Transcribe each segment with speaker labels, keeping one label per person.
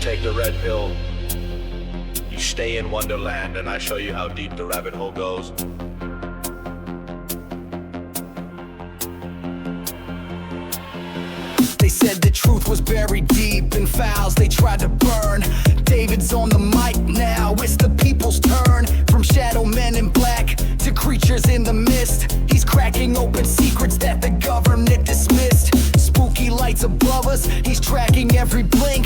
Speaker 1: Take the red pill. You stay in Wonderland and I show you how deep the rabbit hole goes.
Speaker 2: They said the truth was buried deep in files they tried to burn. David's on the mic now, it's the people's turn. From shadow men in black to creatures in the mist, he's cracking open secrets that the government dismissed. Spooky lights above us, he's tracking every blink.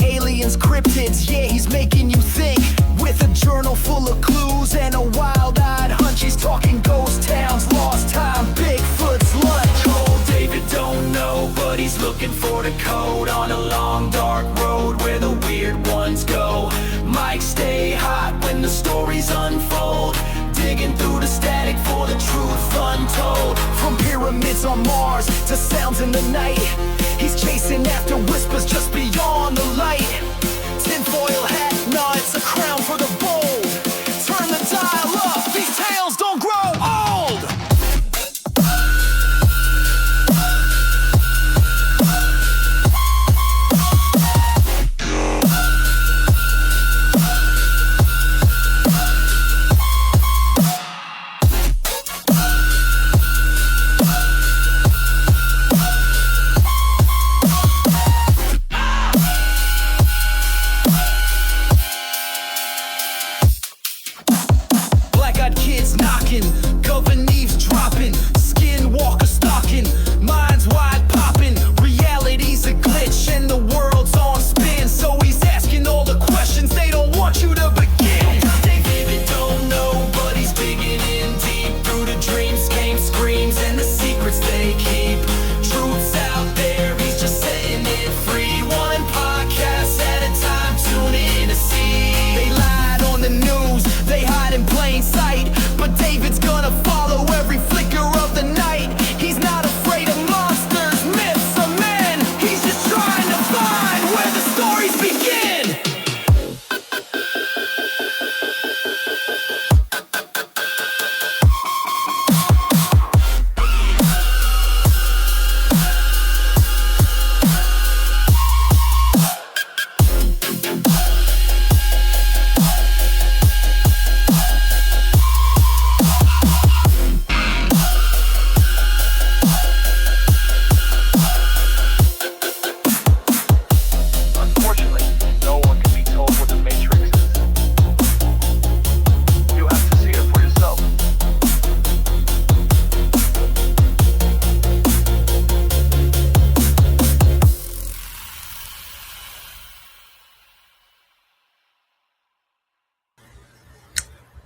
Speaker 2: Aliens, cryptids, yeah, he's making you think. With a journal full of clues and a wild-eyed hunch, he's talking ghost towns, lost time, Bigfoot's lunch. Old Dayvid don't know, but he's looking for the code on a long dark road where the weird ones go. Mics stay hot when the stories unfold, digging through the static for the truth untold. From pyramids on Mars to sounds in the night, he's chasing after whispers just beyond the light. Tinfoil hat, nah, it's a crown for the bold. Turn the dial up, these tales don't grow old.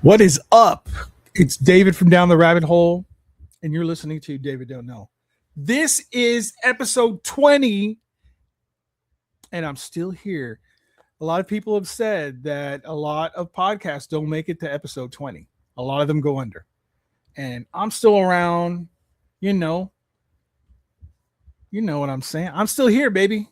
Speaker 3: What is up? It's David from Down the Rabbit Hole, and you're listening to Dayvid Don't Know. This is episode 20, and I'm still here. A lot of people have said that a lot of podcasts don't make it to episode 20. A lot of them go under. And I'm still around, you know what I'm saying. I'm still here, baby.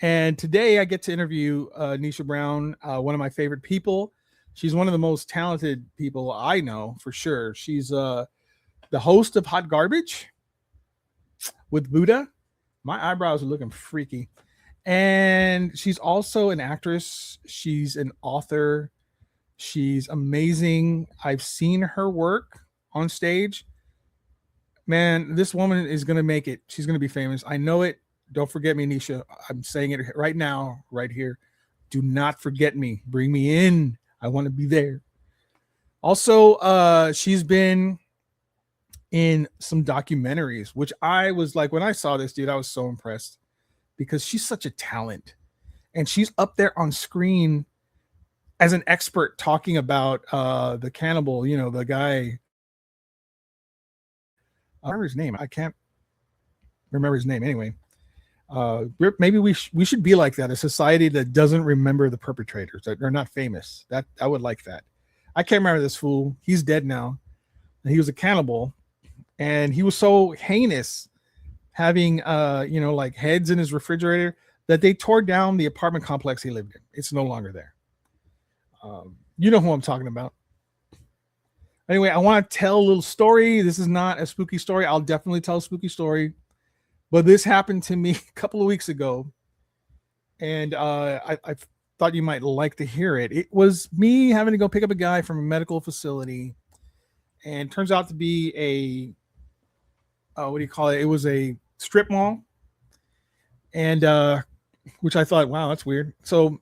Speaker 3: And today I get to interview Nisha Brown, one of my favorite people. She's one of the most talented people I know, for sure. She's the host of Hot Garbage with Buddha. My eyebrows are looking freaky. And she's also an actress. She's an author. She's amazing. I've seen her work on stage. Man, this woman is going to make it. She's going to be famous. I know it. Don't forget me, Nisha. I'm saying it right now, right here. Do not forget me. Bring me in. I want to be there. Also, she's been in some documentaries, which I was like, when I saw this, dude, I was so impressed because she's such a talent. And she's up there on screen as an expert talking about the cannibal, the guy. I remember his name. I can't remember his name anyway. Maybe we should be like that, a society that doesn't remember the perpetrators, that are not famous. That I would like that. I can't remember this fool. He's dead now. He was a cannibal, and he was so heinous, having like heads in his refrigerator, that they tore down the apartment complex he lived in. It's no longer there. You know who I'm talking about. Anyway, I want to tell a little story. This is not a spooky story. I'll definitely tell a spooky story. But this happened to me a couple of weeks ago. and I thought you might like to hear it. It was me having to go pick up a guy from a medical facility, and turns out to be what do you call it? It was a strip mall, and which I thought, wow, that's weird. So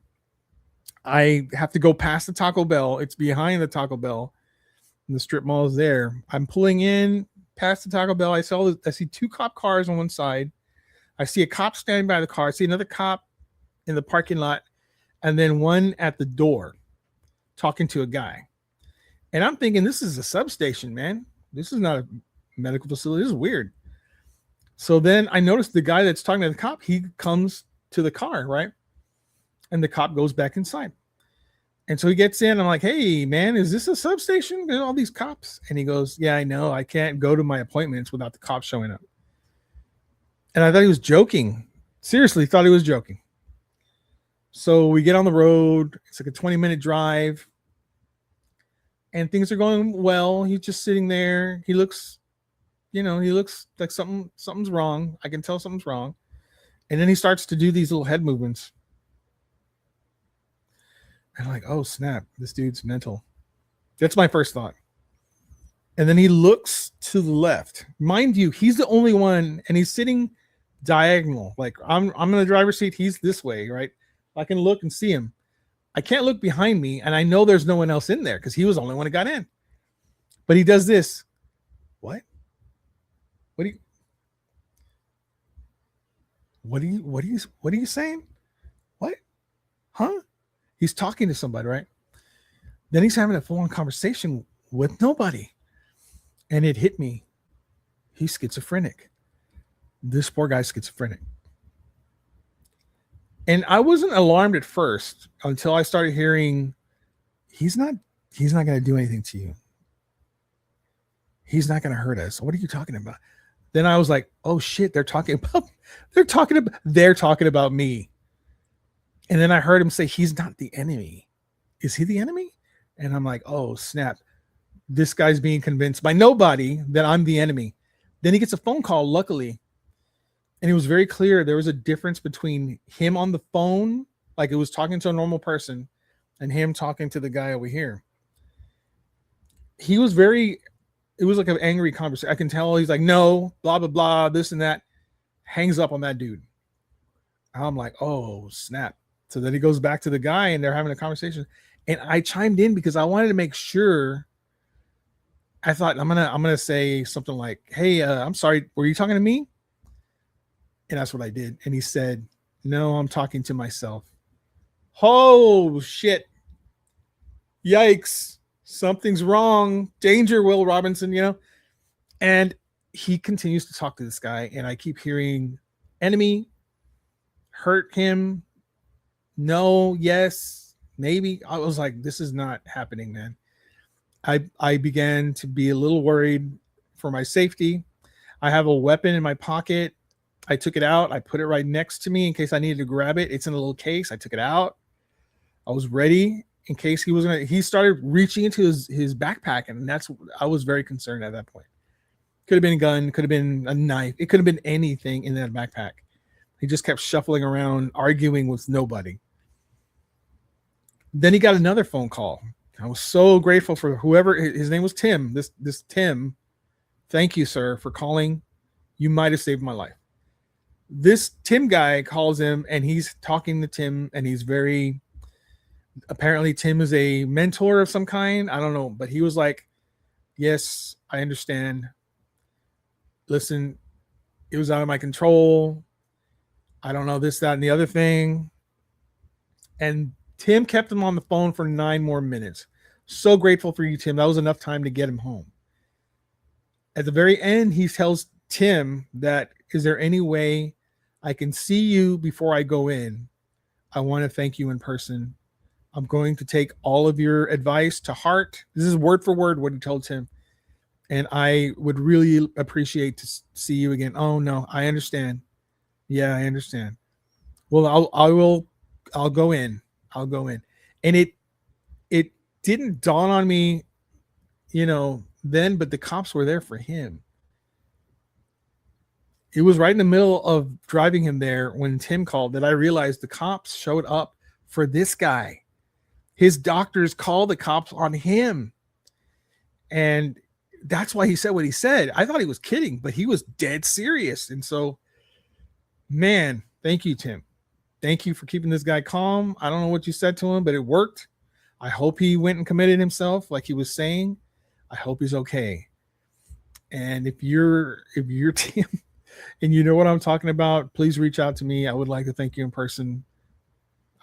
Speaker 3: I have to go past the Taco Bell. It's behind the Taco Bell, and the strip mall is there. I'm pulling in past the Taco Bell. I see two cop cars on one side. I see a cop standing by the car. I see another cop in the parking lot, and then one at the door talking to a guy. And I'm thinking, this is a substation, man. This is not a medical facility. This is weird. So then I noticed the guy that's talking to the cop, he comes to the car, right? And the cop goes back inside. And so he gets in. I'm like, hey, man, is this a substation? There's all these cops. And he goes, yeah, I know. I can't go to my appointments without the cops showing up. And I thought he was joking. Seriously, thought he was joking. So we get on the road. It's like a 20-minute drive. And things are going well. He's just sitting there. He looks like something's wrong. I can tell something's wrong. And then he starts to do these little head movements. And I'm like, oh, snap. This dude's mental. That's my first thought. And then he looks to the left. Mind you, he's the only one, and he's sitting diagonal. Like I'm in the driver's seat. He's this way, right? I can look and see him. I can't look behind me, and I know there's no one else in there because he was the only one that got in. But he does this. What? What are you saying? What? Huh? He's talking to somebody, right? Then he's having a full-on conversation with nobody. And it hit me. He's schizophrenic. This poor guy's schizophrenic. And I wasn't alarmed at first until I started hearing, he's not going to do anything to you. He's not going to hurt us. What are you talking about? Then I was like, oh shit, they're talking about me. And then I heard him say, he's not the enemy. Is he the enemy? And I'm like, oh snap. This guy's being convinced by nobody that I'm the enemy. Then he gets a phone call, luckily. And it was very clear there was a difference between him on the phone, like it was talking to a normal person, and him talking to the guy over here. It was like an angry conversation. I can tell he's like, no, blah, blah, blah, this and that. Hangs up on that dude. I'm like, oh, snap. So then he goes back to the guy and they're having a conversation. And I chimed in because I wanted to make sure. I thought I'm gonna say something like, hey, I'm sorry, were you talking to me? And that's what I did. And he said, no, I'm talking to myself. Oh, shit. Yikes. Something's wrong. Danger, Will Robinson, And he continues to talk to this guy. And I keep hearing enemy, hurt him. No, yes, maybe. I was like, this is not happening, man. I began to be a little worried for my safety. I have a weapon in my pocket. I took it out. I put it right next to me in case I needed to grab it. It's in a little case. I took it out. I was ready in case he started reaching into his backpack. And I was very concerned at that point. Could have been a gun, could have been a knife. It could have been anything in that backpack. He just kept shuffling around, arguing with nobody. Then he got another phone call. I was so grateful for whoever, his name was Tim. This Tim, thank you, sir, for calling. You might have saved my life. This Tim guy calls him and he's talking to Tim and apparently Tim is a mentor of some kind. I don't know, but he was like, yes, I understand. Listen, it was out of my control. I don't know this, that, and the other thing. And Tim kept him on the phone for 9 more minutes. So grateful for you, Tim. That was enough time to get him home. At the very end, he tells Tim that, is there any way I can see you before I go in? I want to thank you in person. I'm going to take all of your advice to heart. This is word for word what he told Tim. And I would really appreciate to see you again. Oh no, I understand. Yeah, I understand. Well, I'll go in. I'll go in. And it didn't dawn on me, then, but the cops were there for him. it was right in the middle of driving him there when Tim called that I realized the cops showed up for this guy. His doctors called the cops on him. And that's why he said what he said. I thought he was kidding, but he was dead serious. And so, man, thank you, Tim. Thank you for keeping this guy calm. I don't know what you said to him, but it worked. I hope he went and committed himself like he was saying. I hope he's okay. And if you're Tim and you know what I'm talking about, please reach out to me. I would like to thank you in person.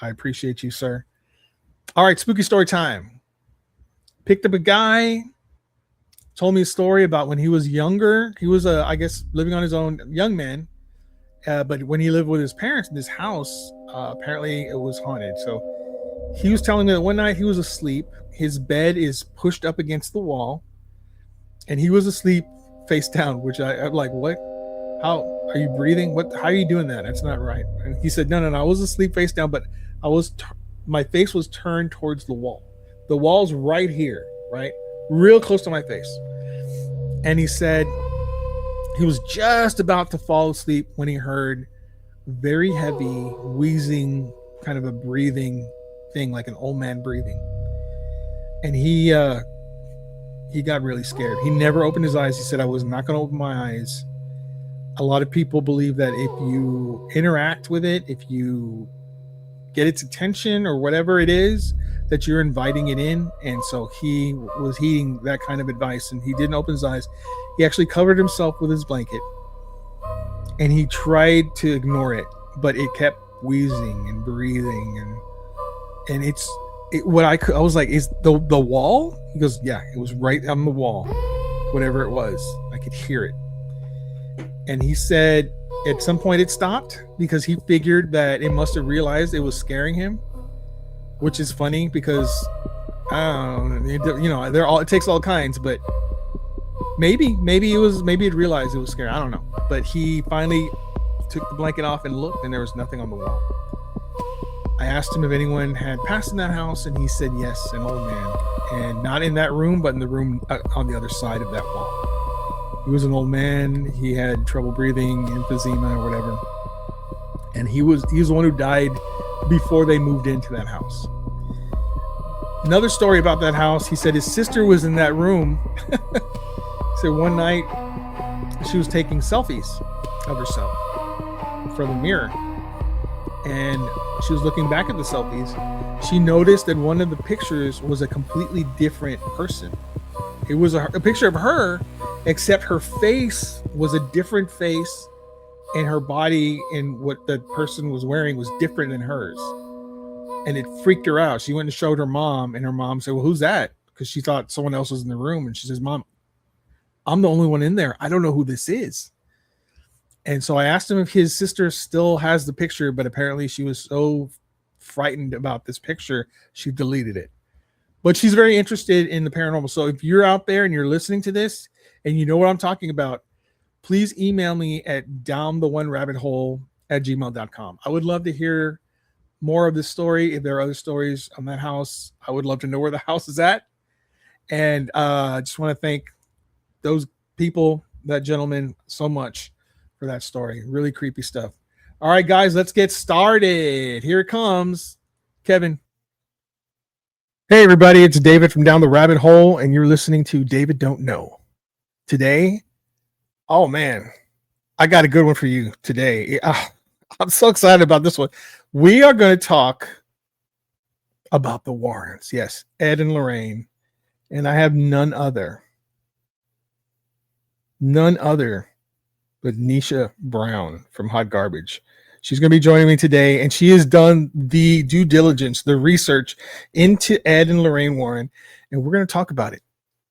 Speaker 3: I appreciate you, sir. All right, spooky story time. Picked up a guy, told me a story about when he was younger. He was, I guess, living on his own, young man. But when he lived with his parents in this house, apparently it was haunted. So he was telling me that one night he was asleep. His bed is pushed up against the wall, and he was asleep face down, which I'm like, what? How are you breathing? How are you doing that? That's not right. And he said, no, I was asleep face down, but my face was turned towards the wall. The wall's right here, right? Real close to my face. And he said he was just about to fall asleep when he heard very heavy wheezing, kind of a breathing thing, like an old man breathing. And he got really scared. He never opened his eyes. He said, I was not going to open my eyes. A lot of people believe that if you interact with it, if you get its attention or whatever it is, that you're inviting it in. And so he was heeding that kind of advice, and he didn't open his eyes. He actually covered himself with his blanket, and he tried to ignore it, but it kept wheezing and breathing, and I was like, is the wall? He goes, yeah, it was right on the wall, whatever it was. I could hear it. And he said at some point it stopped because he figured that it must have realized it was scaring him, which is funny because it takes all kinds, but maybe it realized it was scary. I don't know. But he finally took the blanket off and looked, and there was nothing on the wall. I asked him if anyone had passed in that house, and he said yes, an old man, and not in that room, but in the room on the other side of that wall. He was an old man. He had trouble breathing, emphysema or whatever, and he was the one who died before they moved into that house. Another story about that house, he said his sister was in that room. So one night she was taking selfies of herself from the mirror, and she was looking back at the selfies. She noticed that one of the pictures was a completely different person. It was a picture of her, except her face was a different face, and her body and what the person was wearing was different than hers. And it freaked her out. She went and showed her mom, and her mom said, well, who's that? Because she thought someone else was in the room. And she says, Mom, I'm the only one in there. I don't know who this is. And so I asked him if his sister still has the picture, but apparently she was so frightened about this picture, she deleted it. But she's very interested in the paranormal. So if you're out there and you're listening to this and you know what I'm talking about, please email me at downtheonerabbithole@gmail.com. I would love to hear more of this story. If there are other stories on that house, I would love to know where the house is at. And I just want to thank those people, that gentleman, so much for that story. Really creepy stuff. All right, guys, let's get started. Here it comes. Kevin. Hey, everybody, it's David from Down the Rabbit Hole, and you're listening to Dayvid Don't Know. Today, oh, man, I got a good one for you today. I'm so excited about this one. We are going to talk about the Warrens. Yes, Ed and Lorraine. And I have none other but Nisha Brown from Hot Garbage. She's going to be joining me today, and she has done the due diligence, the research into Ed and Lorraine Warren, and we're going to talk about it.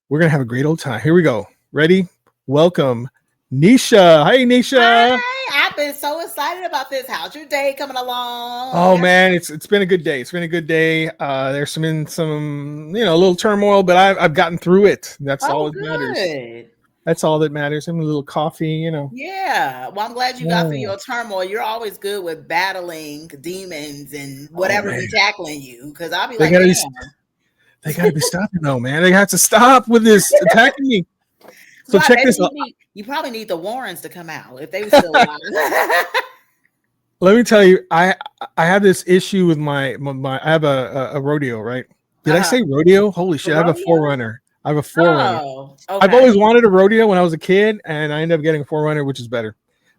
Speaker 3: We're going to have a great old time. Here we go. Ready? Welcome, Nisha. Hi, Nisha.
Speaker 4: Hi, I've been so excited about this. How's your day coming along?
Speaker 3: Oh man, it's been a good day. It's been a good day. There's some a little turmoil, but I've gotten through it. That's all that matters. That's all that matters. I'm a little coffee,
Speaker 4: Yeah. Well, I'm glad you got through your turmoil. You're always good with battling demons and whatever be tackling you. Because I'll be like,
Speaker 3: they gotta be stopping though, man. They have to stop with this attacking me. So
Speaker 4: Well,
Speaker 3: check this out.
Speaker 4: you probably need the Warrens to come out if they were still alive.
Speaker 3: Let me tell you, I have this issue with my I have a rodeo, right? Did I say rodeo? Holy shit! I have a
Speaker 4: Rodeo?
Speaker 3: forerunner. I have a forerunner.
Speaker 4: Oh,
Speaker 3: I've
Speaker 4: okay.
Speaker 3: always wanted a rodeo when I was a kid, and I ended up getting a forerunner, which is better.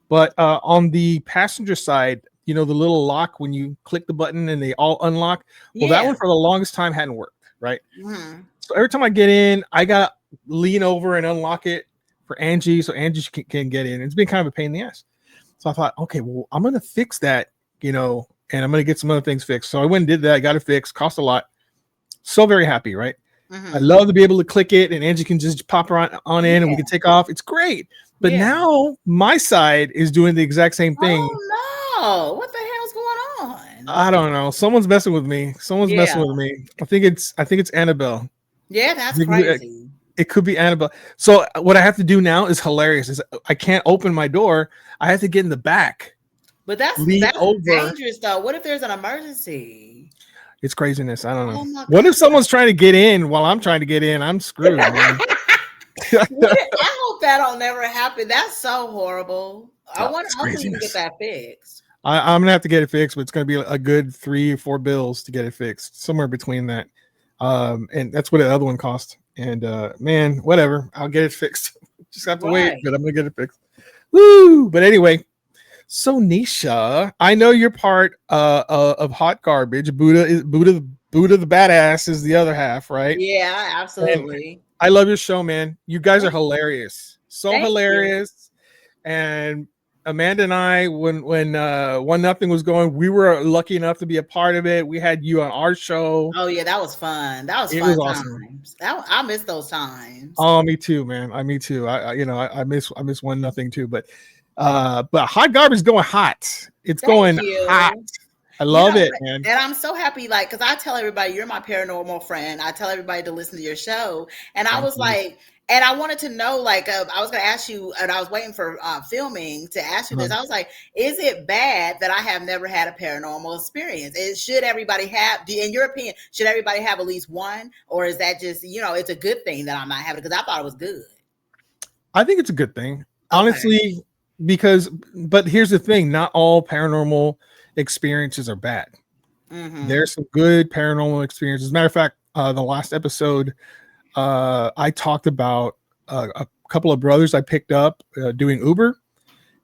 Speaker 3: But on the passenger side, you know, the little lock when you click the button and they all unlock. Well, that one for the longest time hadn't worked, right?
Speaker 4: Mhm.
Speaker 3: So every time I get in, I got to lean over and unlock it for Angie, so Angie can get in. It's been kind of a pain in the ass. So I thought, okay, well, I'm gonna fix that, you know, and I'm gonna get some other things fixed. So I went and did that. I got it fixed. Cost a lot. So very happy, right? I love to be able to click it, and Angie can just pop her on in, and we can take off. It's great. But now my side is doing the exact same thing.
Speaker 4: Oh no! What the hell's going on?
Speaker 3: I don't know. Someone's messing with me. Someone's messing with me. I think it's Annabelle.
Speaker 4: Yeah, that's crazy.
Speaker 3: It could be Annabelle. So what I have to do now is hilarious. Is I can't open my door. I have to get in the back.
Speaker 4: But that's dangerous though. What if there's an emergency?
Speaker 3: It's craziness. I don't know. What if someone's trying to get in while I'm trying to get in? I'm screwed. Man.
Speaker 4: I hope that'll never happen. That's so horrible. I want to get that fixed.
Speaker 3: I'm gonna have to get it fixed, but it's gonna be a good 3 or 4 bills to get it fixed, somewhere between that. And that's what the other one cost. And man, whatever, I'll get it fixed. Just have to wait, but I'm gonna get it fixed. Woo! But anyway, so Nisha, I know you're part of Hot Garbage. Buddha the badass is the other half, right?
Speaker 4: Yeah, absolutely.
Speaker 3: And I love your show, man. You guys are hilarious, so hilarious. And Amanda and I, when One Nothing was going, we were lucky enough to be a part of it. We had you on our show.
Speaker 4: Oh yeah, that was fun. That was fun times. I miss those times.
Speaker 3: Oh, me too, man. Me too. I miss One Nothing too. But Hot Garbage is going hot. It's going hot. I love it, man.
Speaker 4: And I'm so happy, like, because I tell everybody you're my paranormal friend. I tell everybody to listen to your show, and I was like. And I wanted to know, like, I was going to ask you, and I was waiting for filming to ask you this. I was like, is it bad that I have never had a paranormal experience? Should everybody have, in your opinion, should everybody have at least one? Or is that just, you know, it's a good thing that I'm not having? Because I thought it was good.
Speaker 3: I think it's a good thing, honestly, but here's the thing. Not all paranormal experiences are bad. There's some good paranormal experiences. As a matter of fact, the last episode, I talked about a couple of brothers I picked up doing Uber,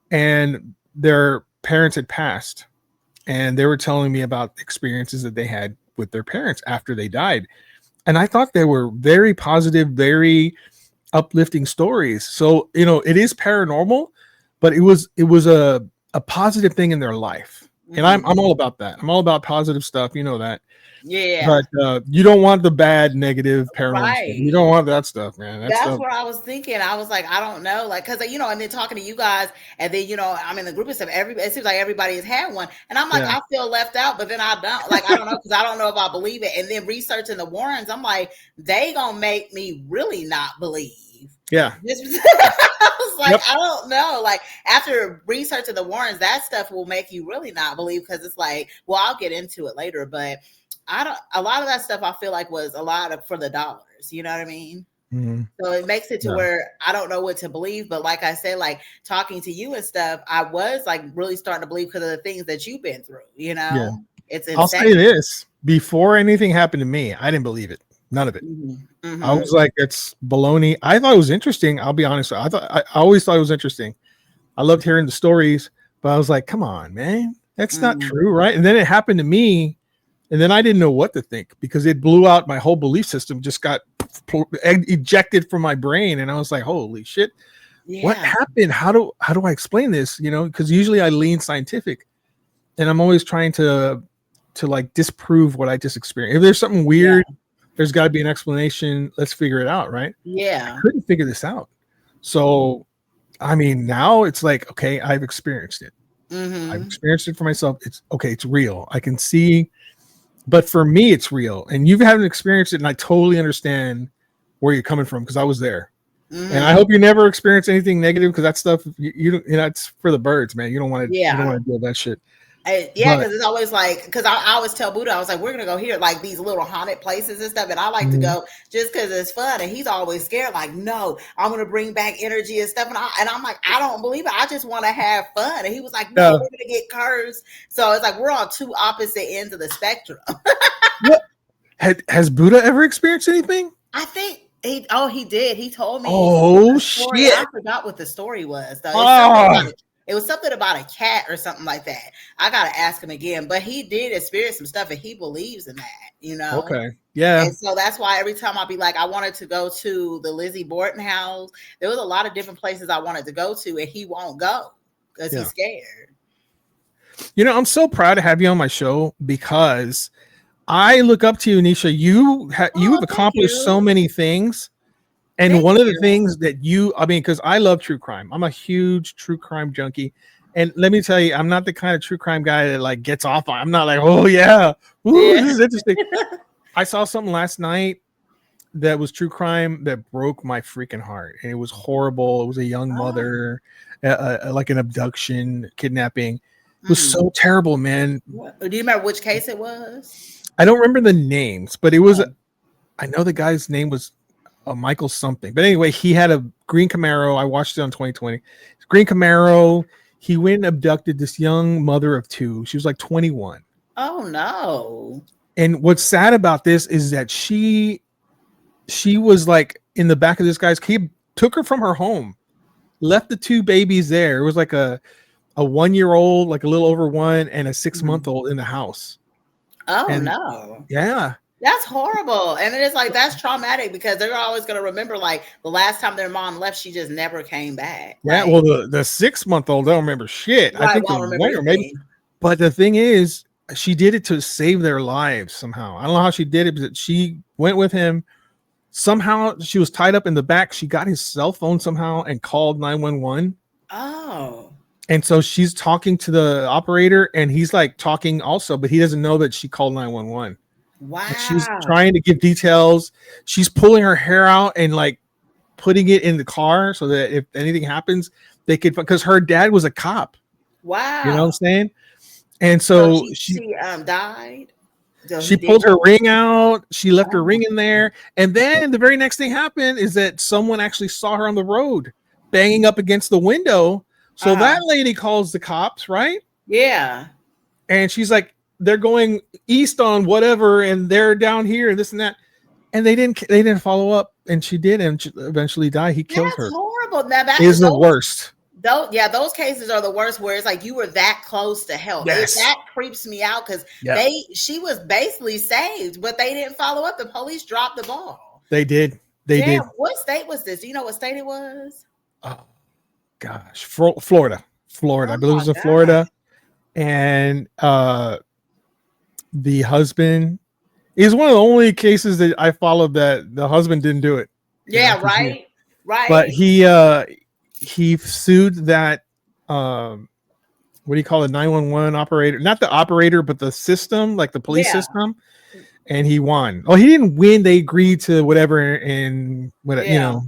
Speaker 3: and their parents had passed, and they were telling me about experiences that they had with their parents after they died. And I thought they were very positive, very uplifting stories. So, you know, it is paranormal, but it was a positive thing in their life. And I'm all about that. I'm all about positive stuff. You know that.
Speaker 4: Yeah.
Speaker 3: But you don't want the bad, negative paranormal stuff. You don't want that stuff, man.
Speaker 4: That's what I was thinking. I was like, I don't know. Like, because, you know, and then talking to you guys, and then, you know, I'm in the group and stuff. It seems like everybody has had one. And I'm like, I feel left out, but then I don't. Like, I don't know, because I don't know if I believe it. And then researching the Warrens, I'm like, they going to make me really not believe.
Speaker 3: Yeah.
Speaker 4: I was like, I don't know. Like, after researching the Warrens, that stuff will make you really not believe, because it's like, well, I'll get into it later, but a lot of that stuff I feel like was a lot of for the dollars, you know what I mean? So it makes it to where I don't know what to believe. But like I said, like talking to you and stuff, I was like really starting to believe because of the things that you've been through, you know? It's insane.
Speaker 3: I'll say this, before anything happened to me, I didn't believe it. None of it. I was like, it's baloney. I thought it was interesting. I'll be honest. I always thought it was interesting. I loved hearing the stories, but I was like, come on, man, that's not true. Right. And then it happened to me. And then I didn't know what to think, because it blew out my whole belief system, just got ejected from my brain. And I was like, holy shit, what happened? How do I explain this? You know, because usually I lean scientific, and I'm always trying to like disprove what I just experienced. If there's something weird, there's got to be an explanation. Let's figure it out. Right.
Speaker 4: Yeah.
Speaker 3: I couldn't figure this out. So, I mean, now it's like, okay, I've experienced it. I've experienced it for myself. It's okay. It's real. I can see. But for me, it's real, and you haven't experienced it, and I totally understand where you're coming from, because I was there. And I hope you never experience anything negative, because that stuff, you know, it's for the birds, man. You don't want to, you don't want to deal with that shit.
Speaker 4: Yeah,
Speaker 3: But
Speaker 4: because it's always like, because I always tell Buddha, I was like, we're gonna go here, like these little haunted places and stuff, and I like to go just because it's fun. And he's always scared, like, no, I'm gonna bring back energy and stuff, and I'm like, I don't believe it. I just want to have fun. And he was like, no, we're gonna get cursed. So it's like we're on two opposite ends of the spectrum.
Speaker 3: what has Buddha ever experienced anything?
Speaker 4: I think he did. He told me.
Speaker 3: Oh
Speaker 4: story.
Speaker 3: shit!
Speaker 4: I forgot what the story was though. It was something about a cat or something like that. I gotta ask him again. But he did experience some stuff, and he believes in that. You know.
Speaker 3: Okay. Yeah.
Speaker 4: And so that's why every time I'll be like, I wanted to go to the Lizzie Borden house. There was a lot of different places I wanted to go to, and he won't go because he's scared.
Speaker 3: You know, I'm so proud to have you on my show because I look up to you, Nisha. You have accomplished so many things. And one of the things that because I love true crime. I'm a huge true crime junkie. And let me tell you, I'm not the kind of true crime guy that like gets off on. I'm not like, oh yeah, this is interesting. I saw something last night that was true crime that broke my freaking heart. And it was horrible. It was a young mother, like an abduction, kidnapping. It was so terrible, man.
Speaker 4: Do you remember which case it was?
Speaker 3: I don't remember the names, but it was, I know the guy's name was Michael something. But anyway, he had a green Camaro. I watched it on 2020. Green Camaro. He went and abducted this young mother of two. She was like 21.
Speaker 4: Oh, no.
Speaker 3: And what's sad about this is that she was like in the back of this guy's, he took her from her home, left the two babies there. It was like a 1-year-old, like a little over 1, and a 6-month-old in the house.
Speaker 4: Oh, no.
Speaker 3: Yeah.
Speaker 4: That's horrible. And it is like, that's traumatic because they're always going to remember like the last time their mom left, she just never came back.
Speaker 3: Yeah.
Speaker 4: Like,
Speaker 3: Well, the 6-month-old don't remember shit.
Speaker 4: Right,
Speaker 3: I think
Speaker 4: won't remember
Speaker 3: maybe. But the thing is, she did it to save their lives somehow. I don't know how she did it, but she went with him. Somehow she was tied up in the back. She got his cell phone somehow and called 911.
Speaker 4: Oh.
Speaker 3: And so she's talking to the operator and he's like talking also, but he doesn't know that she called 911.
Speaker 4: Wow.
Speaker 3: And she's trying to give details. She's pulling her hair out and like putting it in the car so that if anything happens, they could, because her dad was a cop.
Speaker 4: Wow.
Speaker 3: You know what I'm saying? And so
Speaker 4: she died. So
Speaker 3: she pulled her ring out. She left her ring in there. And then the very next thing happened is that someone actually saw her on the road banging up against the window. So that lady calls the cops, right?
Speaker 4: Yeah.
Speaker 3: And she's like, they're going east on whatever, and they're down here, and this and that. And they didn't follow up, and she did, and she eventually died. He killed her.
Speaker 4: Horrible. Now that
Speaker 3: is the worst.
Speaker 4: Those cases are the worst where it's like you were that close to help.
Speaker 3: Yes.
Speaker 4: That creeps me out because she was basically saved, but they didn't follow up. The police dropped the ball.
Speaker 3: They did. They did.
Speaker 4: What state was this? Do you know what state it was?
Speaker 3: Oh gosh, Florida.
Speaker 4: Oh,
Speaker 3: I believe it was in Florida. And the husband is one of the only cases that I followed that the husband didn't do it.
Speaker 4: Yeah, right.
Speaker 3: But he sued that what do you call it, 911 operator, not the operator, but the system, like the police system, and he won. Oh, he didn't win. They agreed to whatever, and what you know.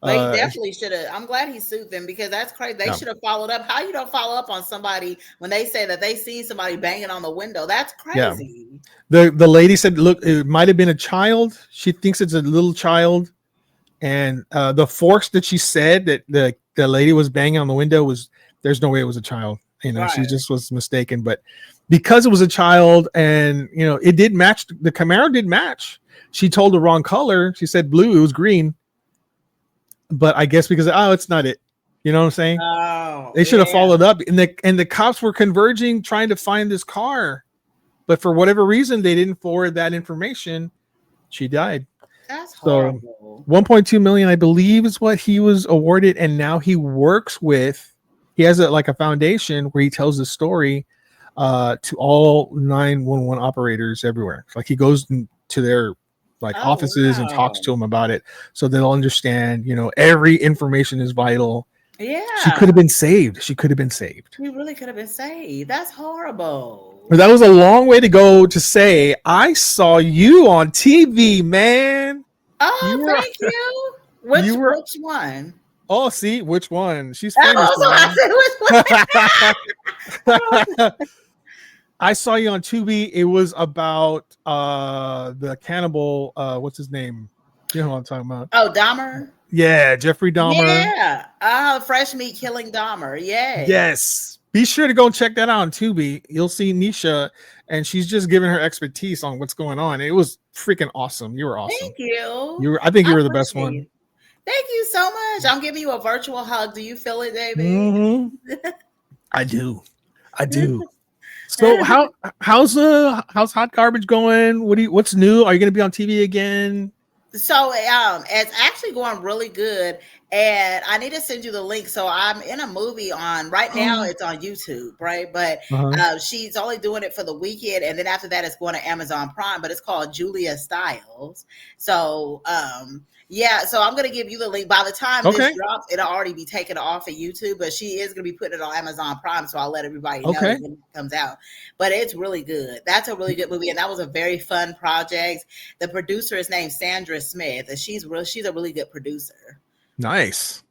Speaker 4: They definitely should have. I'm glad he sued them because that's crazy. They should have followed up. How you don't follow up on somebody when they say that they see somebody banging on the window? That's crazy.
Speaker 3: Yeah. The lady said, look, it might have been a child. She thinks it's a little child. And the force that she said that the lady was banging on the window was, there's no way it was a child. You know, she just was mistaken. But because it was a child and, you know, it did match. The Camaro did match. She told the wrong color. She said blue. It was green. But I guess because, it's not it. You know what I'm saying? Oh, they should have followed up. And the cops were converging, trying to find this car. But for whatever reason, they didn't forward that information. She died.
Speaker 4: That's horrible.
Speaker 3: 1.2 million, I believe, is what he was awarded. And now he works with, he has a foundation where he tells the story to all 911 operators everywhere. Like he goes to their offices and talks to them about it so they'll understand, you know, every information is vital. Yeah. She could have been saved. She really could have been saved.
Speaker 4: That's horrible.
Speaker 3: But that was a long way to go to say, I saw you on TV, man.
Speaker 4: Oh, thank you. Which one?
Speaker 3: Oh, see which one? She's
Speaker 4: Oh,
Speaker 3: famous.
Speaker 4: so I said, which one?
Speaker 3: I saw you on Tubi. It was about the cannibal. What's his name? You know what I'm talking about?
Speaker 4: Oh, Dahmer.
Speaker 3: Yeah, Jeffrey Dahmer.
Speaker 4: Yeah. Fresh meat killing Dahmer. Yeah.
Speaker 3: Yes. Be sure to go and check that out on Tubi. You'll see Nisha, and she's just giving her expertise on what's going on. It was freaking awesome. You were awesome.
Speaker 4: Thank you.
Speaker 3: I think you were the best
Speaker 4: appreciate
Speaker 3: one.
Speaker 4: it. Thank you so much. I'm giving you a virtual hug. Do you feel it, Dayvid?
Speaker 3: Mm-hmm. I do. So how's Hot Garbage going? What's new? Are you gonna be on TV again?
Speaker 4: So it's actually going really good, and I need to send you the link. So I'm in a movie on right now. It's on YouTube, right? But she's only doing it for the weekend, and then after that, it's going to Amazon Prime. But it's called Julia Stiles. So yeah, so I'm gonna give you the link. By the time this drops, it'll already be taken off of YouTube. But she is gonna be putting it on Amazon Prime, so I'll let everybody know when it comes out. But it's really good. That's a really good movie, and that was a very fun project. The producer is named Sandra Smith, and she's a really good producer.
Speaker 3: Nice.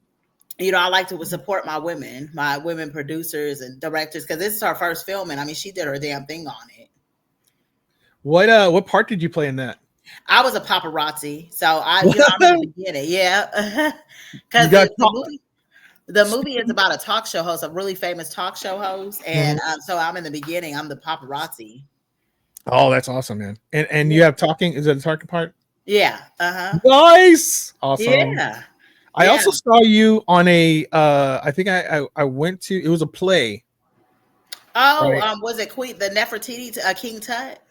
Speaker 4: You know, I like to support my women producers and directors, because this is her first film, and I mean, she did her damn thing on it.
Speaker 3: What part did you play in that?
Speaker 4: I was a paparazzi, so I'm in the beginning, yeah. Because the movie is about a talk show host, a really famous talk show host, and so I'm in the beginning. I'm the paparazzi.
Speaker 3: Oh, that's awesome, man! And you have talking. Is it a talking part?
Speaker 4: Yeah.
Speaker 3: Nice. Awesome.
Speaker 4: Yeah.
Speaker 3: I also saw you on a. I think I went to. It was a play.
Speaker 4: Oh, right. Was it Queen the Nefertiti King Tut?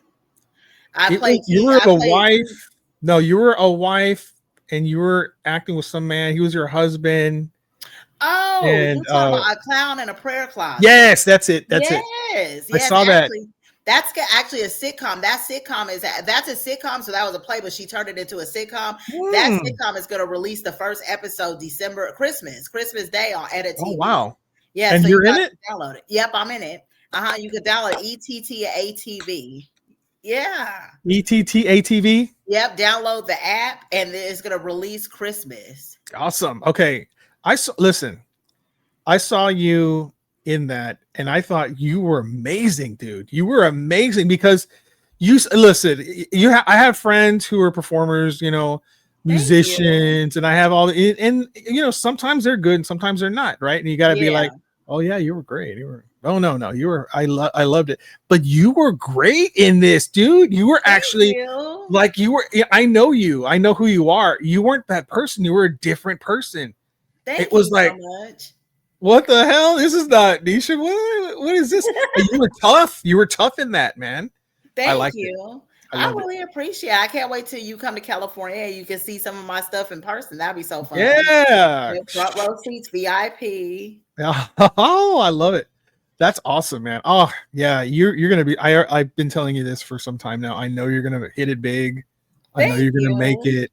Speaker 3: You were a wife. No, you were a wife, and you were acting with some man. He was your husband.
Speaker 4: Oh, and, you're talking about a clown in a prayer closet.
Speaker 3: Yes, that's it. That's it.
Speaker 4: Yes,
Speaker 3: I saw that.
Speaker 4: That's actually a sitcom. That's a sitcom. So that was a play, but she turned it into a sitcom. That sitcom is going to release the first episode Christmas Day on Edit TV.
Speaker 3: Oh wow!
Speaker 4: Yeah,
Speaker 3: and
Speaker 4: so
Speaker 3: you're in it.
Speaker 4: Download it. Yep, I'm in it. You can download ETTATV. Yeah.
Speaker 3: ETTATV.
Speaker 4: Yep. Download the app, and it's going to release Christmas.
Speaker 3: Awesome. Okay. I saw you in that, and I thought you were amazing, dude. You were amazing because I have friends who are performers, musicians, and I have and sometimes they're good and sometimes they're not, right? And you got to be like, oh yeah, you were great. No, you were. I loved it, but you were great in this, dude. You were actually I know you. I know who you are. You weren't that person. You were a different person.
Speaker 4: Thank you so much.
Speaker 3: What the hell? This is not Nisha. What is this? You were tough. You were tough in that, man.
Speaker 4: Thank you. I really appreciate it. I can't wait till you come to California and you can see some of my stuff in person. That'd be so fun.
Speaker 3: Yeah.
Speaker 4: Front row seats, VIP.
Speaker 3: Oh, I love it. That's awesome, man. Oh, yeah. You're gonna be. I've been telling you this for some time now. I know you're gonna hit it big. I know you're gonna make it.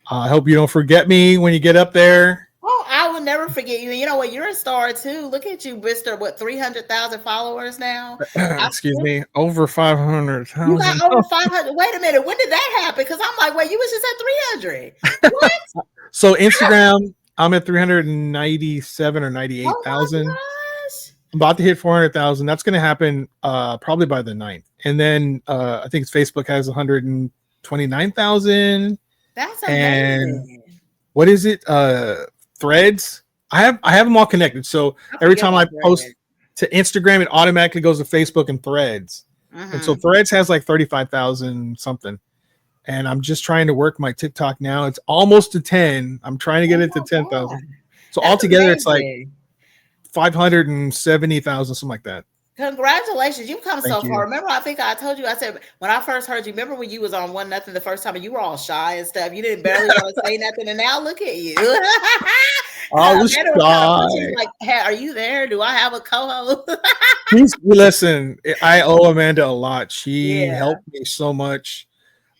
Speaker 3: I hope you don't forget me when you get up there.
Speaker 4: Oh, I will never forget you. You know what? You're a star too. Look at you, Mister. 300,000 followers now?
Speaker 3: Excuse me, over 500,000.
Speaker 4: You got over 500. Wait a minute. When did that happen? Because I'm like, wait, you was just at 300. What?
Speaker 3: So Instagram, I'm at 397 or 98,000.
Speaker 4: Oh,
Speaker 3: I'm about to hit 400,000. That's going to happen probably by the 9th. And then I think Facebook has 129,000.
Speaker 4: That's amazing.
Speaker 3: And what is it? Threads. I have them all connected. So every time I post to Instagram, it automatically goes to Facebook and Threads. And so Threads has like 35,000 something. And I'm just trying to work my TikTok now. It's almost to 10. I'm trying to get it to 10,000. So altogether, it's like 570,000, something like that.
Speaker 4: Congratulations, you've come so far. Remember, I think I told you, I said, when I first heard you, remember when you was on One Nothing the first time and you were all shy and stuff, you didn't barely want to say nothing, and now look at you.
Speaker 3: I was shy.
Speaker 4: Like, hey, are you there? Do I have a co-host?
Speaker 3: Listen, I owe Amanda a lot. She helped me so much.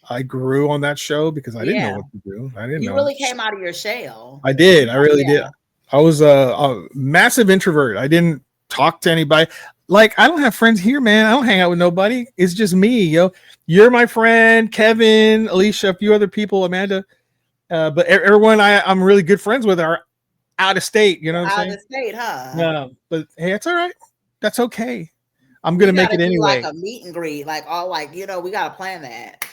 Speaker 3: I grew on that show because I didn't know what to do.
Speaker 4: You really came out of your shell.
Speaker 3: I did. I really did. I was a massive introvert. I didn't talk to anybody. Like, I don't have friends here, man. I don't hang out with nobody. It's just me, yo. You're my friend, Kevin, Alicia, a few other people, Amanda. But everyone I'm really good friends with are out of state. You know what I'm
Speaker 4: Out
Speaker 3: saying?
Speaker 4: of state, huh?
Speaker 3: No, but hey, it's all right. That's okay. I'm
Speaker 4: We
Speaker 3: gonna make
Speaker 4: gotta
Speaker 3: it
Speaker 4: do like
Speaker 3: anyway.
Speaker 4: a meet and greet, like all like we gotta plan that.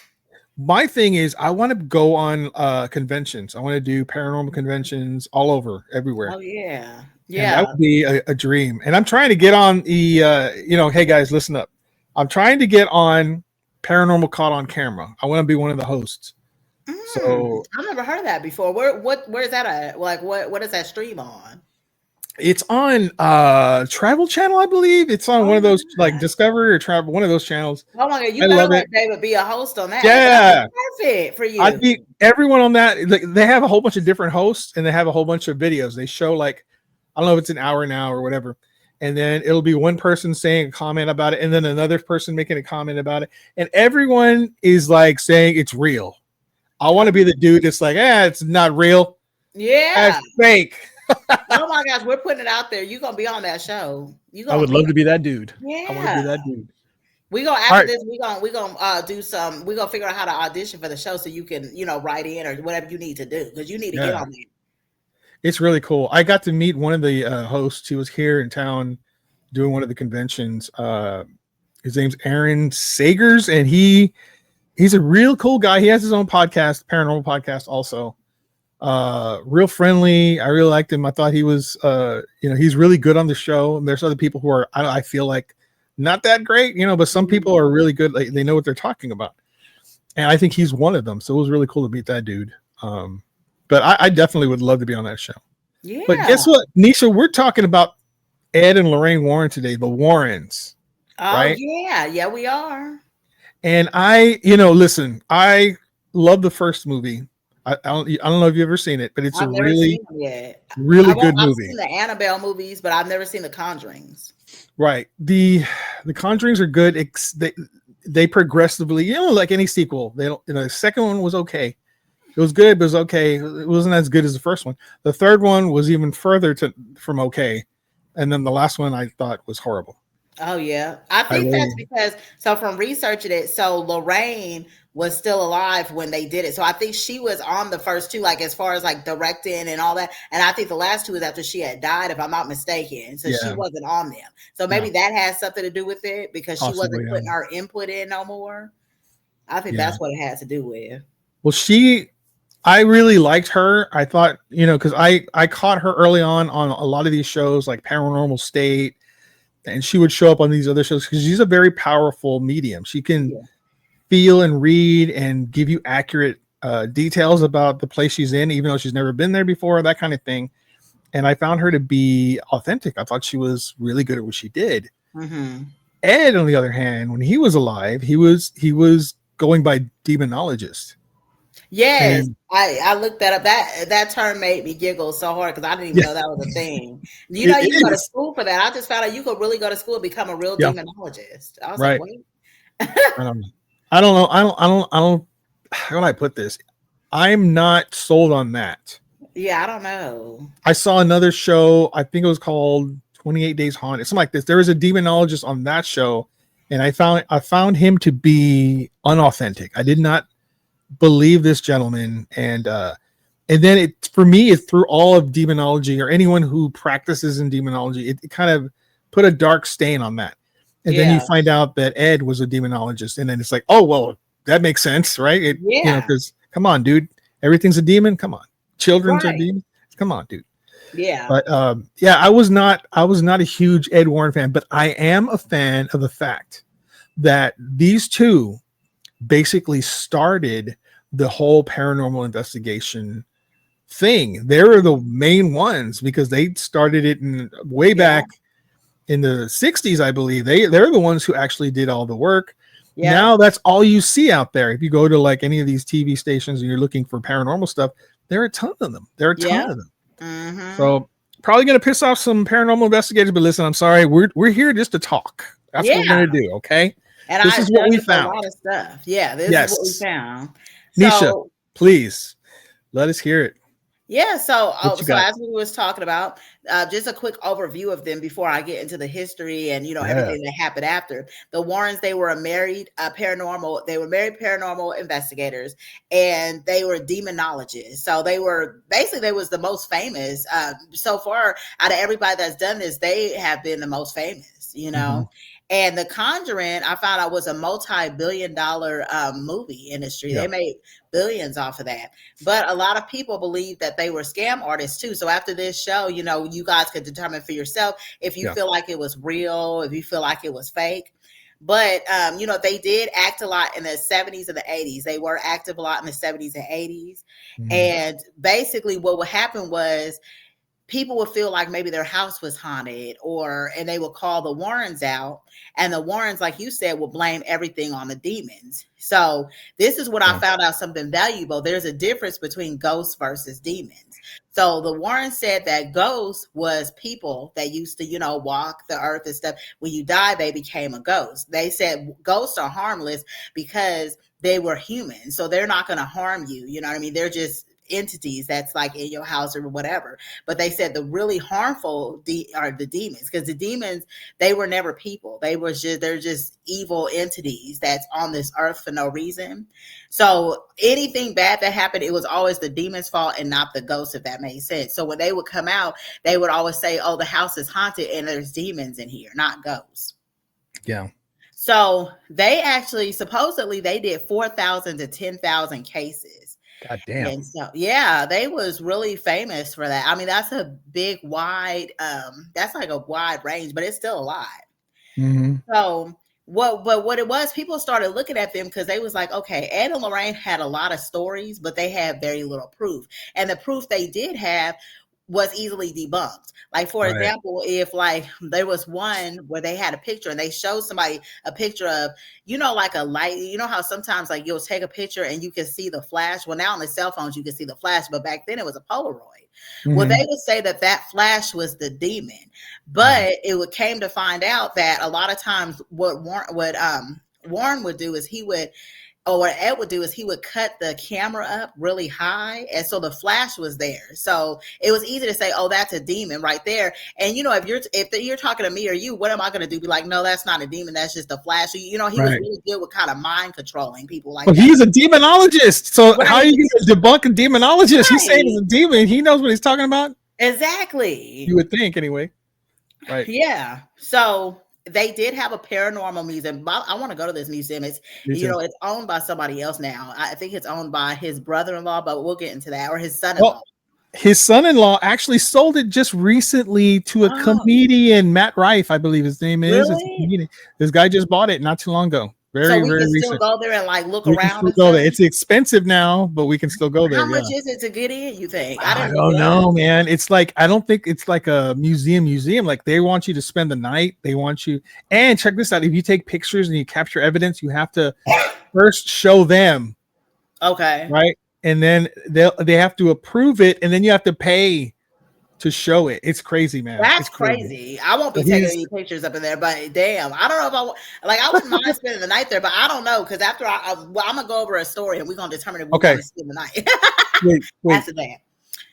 Speaker 3: My thing is, I want to go on conventions. I want to do paranormal conventions all over, everywhere.
Speaker 4: Oh yeah,
Speaker 3: And that
Speaker 4: yeah.
Speaker 3: would be a dream. And I'm trying to get on the, hey guys, listen up. I'm trying to get on Paranormal Caught on Camera. I want to be one of the hosts. So
Speaker 4: I've never heard of that before. Where's that at? Like what is that stream on?
Speaker 3: it's on Travel Channel, I believe. It's on
Speaker 4: Oh
Speaker 3: one of
Speaker 4: my
Speaker 3: those like
Speaker 4: God.
Speaker 3: Discovery or Travel, one of those channels.
Speaker 4: Oh my God,
Speaker 3: I
Speaker 4: you better
Speaker 3: love
Speaker 4: let
Speaker 3: it.
Speaker 4: David be a host on that.
Speaker 3: Yeah.
Speaker 4: That's perfect for
Speaker 3: I
Speaker 4: you.
Speaker 3: think everyone on that, like, they have a whole bunch of different hosts and they have a whole bunch of videos. They show like, I don't know if it's an hour now or whatever. And then it'll be one person saying a comment about it and then another person making a comment about it. And everyone is like saying it's real. I want to be the dude that's like, it's not real.
Speaker 4: Yeah.
Speaker 3: That's fake.
Speaker 4: Oh my gosh, we're putting it out there. You're gonna be on that show. You
Speaker 3: I
Speaker 4: gonna
Speaker 3: would love to be that dude. I want to be
Speaker 4: Yeah.
Speaker 3: that dude.
Speaker 4: We gonna
Speaker 3: All
Speaker 4: after
Speaker 3: right.
Speaker 4: this, we gonna do some. We gonna figure out how to audition for the show so you can write in or whatever you need to do because you need to get
Speaker 3: Yeah.
Speaker 4: on there.
Speaker 3: It's really cool. I got to meet one of the hosts. He was here in town doing one of the conventions. His name's Aaron Sagers, and he's a real cool guy. He has his own podcast, paranormal podcast, also. Real friendly. I really liked him. I thought he was, he's really good on the show. And there's other people who are, I feel like, not that great, but some people are really good. Like, they know what they're talking about, and I think he's one of them. So it was really cool to meet that dude. But I definitely would love to be on that show.
Speaker 4: Yeah.
Speaker 3: But guess what, Nisha? We're talking about Ed and Lorraine Warren today, the Warrens.
Speaker 4: Oh
Speaker 3: right?
Speaker 4: yeah, we are.
Speaker 3: And listen, I love the first movie. I don't know if you've ever seen it, but it's
Speaker 4: I've
Speaker 3: a
Speaker 4: never
Speaker 3: really,
Speaker 4: seen them yet.
Speaker 3: really good
Speaker 4: I've
Speaker 3: movie.
Speaker 4: seen the Annabelle movies, but I've never seen the Conjurings.
Speaker 3: Right. The Conjurings are good. They progressively, like any sequel, they don't. The second one was okay. It was good, but it was okay. It wasn't as good as the first one. The third one was even further from okay, and then the last one I thought was horrible.
Speaker 4: Oh yeah, I think that's because from researching it, so Lorraine was still alive when they did it, so I think she was on the first two, like as far as like directing and all that, and I think the last two was after she had died, if I'm not mistaken, so she wasn't on them. So maybe that has something to do with it because she wasn't putting her input in no more. I think that's what it has to do with.
Speaker 3: Well, I really liked her. I thought, because I caught her early on a lot of these shows like Paranormal State. And she would show up on these other shows because she's a very powerful medium. She can feel and read and give you accurate details about the place she's in, even though she's never been there before, that kind of thing. And I found her to be authentic. I thought she was really good at what she did.
Speaker 4: Mm-hmm.
Speaker 3: Ed, on the other hand, when he was alive, he was going by demonologist.
Speaker 4: Yes, I looked that up. That term made me giggle so hard because I didn't even know that was a thing. You can go to school for that. I just found out you could really go to school and become a real demonologist. I was like, wait.
Speaker 3: I don't know. How do I put this? I'm not sold on that.
Speaker 4: Yeah, I don't know.
Speaker 3: I saw another show. I think it was called 28 Days Haunted. Something like this. There was a demonologist on that show, and I found him to be unauthentic. I did not believe this gentleman, and then for me, it threw all of demonology or anyone who practices in demonology. It kind of put a dark stain on that. And then you find out that Ed was a demonologist, and then it's like, oh well, that makes sense, right? Because come on, dude, everything's a demon. Come on, children's are demons. Come on, dude.
Speaker 4: Yeah.
Speaker 3: But I was not a huge Ed Warren fan, but I am a fan of the fact that these two basically started the whole paranormal investigation thing. They were the main ones because they started it way back in the 60s, I believe. They're the ones who actually did all the work. Yeah. Now that's all you see out there. If you go to like any of these TV stations and you're looking for paranormal stuff, there are a ton of them. Mm-hmm. So probably going to piss off some paranormal investigators, but listen, I'm sorry. We're here just to talk. That's what we're going to do. Okay.
Speaker 4: And
Speaker 3: this is what we found.
Speaker 4: A lot of stuff. Yeah, this is what we found.
Speaker 3: Nisha, please let us hear it.
Speaker 4: Yeah, so
Speaker 3: What you
Speaker 4: so
Speaker 3: got?
Speaker 4: as we was talking about, just a quick overview of them before I get into the history and
Speaker 3: Yeah.
Speaker 4: everything that happened after. The Warrens, they were married paranormal investigators, and they were demonologists. So they were basically they was the most famous. So far out of everybody that's done this, they have been the most famous.
Speaker 3: Mhm.
Speaker 4: And The Conjuring, I found out was a multi-billion-dollar movie industry.
Speaker 3: Yeah.
Speaker 4: They made billions off of that. But a lot of people believe that they were scam artists too. So after this show, you guys could determine for yourself if you
Speaker 3: Yeah.
Speaker 4: feel like it was real, if you feel like it was fake. But they did act a lot in the 70s and the 80s. They were active a lot in the 70s and 80s.
Speaker 3: Mhm.
Speaker 4: And basically what would happen was people would feel like maybe their house was haunted, and they would call the Warrens out, and the Warrens, like you said, will blame everything on the demons. So this is what I
Speaker 3: Yeah.
Speaker 4: found out something valuable. There's a difference between ghosts versus demons. So the Warrens said that ghosts was people that used to, walk the earth and stuff. When you die, they became a ghost. They said ghosts are harmless because they were human. So they're not going to harm you. You know what I mean? They're just entities that's like in your house or whatever. But they said the really harmful are the demons, because the demons, they were never people. They're just evil entities that's on this earth for no reason. So anything bad that happened, it was always the demon's fault and not the ghost, if that made sense. So when they would come out, they would always say, oh, the house is haunted and there's demons in here, not ghosts.
Speaker 3: Yeah.
Speaker 4: So they actually supposedly they did 4,000 to 10,000 cases.
Speaker 3: God damn.
Speaker 4: And so, yeah, they was really famous for that. I mean, that's a big, wide, that's like a wide range, but it's still a lot.
Speaker 3: Mhm.
Speaker 4: So what it was, people started looking at them because they was like, okay, Ed and Lorraine had a lot of stories, but they had very little proof. And the proof they did have was easily debunked. Like, for
Speaker 3: Right.
Speaker 4: example, if like there was one where they had a picture and they showed somebody a picture of, like a light, how sometimes like you'll take a picture and you can see the flash. Well, now on the cell phones, you can see the flash, but back then it was a Polaroid. Well,
Speaker 3: Mhm.
Speaker 4: they would say that flash was the demon, but it came to find out that a lot of times what Warren would do is what Ed would do is he would cut the camera up really high, and so the flash was there. So it was easy to say, "Oh, that's a demon right there." And if you're talking to me or you, what am I going to do? Be like, "No, that's not a demon. That's just a flash." So, he was
Speaker 3: Right.
Speaker 4: really good with kind of mind controlling people like
Speaker 3: Well,
Speaker 4: that.
Speaker 3: he's a demonologist. So how are
Speaker 4: Right.
Speaker 3: you going to debunk a demonologist? He's saying
Speaker 4: Right.
Speaker 3: he's a demon. He knows what he's talking about.
Speaker 4: Exactly.
Speaker 3: You would think, anyway. Right.
Speaker 4: Yeah. So they did have a paranormal museum. I want to go to this museum. It's
Speaker 3: Me too.
Speaker 4: it's owned by somebody else now. I think it's owned by his brother-in-law, but we'll get into that, or his son-in-law.
Speaker 3: Well, his son-in-law actually sold it just recently to a
Speaker 4: Oh,
Speaker 3: comedian, Matt Rife, I believe his name is. It's a
Speaker 4: really?
Speaker 3: comedian. This guy just bought it not too long ago.
Speaker 4: So
Speaker 3: Very,
Speaker 4: we
Speaker 3: very
Speaker 4: can still
Speaker 3: recent.
Speaker 4: go there and like look
Speaker 3: We can
Speaker 4: around
Speaker 3: still
Speaker 4: and
Speaker 3: go
Speaker 4: stuff?
Speaker 3: there. It's expensive now, but we can still go there.
Speaker 4: How
Speaker 3: Yeah.
Speaker 4: much is it to get in, you think?
Speaker 3: I
Speaker 4: didn't
Speaker 3: don't
Speaker 4: realize.
Speaker 3: know, man. It's like, I don't think it's like a museum. Like, they want you to spend the night. They want you, and check this out. If you take pictures and you capture evidence, you have to first show them,
Speaker 4: Okay.
Speaker 3: right? And then they have to approve it, and then you have to pay to show it. It's crazy, man.
Speaker 4: That's
Speaker 3: It's crazy.
Speaker 4: crazy. I won't be
Speaker 3: But
Speaker 4: taking
Speaker 3: he's-
Speaker 4: any pictures up in there, but damn, I don't know if I wouldn't mind spending the night there, but I don't know, because after I'm gonna go over a story and we're gonna determine if we
Speaker 3: Okay.
Speaker 4: want to spend the night.
Speaker 3: Wait.
Speaker 4: After that.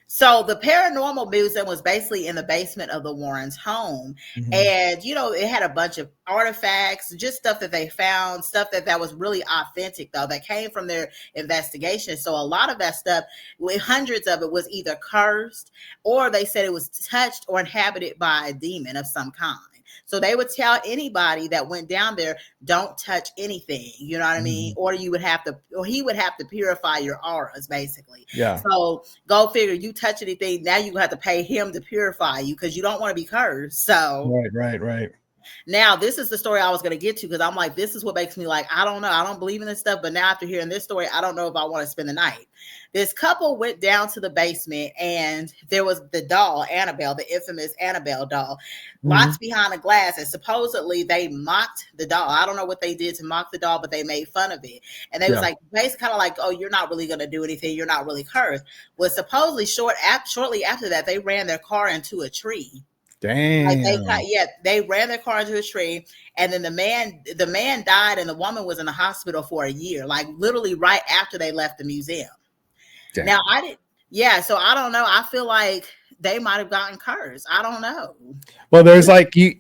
Speaker 4: So the paranormal museum was basically in the basement of the Warrens' home.
Speaker 3: Mhm.
Speaker 4: And, it had a bunch of artifacts, just stuff that they found, stuff that was really authentic, though, that came from their investigation. So a lot of that stuff, hundreds of it, was either cursed, or they said it was touched or inhabited by a demon of some kind. So they would tell anybody that went down there, don't touch anything, you know what I mean? Or he would have to purify your auras, basically.
Speaker 3: Yeah.
Speaker 4: So go figure, you touch anything, now you have to pay him to purify you, because you don't want to be cursed. So
Speaker 3: Right.
Speaker 4: now this is the story I was going to get to, because I'm like, this is what makes me like, I don't know, I don't believe in this stuff, but now after hearing this story, I don't know if I want to spend the night. This couple went down to the basement, and there was the doll, Annabelle, the infamous Annabelle doll, locked behind a glass, and supposedly they mocked the doll. I don't know what they did to mock the doll, but they made fun of it. And they was like, basically kind of like, oh, you're not really going to do anything, you're not really cursed. Well, supposedly shortly after that, they ran their car into a tree.
Speaker 3: Damn.
Speaker 4: Like they ran their car into a tree, and then the man died, and the woman was in the hospital for a year, like literally right after they left the museum.
Speaker 3: Damn.
Speaker 4: Now Yeah, so I don't know. I feel like they might have gotten cursed. I don't know.
Speaker 3: Well, there's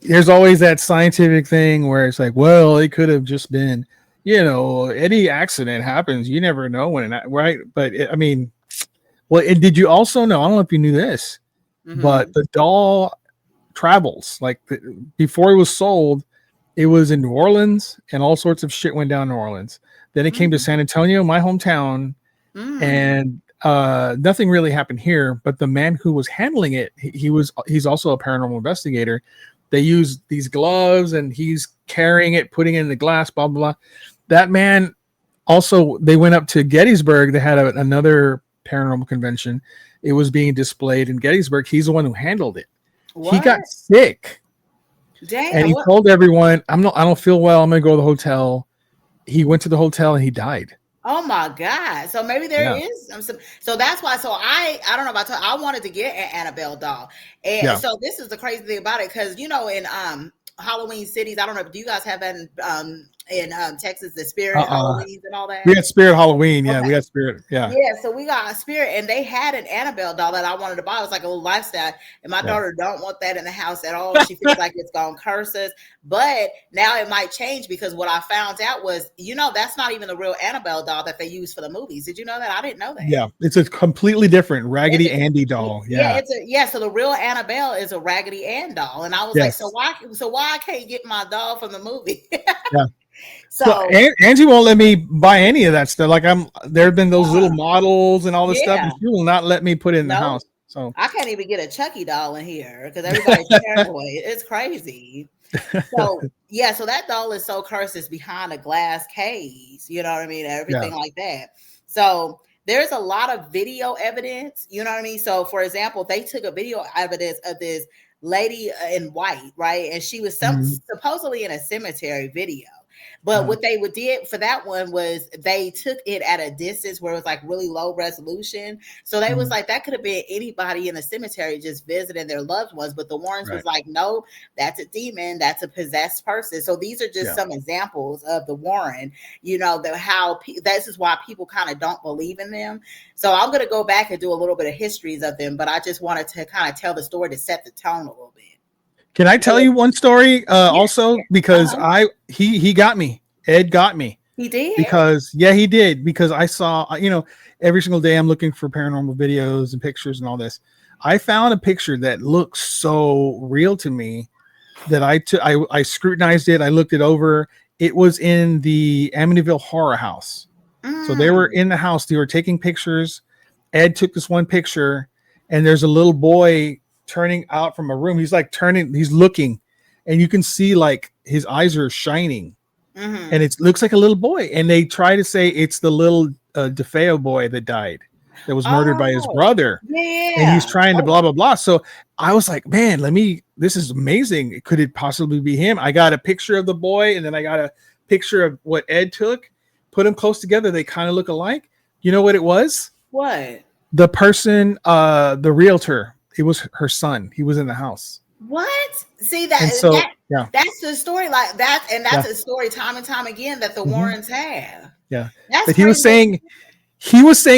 Speaker 3: there's always that scientific thing where it's like, well, it could have just been, any accident happens. You never know right? But I mean, well, and did you also know? I don't know if you knew this, but the doll travels. Like before it was sold, it was in New Orleans, and all sorts of shit went down in New Orleans. Then it came to San Antonio, my hometown, and nothing really happened here. But the man who was handling it, he's also a paranormal investigator. They use these gloves, and he's carrying it, putting it in the glass, blah blah blah. That man also, they went up to Gettysburg. They had another paranormal convention. It was being displayed in Gettysburg. He's the one who handled it.
Speaker 4: What?
Speaker 3: He got sick.
Speaker 4: Damn,
Speaker 3: and he told everyone, I don't feel well. I'm going to go to the hotel. He went to the hotel and he died.
Speaker 4: Oh my God. So maybe there is some, so that's why. So I don't know about, I wanted to get an Annabelle doll. And so this is the crazy thing about it. Cause in Halloween cities, I don't know, do you guys have that in Texas, the Spirit Halloween and all that?
Speaker 3: We had Spirit Halloween. Yeah,
Speaker 4: okay.
Speaker 3: We had Spirit. Yeah.
Speaker 4: Yeah, so we got a Spirit, and they had an Annabelle doll that I wanted to buy. It was like a little lifestyle, and my daughter don't want that in the house at all. She feels like it's gonna curse us. But now it might change, because what I found out was, that's not even the real Annabelle doll that they use for the movies. Did you know that? I didn't know that.
Speaker 3: Yeah, it's a completely different Raggedy Andy doll. Yeah,
Speaker 4: so the real Annabelle is a Raggedy Ann doll, and I was like, so why I can't get my doll from the movie?
Speaker 3: Yeah.
Speaker 4: So
Speaker 3: Angie won't let me buy any of that stuff. Like there have been those little models and all this stuff, and she will not let me put it in the house. So
Speaker 4: I can't even get a Chucky doll in here because everybody's paranoid. It's crazy. So so that doll is so cursed. It's behind a glass case. You know what I mean? Everything like that. So there's a lot of video evidence. You know what I mean? So for example, they took a video evidence of this lady in white, right? And she was supposedly in a cemetery video. But what they did for that one was they took it at a distance where it was like really low resolution. So they was like, that could have been anybody in the cemetery just visiting their loved ones. But the Warrens was like, no, that's a demon. That's a possessed person. So these are just some examples of the Warren, this is why people kind of don't believe in them. So I'm going to go back and do a little bit of histories of them. But I just wanted to kind of tell the story to set the tone a little bit.
Speaker 3: Can I tell you one story also? Because he got me. Ed got me.
Speaker 4: He did?
Speaker 3: Because, he did. Because I saw, every single day I'm looking for paranormal videos and pictures and all this. I found a picture that looks so real to me that I scrutinized it. I looked it over. It was in the Amityville Horror House. So they were in the house. They were taking pictures. Ed took this one picture, and there's a little boy turning out from a room. He's looking, and you can see like his eyes are shining, and it looks like a little boy. And they try to say it's the little DeFeo boy that died, that was murdered by his brother. And he's trying to blah blah blah. So I was like, man, this is amazing. Could it possibly be him? I got a picture of the boy, and then I got a picture of what Ed took, put them close together. They kind of look alike. You know what it was?
Speaker 4: What?
Speaker 3: The person, the realtor. It was her son. He was in the house.
Speaker 4: What? See that?
Speaker 3: So,
Speaker 4: that's the story like that, and that's a story time and time again that the Warrens have.
Speaker 3: Yeah,
Speaker 4: that's
Speaker 3: but he was saying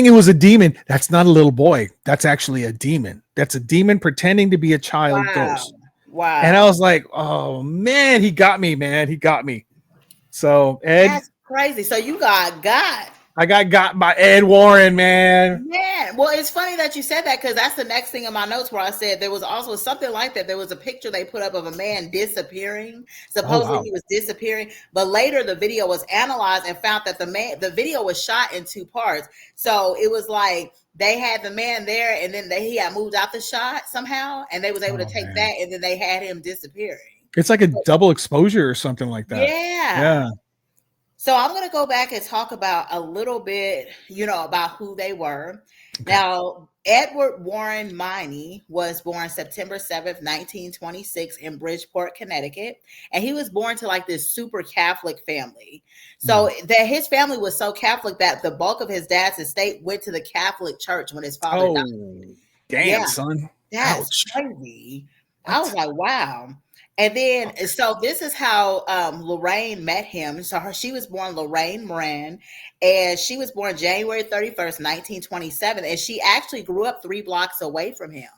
Speaker 3: it was a demon. That's not a little boy. That's actually a demon. That's a demon pretending to be a child ghost.
Speaker 4: Wow.
Speaker 3: And I was like, oh man, he got me, man. He got me. So Ed,
Speaker 4: that's crazy. So you got.
Speaker 3: I got by Ed Warren, man.
Speaker 4: Yeah. Well, it's funny that you said that, because that's the next thing in my notes where I said there was also something like that. There was a picture they put up of a man disappearing. Supposedly he was disappearing, but later the video was analyzed and found that the video was shot in two parts. So it was like they had the man there, and then he had moved out the shot somehow, and they was able to take that, and then they had him disappearing. It's
Speaker 3: like a double exposure or something like that.
Speaker 4: Yeah. So I'm going to go back and talk about a little bit, about who they were. Okay. Now, Edward Warren Miney was born September 7th, 1926 in Bridgeport, Connecticut. And he was born to like this super Catholic family. So that his family was so Catholic that the bulk of his dad's estate went to the Catholic church when his father died.
Speaker 3: Damn, son.
Speaker 4: That's crazy. What? I was like, wow. And then, so this is how Lorraine met him. So she was born Lorraine Moran, and she was born January 31st, 1927. And she actually grew up 3 blocks away from him.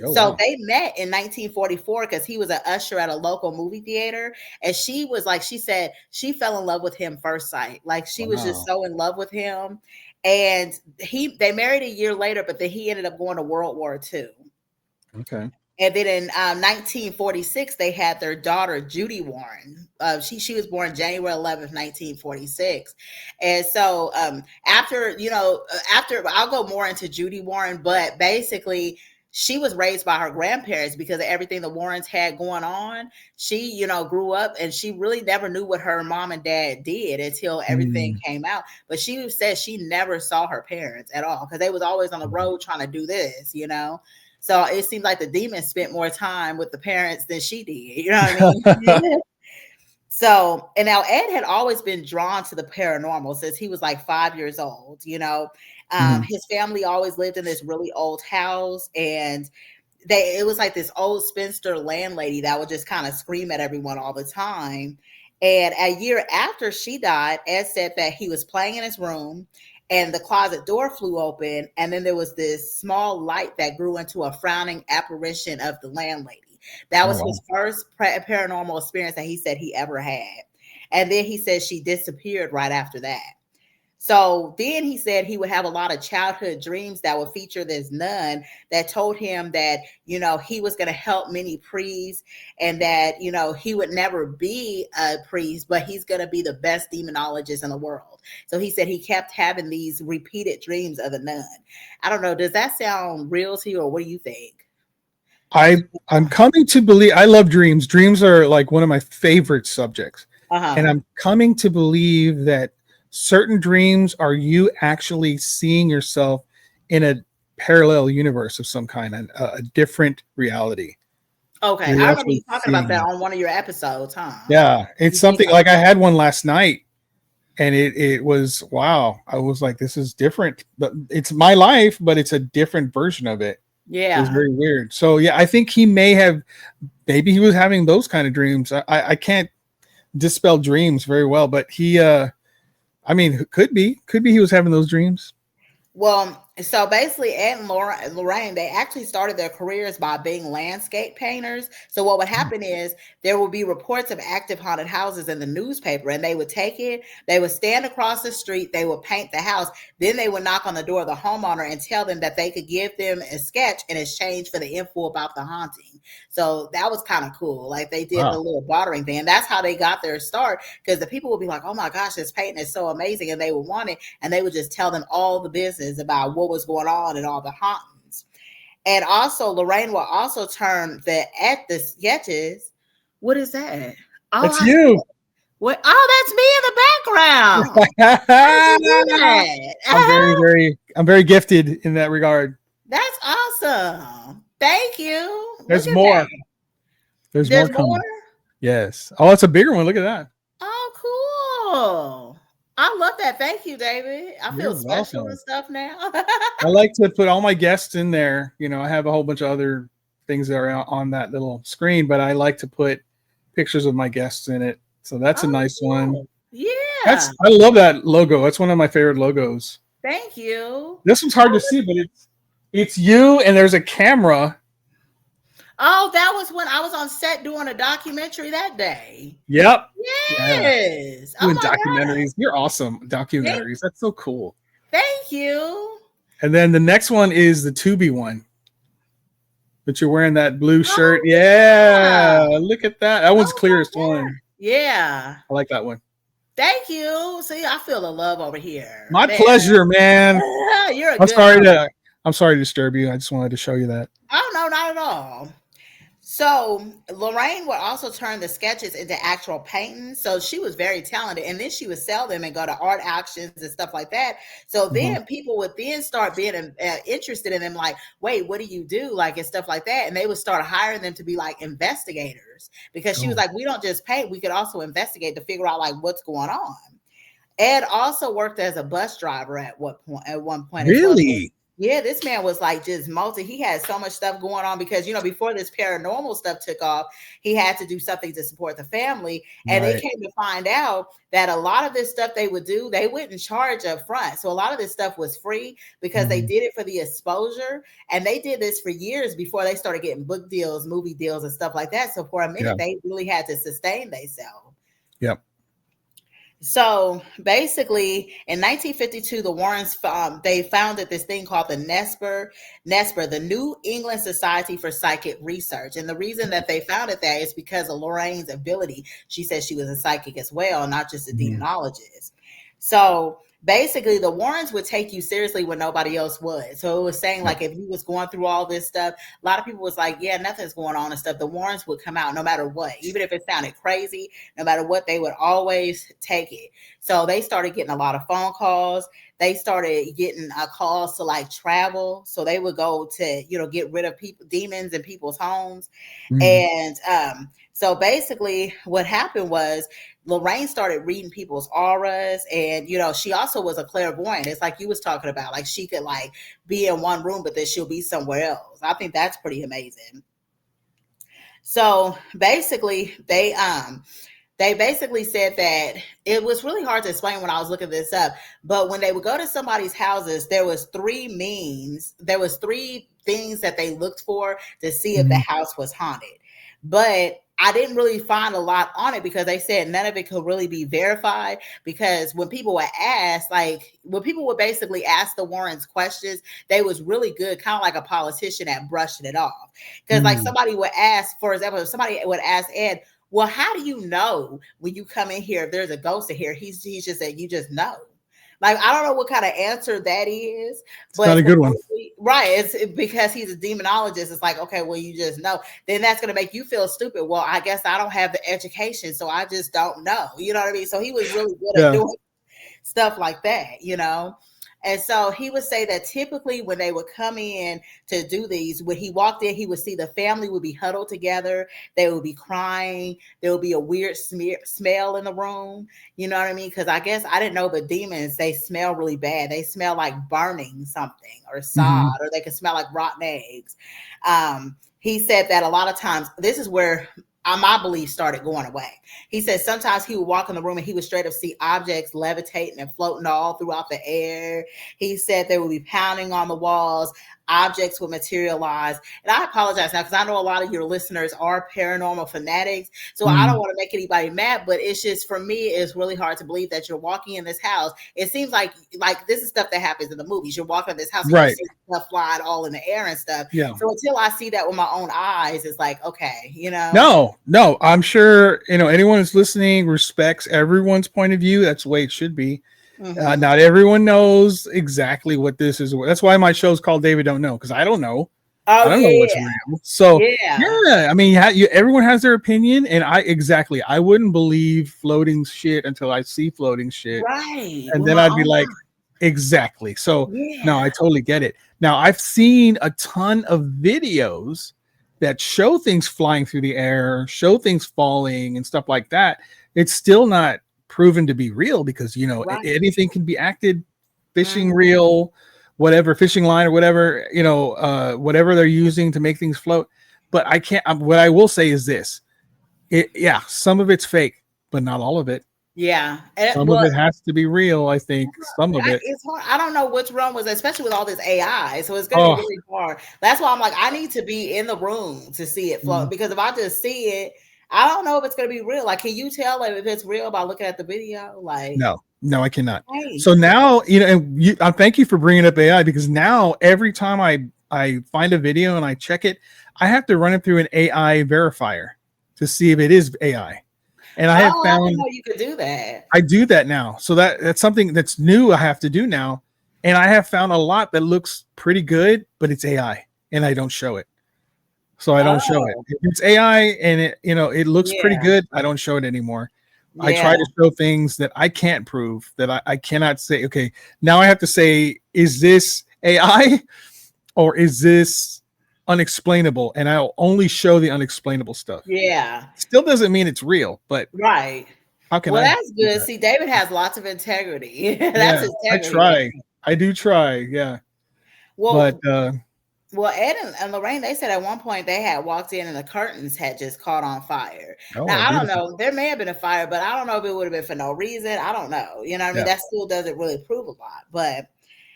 Speaker 3: Oh,
Speaker 4: So
Speaker 3: wow.
Speaker 4: they met in 1944 because he was an usher at a local movie theater. And she was like, she said she fell in love with him first sight. Like she was just
Speaker 3: Wow.
Speaker 4: so in love with him. And they married a year later, but then he ended up going to World War II.
Speaker 3: Okay.
Speaker 4: And then in 1946, they had their daughter, Judy Warren. She was born January 11th, 1946. And so after I'll go more into Judy Warren, but basically she was raised by her grandparents because of everything the Warrens had going on. She, grew up and she really never knew what her mom and dad did until everything came out. But she said she never saw her parents at all because they was always on the road trying to do this, So it seemed like the demon spent more time with the parents than she did. You know what I mean? So, and now Ed had always been drawn to the paranormal since he was like 5 years old. His family always lived in this really old house, and it was like this old spinster landlady that would just kind of scream at everyone all the time. And a year after she died, Ed said that he was playing in his room and the closet door flew open, and then there was this small light that grew into a frowning apparition of the landlady. That was his first paranormal experience that he said he ever had. And then he said she disappeared right after that. So then he said he would have a lot of childhood dreams that would feature this nun that told him that, he was going to help many priests and that, he would never be a priest, but he's going to be the best demonologist in the world. So he said he kept having these repeated dreams of the nun. I don't know. Does that sound real to you, or what do you think?
Speaker 3: I'm coming to believe, I love dreams. Dreams are like one of my favorite subjects. And I'm coming to believe that certain dreams are you actually seeing yourself in a parallel universe of some kind, a different reality.
Speaker 4: Okay. I remember you talking about that on one of your episodes, huh?
Speaker 3: Yeah. It's something like I had one last night and it was, wow. I was like, this is different, but it's my life, but it's a different version of it.
Speaker 4: Yeah.
Speaker 3: It was very weird. So yeah, I think maybe he was having those kind of dreams. I can't dispel dreams very well, but he, could be he was having those dreams.
Speaker 4: Well, so basically Ed and Lorraine, they actually started their careers by being landscape painters. So what would happen is there would be reports of active haunted houses in the newspaper, and they would take it, they would stand across the street, they would paint the house, then they would knock on the door of the homeowner and tell them that they could give them a sketch in exchange for the info about the haunting. So that was kind of cool. Like they did the little bartering thing. And that's how they got their start, because the people would be like, oh my gosh, this painting is so amazing, and they would want it, and they would just tell them all the business about what was going on and all the hauntings. And also Lorraine will also turn the sketches. What is that? Oh,
Speaker 3: that's you.
Speaker 4: What? Oh, that's me in the background.
Speaker 3: I'm very gifted in that regard.
Speaker 4: That's awesome. Thank you.
Speaker 3: There's more. There's more coming. Yes. Oh, it's a bigger one. Look at that.
Speaker 4: Oh, cool. I love that. Thank you, David. I feel special and stuff now.
Speaker 3: I like to put all my guests in there. I have a whole bunch of other things that are on that little screen, but I like to put pictures of my guests in it. So that's a nice one.
Speaker 4: Yeah.
Speaker 3: I love that logo. That's one of my favorite logos.
Speaker 4: Thank you.
Speaker 3: This one's hard to see, but it's you and there's a camera.
Speaker 4: Oh, that was when I was on set doing a documentary that day.
Speaker 3: Yep.
Speaker 4: Yes.
Speaker 3: Yeah. Doing documentaries. God. You're awesome. Documentaries. That's so cool.
Speaker 4: Thank you.
Speaker 3: And then the next one is the Tubi one. But you're wearing that blue shirt. Yeah. Look at that. That one's clearest one.
Speaker 4: Yeah.
Speaker 3: I like that one.
Speaker 4: Thank you. See, I feel the love over here.
Speaker 3: My pleasure, man.
Speaker 4: You're
Speaker 3: I'm sorry to disturb you. I just wanted to show you that.
Speaker 4: Oh, no, not at all. So Lorraine would also turn the sketches into actual paintings. So she was very talented. And then she would sell them and go to art auctions and stuff like that. So then people would then start being interested in them, like, wait, what do you do? Like, and stuff like that. And they would start hiring them to be like investigators, because she was like, we don't just paint, we could also investigate to figure out like what's going on. Ed also worked as a bus driver at one point.
Speaker 3: Really?
Speaker 4: Yeah, this man was like just he had so much stuff going on because, before this paranormal stuff took off, he had to do something to support the family. And they
Speaker 3: Right.
Speaker 4: came to find out that a lot of this stuff they would do, they wouldn't charge up front. So a lot of this stuff was free because they did it for the exposure. And they did this for years before they started getting book deals, movie deals, and stuff like that. So for a minute, they really had to sustain themselves.
Speaker 3: Yep.
Speaker 4: So basically, in 1952, the Warrens they founded this thing called the NESPR, the New England Society for Psychic Research. And the reason that they founded that is because of Lorraine's ability. She said she was a psychic as well, not just a demonologist. So basically, the Warrens would take you seriously when nobody else would. So it was saying, like, if you was going through all this stuff, a lot of people was like, yeah, nothing's going on and stuff. The Warrens would come out no matter what. Even if it sounded crazy, no matter what, they would always take it. So they started getting a lot of phone calls. They started getting calls to like travel. So they would go to, get rid of demons in people's homes. And so basically what happened was Lorraine started reading people's auras, and she also was a clairvoyant. It's like you was talking about, like she could like be in one room, but then she'll be somewhere else. I think that's pretty amazing. So basically, they basically said that it was really hard to explain when I was looking this up, but when they would go to somebody's houses, there was three things that they looked for to see if the house was haunted. But I didn't really find a lot on it because they said none of it could really be verified, because when people would ask, when people would basically ask the Warrens questions, they was really good, kind of like a politician at brushing it off. Because like somebody would ask, for example, if somebody would ask Ed, well, how do you know when you come in here if there's a ghost in here? He's just said, you just know. Like, I don't know what kind of answer that is, but
Speaker 3: it's not a good one.
Speaker 4: Right. It's because he's a demonologist. It's like, okay, well, you just know. Then that's going to make you feel stupid. Well, I guess I don't have the education, so I just don't know. You know what I mean? So he was really good at doing stuff like that, And so he would say that typically when they would come in to do these, when he walked in, he would see the family would be huddled together. They would be crying. There would be a weird smell in the room. You know what I mean? Because I guess I didn't know, but demons, they smell really bad. They smell like burning something or sod, or they can smell like rotten eggs. He said that a lot of times, this is where my belief started going away. He said sometimes he would walk in the room and he would straight up see objects levitating and floating all throughout the air. He said they would be pounding on the walls. Objects would materialize. And I apologize now because I know a lot of your listeners are paranormal fanatics. So I don't want to make anybody mad, but it's just, for me, it's really hard to believe that you're walking in this house. It seems like this is stuff that happens in the movies. You're walking in this house and you see stuff flying all in the air and stuff. Yeah. So until I see that with my own eyes, it's like, okay,
Speaker 3: No, I'm sure, anyone who's listening respects everyone's point of view. That's the way it should be. Not everyone knows exactly what this is. That's why my show's called Dayvid Don't Know, because I don't know. I don't know what's real. So I mean, everyone has their opinion, and I wouldn't believe floating shit until I see floating shit,
Speaker 4: right?
Speaker 3: And then I'd be like, exactly. So no, I totally get it. Now I've seen a ton of videos that show things flying through the air, show things falling and stuff like that. It's still not proven to be real because anything can be acted, fishing reel, whatever, fishing line or whatever, whatever they're using to make things float. But I can't. What I will say is this: some of it's fake, but not all of it.
Speaker 4: Yeah,
Speaker 3: some of it has to be real. I think some of it.
Speaker 4: It's hard. I don't know what's wrong with, especially with all this AI. So it's going to be really hard. That's why I'm like, I need to be in the room to see it float, because if I just see it, I don't know if it's going to be real. Like, can you tell if it's real by looking at the video? Like,
Speaker 3: no, I cannot. Right. So now, I thank you for bringing up AI, because now every time I find a video and I check it, I have to run it through an AI verifier to see if it is AI. And I have found,
Speaker 4: I didn't know you could do that.
Speaker 3: I do that now. So that's something that's new I have to do now. And I have found a lot that looks pretty good, but it's AI, and I don't show it. So I don't show it. If it's AI and it looks pretty good, I don't show it anymore. Yeah. I try to show things that I can't prove, that I cannot say, okay, now I have to say, is this AI or is this unexplainable? And I'll only show the unexplainable stuff.
Speaker 4: Yeah.
Speaker 3: Still doesn't mean it's real, but
Speaker 4: right.
Speaker 3: How can
Speaker 4: that's good. See, Dayvid has lots of integrity. That's his integrity.
Speaker 3: I do try. Yeah.
Speaker 4: Well,
Speaker 3: But
Speaker 4: well, Ed and Lorraine, they said at one point they had walked in and the curtains had just caught on fire.
Speaker 3: oh,
Speaker 4: Now, I don't
Speaker 3: beautiful.
Speaker 4: know. There may have been a fire, but I don't know if it would have been for no reason. I don't know. You know what I mean?
Speaker 3: Yeah.
Speaker 4: That still doesn't really prove a lot. But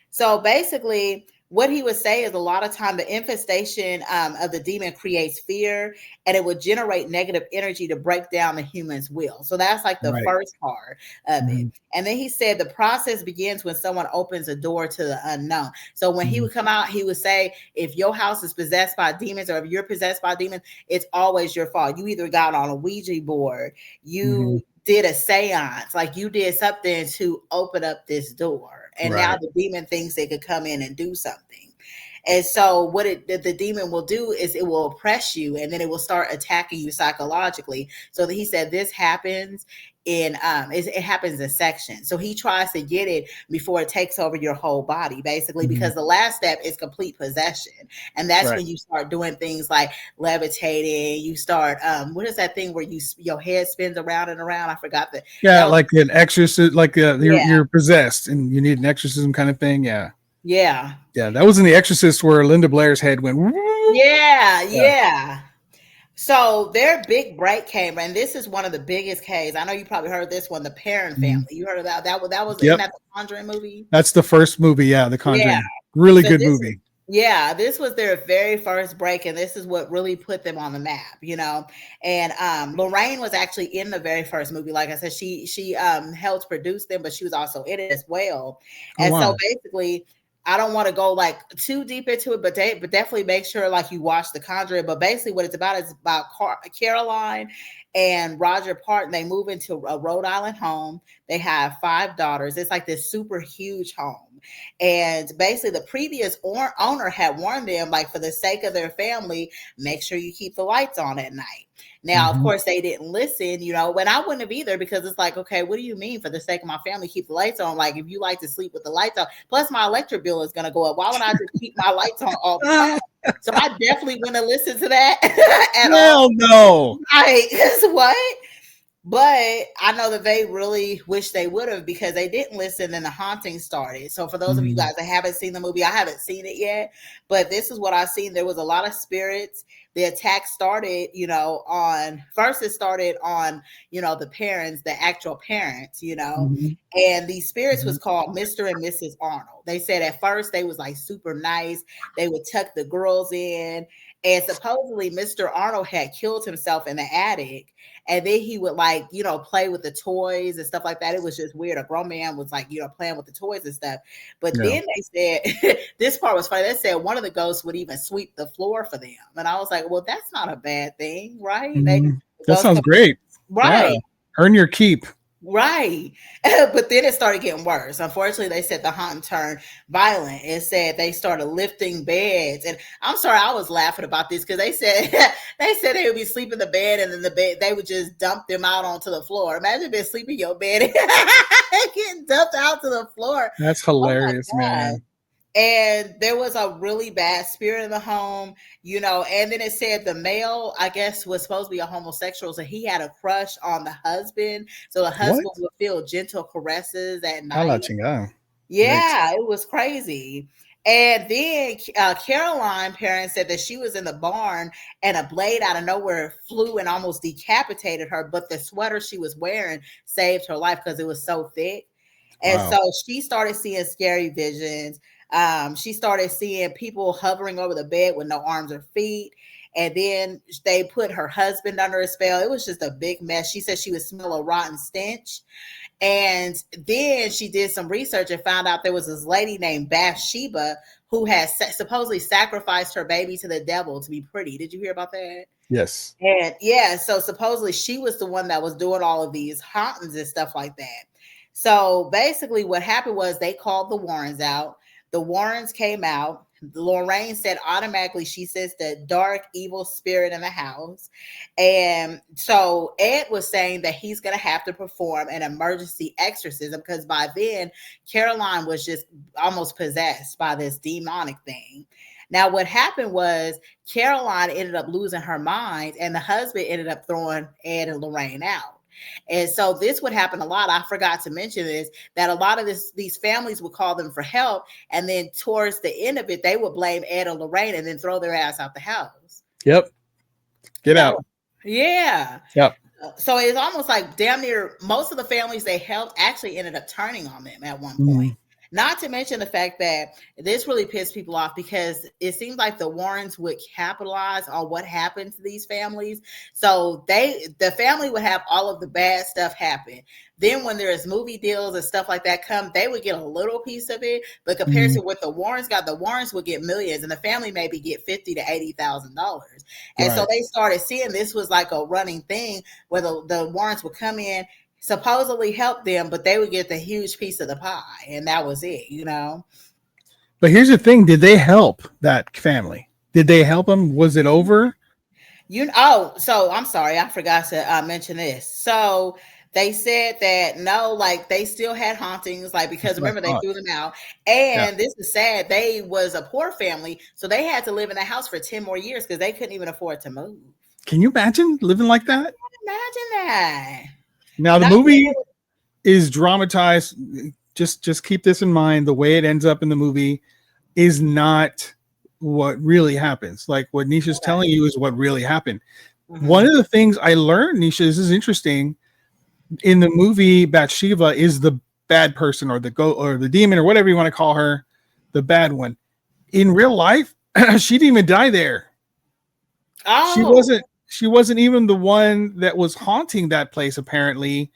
Speaker 4: so basically, what he would say is a lot of time the infestation of the demon creates fear, and it would generate negative energy to break down the human's will. So that's like the
Speaker 3: Right.
Speaker 4: first part of it.
Speaker 3: Mhm.
Speaker 4: And then he said the process begins when someone opens a door to the unknown. So when he
Speaker 3: Mhm.
Speaker 4: would come out, he would say, if your house is possessed by demons or if you're possessed by demons, it's always your fault. You either got on a Ouija board, you
Speaker 3: Mhm.
Speaker 4: did a seance, like you did something to open up this door. And now
Speaker 3: Right.
Speaker 4: the demon thinks they could come in and do something. And so what the demon will do is it will oppress you and then it will start attacking you psychologically. So that he said this happens in it happens in sections. So he tries to get it before it takes over your whole body, basically,
Speaker 3: Mhm.
Speaker 4: because the last step is complete possession. And that's
Speaker 3: Right.
Speaker 4: when you start doing things like levitating. You start what is that thing where your head spins around and around? I forgot that.
Speaker 3: Yeah,
Speaker 4: That was,
Speaker 3: like an exorcist, like
Speaker 4: yeah,
Speaker 3: you're possessed and you need an exorcism kind of thing. Yeah.
Speaker 4: yeah.
Speaker 3: Yeah, that was in The Exorcist where Linda Blair's head went.
Speaker 4: Yeah,
Speaker 3: Yeah.
Speaker 4: yeah. So their big break came, and this is one of the biggest cases. I know you probably heard this one, the Perrin family.
Speaker 3: Mhm.
Speaker 4: You heard of that? That was isn't
Speaker 3: Yep.
Speaker 4: that the Conjuring movie?
Speaker 3: That's the first movie. Yeah, The
Speaker 4: Yeah.
Speaker 3: Conjuring. Really
Speaker 4: So
Speaker 3: good
Speaker 4: this
Speaker 3: movie.
Speaker 4: yeah, this was their very first break, and this is what really put them on the map, you know. And Lorraine was actually in the very first movie. Like I said, she helped produce them, but she was also in it as well.
Speaker 3: Oh
Speaker 4: And so
Speaker 3: wow.
Speaker 4: basically, I don't want to go like too deep into it, but definitely make sure like you watch The Conjuring. But basically, what it's about is about Caroline and Roger Parton. They move into a Rhode Island home. They have 5 daughters. It's like this super huge home. And basically, the previous owner had warned them, like, for the sake of their family, make sure you keep the lights on at night. Now, of
Speaker 3: Mhm.
Speaker 4: course, they didn't listen, you know, and I wouldn't have either because it's like, okay, what do you mean for the sake of my family, keep the lights on? Like, if you like to sleep with the lights on, plus my electric bill is going to go up. Why would I just keep my lights on all the time? So I definitely wouldn't listen to that at all.
Speaker 3: Hell no.
Speaker 4: Right. Guess what? But I know that they really wish they would have because they didn't listen and the haunting started. So for those of you
Speaker 3: Mhm.
Speaker 4: guys that haven't seen the movie, I haven't seen it yet, but this is what I've seen. There was a lot of spirits. The attack started, you know, on first it started on, you know, the parents, the actual parents, you know,
Speaker 3: Mhm.
Speaker 4: and these spirits was
Speaker 3: Mhm.
Speaker 4: called Mr. and Mrs. Arnold. They said at first they was like super nice. They would tuck the girls in. And supposedly Mr. Arnold had killed himself in the attic. And then he would like, you know, play with the toys and stuff like that. It was just weird. A grown man was like, you know, playing with the toys and stuff. But
Speaker 3: Yeah.
Speaker 4: then they said, this part was funny. They said one of the ghosts would even sweep the floor for them. And I was like, well, that's not a bad thing, right?
Speaker 3: Mhm.
Speaker 4: The
Speaker 3: That
Speaker 4: ghosts
Speaker 3: sounds
Speaker 4: come,
Speaker 3: great. Yeah.
Speaker 4: right.
Speaker 3: Earn your keep.
Speaker 4: Right. But then it started getting worse. Unfortunately, they said the haunting turned violent. It said they started lifting beds. And I'm sorry, I was laughing about this because they said they would be sleeping in the bed and then the bed they would just dump them out onto the floor. Imagine being sleeping in your bed and getting dumped out to the floor.
Speaker 3: That's
Speaker 4: Oh my
Speaker 3: hilarious,
Speaker 4: God.
Speaker 3: man.
Speaker 4: And there was a really bad spirit in the home, you know. And then it said the male, I guess, was supposed to be a homosexual, so he had a crush on the husband. So the
Speaker 3: What?
Speaker 4: husband would feel gentle caresses at
Speaker 3: A la
Speaker 4: night.
Speaker 3: chingada. Yikes.
Speaker 4: Yeah, it was crazy. And then Caroline parents said that she was in the barn and a blade out of nowhere flew and almost decapitated her, but the sweater she was wearing saved her life because it was so thick. And
Speaker 3: Wow.
Speaker 4: so she started seeing scary visions. She started seeing people hovering over the bed with no arms or feet. And then they put her husband under a spell. It was just a big mess. She said she would smell a rotten stench. And then she did some research and found out there was this lady named Bathsheba who had supposedly sacrificed her baby to the devil to be pretty. Did you hear about that?
Speaker 3: Yes.
Speaker 4: And yeah, so supposedly she was the one that was doing all of these hauntings and stuff like that. So basically, what happened was they called the Warrens out. The Warrens came out. Lorraine said automatically she says the dark, evil spirit in the house. And so Ed was saying that he's going to have to perform an emergency exorcism because by then, Caroline was just almost possessed by this demonic thing. Now, what happened was Caroline ended up losing her mind, and the husband ended up throwing Ed and Lorraine out. And so this would happen a lot. I forgot to mention this, that a lot of these families would call them for help. And then towards the end of it, they would blame Ed or Lorraine and then throw their ass out the house.
Speaker 3: Yep. Get out.
Speaker 4: Yeah.
Speaker 3: Yep.
Speaker 4: So it's almost like damn near most of the families they helped actually ended up turning on them at one point. Not to mention the fact that this really pissed people off because it seemed like the Warrens would capitalize on what happened to these families. So the family would have all of the bad stuff happen. Then when there's movie deals and stuff like that come, they would get a little piece of it. But compared to what the Warrens got, the Warrens would get millions and the family maybe get $50,000 to $80,000. And so they started seeing this was like a running thing where the Warrens would come in, supposedly help them, but they would get the huge piece of the pie, and that was it, you know.
Speaker 3: But here's the thing: did they help that family? Did they help them? Was it over?
Speaker 4: So I'm sorry, I forgot to mention this. So they said that no, like they still had hauntings, like because remember they threw them out, and this is sad. They was a poor family, so they had to live in the house for 10 more years because they couldn't even afford to move.
Speaker 3: Can you imagine living like that?
Speaker 4: Imagine that.
Speaker 3: Now the movie is dramatized. Just keep this in mind. The way it ends up in the movie is not what really happens. Like what Nisha's telling you is what really happened. One of the things I learned, Nisha, this is interesting. In the movie, Bathsheba is the bad person or the demon or whatever you want to call her, the bad one. In real life, she didn't even die there.
Speaker 4: Oh.
Speaker 3: She wasn't even the one that was haunting that place. Apparently,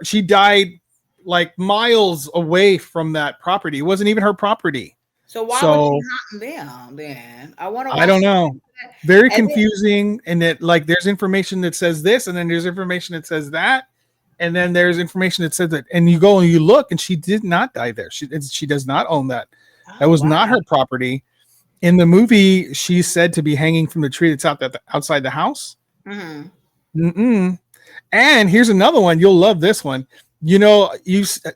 Speaker 3: she died like miles away from that property. It wasn't even her property.
Speaker 4: So why would she haunt them then? I
Speaker 3: don't know. Very confusing. And that like there's information that says this, and then there's information that says that, and then there's information that says that. And you go and you look, and she did not die there. She does not own that. That was not her property. In the movie, she's said to be hanging from the tree that's outside the house. And here's another one. You'll love this one. You know,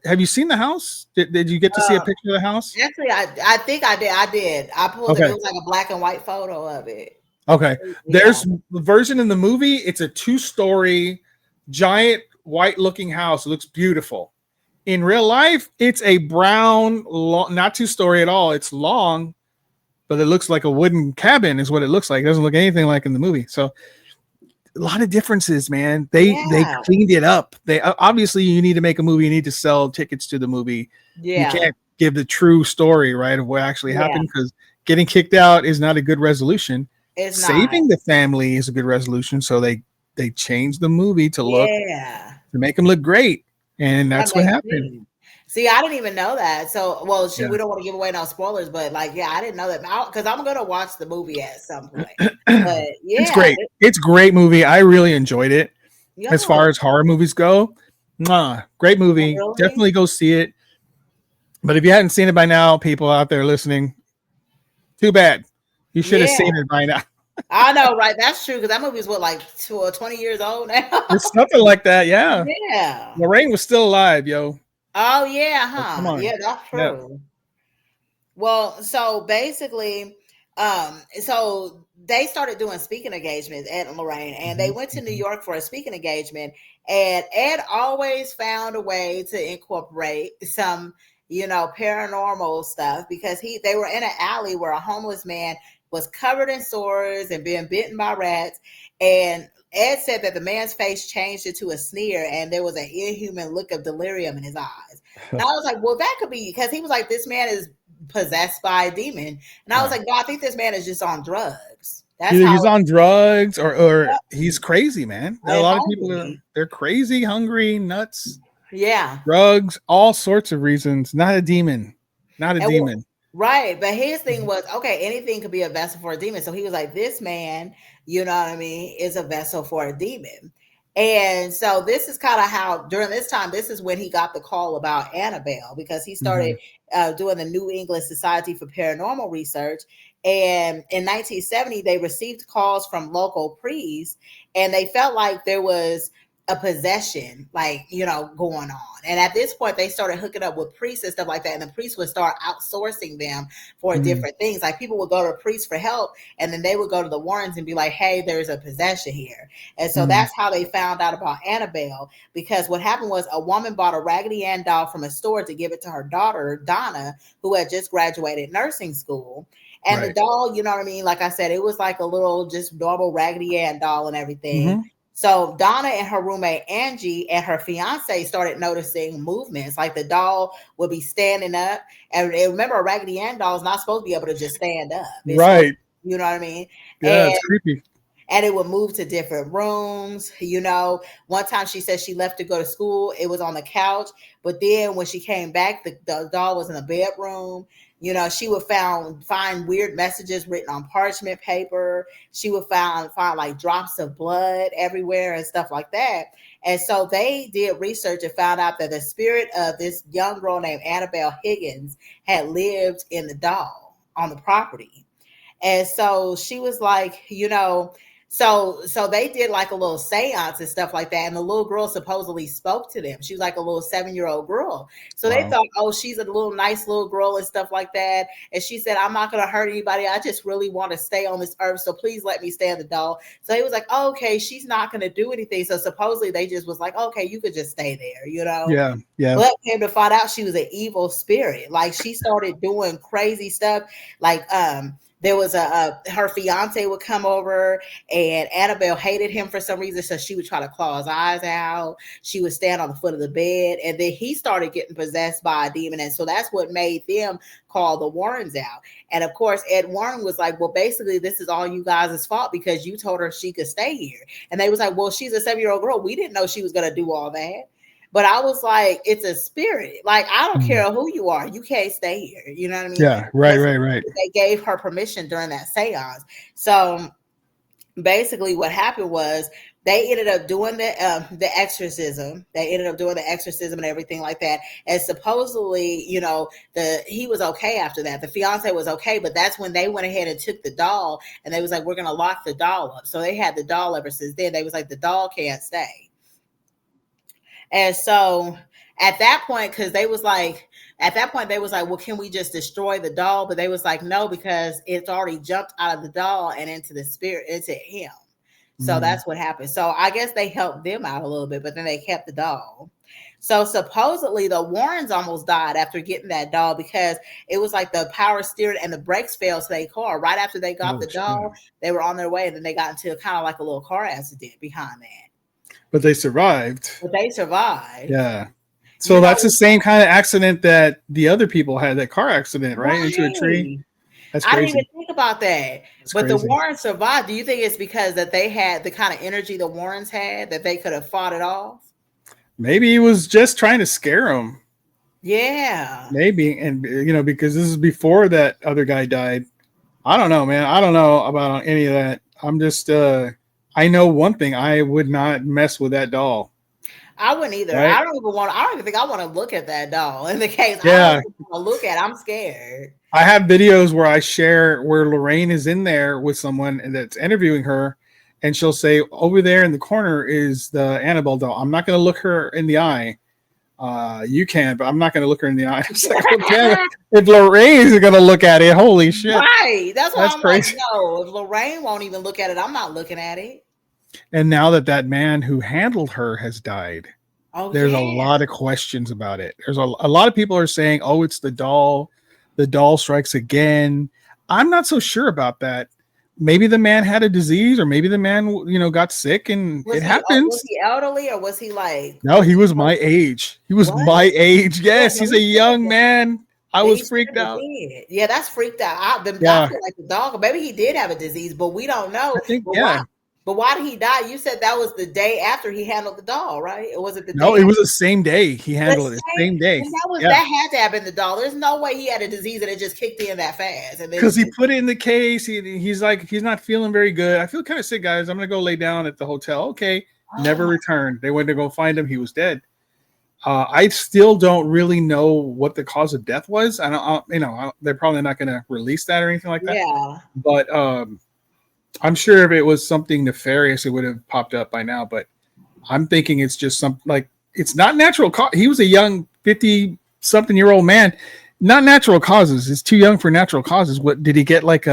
Speaker 3: have you seen the house? Did you get to see a picture of the house?
Speaker 4: Actually, I think I did. I did. I pulled it. It was like a black and white photo of it.
Speaker 3: Okay. There's the version in the movie. It's a 2-story, giant, white-looking house. It looks beautiful. In real life, it's a brown, not 2-story at all. It's long, but it looks like a wooden cabin is what it looks like. It doesn't look anything like in the movie. So a lot of differences, man. They cleaned it up. They obviously you need to make a movie. You need to sell tickets to the movie. You can't give the true story, right, of what actually happened, because getting kicked out is not a good resolution. Saving the family is a good resolution. So they changed the movie to make them look great. And that's what happened.
Speaker 4: See, I didn't even know that. So, well, we don't want to give away no spoilers, but like, I didn't know that because I'm going to watch the movie at some point. But
Speaker 3: it's great. It's a great movie. I really enjoyed it. As far as horror movies go, great movie. Really? Definitely go see it. But if you hadn't seen it by now, people out there listening, too bad. You should have seen it by now.
Speaker 4: I know, right? That's true, because that movie is like 20 years old now.
Speaker 3: It's something like that, yeah.
Speaker 4: Yeah.
Speaker 3: Lorraine was still alive, yo.
Speaker 4: Oh yeah, huh?
Speaker 3: Come on.
Speaker 4: Yeah, that's true. Yeah. Well, so basically, so they started doing speaking engagements, Ed and Lorraine, and they went to New York for a speaking engagement. And Ed always found a way to incorporate some, paranormal stuff, because they were in an alley where a homeless man was covered in sores and being bitten by rats. And Ed said that the man's face changed into a sneer and there was an inhuman look of delirium in his eyes. And I was like, well, that could be, because he was like, this man is possessed by a demon. And I was like, no, I think this man is just on drugs.
Speaker 3: Either he's on drugs or he's crazy, man. There are a lot of people they're crazy, hungry, nuts.
Speaker 4: Yeah.
Speaker 3: Drugs, all sorts of reasons. Not a demon. Not a demon.
Speaker 4: Right. But his thing was, okay, anything could be a vessel for a demon. So he was like, this man, you know what I mean, is a vessel for a demon. And so this is kind of how, during this time, this is when he got the call about Annabelle, because he started doing the New England Society for Paranormal Research. And in 1970, they received calls from local priests, and they felt like there was a possession, like, going on. And at this point, they started hooking up with priests and stuff like that. And the priests would start outsourcing them for different things. Like, people would go to a priest for help, and then they would go to the Warrens and be like, hey, there's a possession here. And so that's how they found out about Annabelle, because what happened was a woman bought a Raggedy Ann doll from a store to give it to her daughter, Donna, who had just graduated nursing school. And the doll, you know what I mean? Like I said, it was like a little just normal Raggedy Ann doll and everything. So Donna and her roommate Angie and her fiance started noticing movements. Like, the doll would be standing up. And remember, a Raggedy Ann doll is not supposed to be able to just stand up.
Speaker 3: Right.
Speaker 4: You know what I mean?
Speaker 3: Yeah, it's creepy.
Speaker 4: And it would move to different rooms. One time she said she left to go to school. It was on the couch. But then when she came back, the doll was in the bedroom. She would find weird messages written on parchment paper. She would find like drops of blood everywhere and stuff like that. And so they did research and found out that the spirit of this young girl named Annabelle Higgins had lived in the doll on the property. And so she was like, so they did like a little seance and stuff like that. And the little girl supposedly spoke to them. She was like a little 7-year-old girl. So they thought, oh, she's a nice little girl and stuff like that. And she said, I'm not going to hurt anybody. I just really want to stay on this earth. So please let me stay in the doll. So he was like, oh, okay, she's not going to do anything. So supposedly they just was like, okay, you could just stay there,
Speaker 3: Yeah. Yeah.
Speaker 4: But came to find out she was an evil spirit. Like, she started doing crazy stuff. Like, there was her fiance would come over, and Annabelle hated him for some reason. So she would try to claw his eyes out. She would stand on the foot of the bed, and then he started getting possessed by a demon. And so that's what made them call the Warrens out. And of course, Ed Warren was like, well, basically this is all you guys' fault because you told her she could stay here. And they was like, well, she's a 7-year-old girl. We didn't know she was going to do all that. But I was like, it's a spirit. Like, I don't care who you are. You can't stay here. You know what I mean?
Speaker 3: Yeah, right.
Speaker 4: They gave her permission during that seance. So basically what happened was they ended up doing the exorcism. They ended up doing the exorcism and everything like that. And supposedly, he was okay after that. The fiance was okay, but that's when they went ahead and took the doll, and they was like, we're going to lock the doll up. So they had the doll ever since then. They was like, the doll can't stay. And so at that point, they was like, well, can we just destroy the doll? But they was like, no, because it's already jumped out of the doll and into the spirit, into him. So that's what happened. So I guess they helped them out a little bit, but then they kept the doll. So supposedly the Warrens almost died after getting that doll, because it was like the power steering and the brakes failed to their car. Right after they got the doll, they were on their way, and then they got into kind of like a little car accident behind that.
Speaker 3: But they survived.
Speaker 4: Yeah.
Speaker 3: So that's the same kind of accident that the other people had, that car accident, right? Into a tree. That's crazy.
Speaker 4: I didn't even think about that. But the Warrens survived. Do you think it's because that they had the kind of energy the Warrens had that they could have fought it off?
Speaker 3: Maybe he was just trying to scare them.
Speaker 4: Yeah.
Speaker 3: Maybe. And, because this is before that other guy died. I don't know, man. I don't know about any of that. I'm just... I know one thing: I would not mess with that doll.
Speaker 4: I wouldn't either. Right? I don't even think I want to look at that doll. In the case,
Speaker 3: yeah.
Speaker 4: I don't want to look at it. I'm scared.
Speaker 3: I have videos where I share where Lorraine is in there with someone that's interviewing her, and she'll say, "Over there in the corner is the Annabelle doll. I'm not going to look her in the eye. You can, but I'm not going to look her in the eye." Like, if Lorraine is going to look at it, holy shit!
Speaker 4: Right, that's why I'm
Speaker 3: crazy.
Speaker 4: Like, no. If Lorraine won't even look at it, I'm not looking at it.
Speaker 3: And now that man who handled her has died, there's a lot of questions about it. There's a lot of people are saying, "Oh, it's the doll. The doll strikes again." I'm not so sure about that. Maybe the man had a disease, or maybe the man, got sick, and it happens.
Speaker 4: Was he elderly, or was he like?
Speaker 3: No, he was my age. He was my age. Yes, he's a young man. I was freaked out.
Speaker 4: Yeah, that's freaked out. I feel like the dog. Maybe he did have a disease, but we don't know.
Speaker 3: I think,
Speaker 4: But why did he die? You said that was the day after he handled the doll, right? Or was it the day?
Speaker 3: No, it was the same day he handled it. The same day.
Speaker 4: That had to have been the doll. There's no way he had a disease and it just kicked in that fast.
Speaker 3: Because he put it in the case. He's like, he's not feeling very good. I feel kind of sick, guys. I'm gonna go lay down at the hotel. Okay, never returned. They went to go find him. He was dead. I still don't really know what the cause of death was. I don't. They're probably not gonna release that or anything like that.
Speaker 4: Yeah.
Speaker 3: But I'm sure if it was something nefarious, it would have popped up by now. But I'm thinking it's just something like it's not natural. He was a young 50-something-year-old man. Not natural causes. It's too young for natural causes. What did he get? Like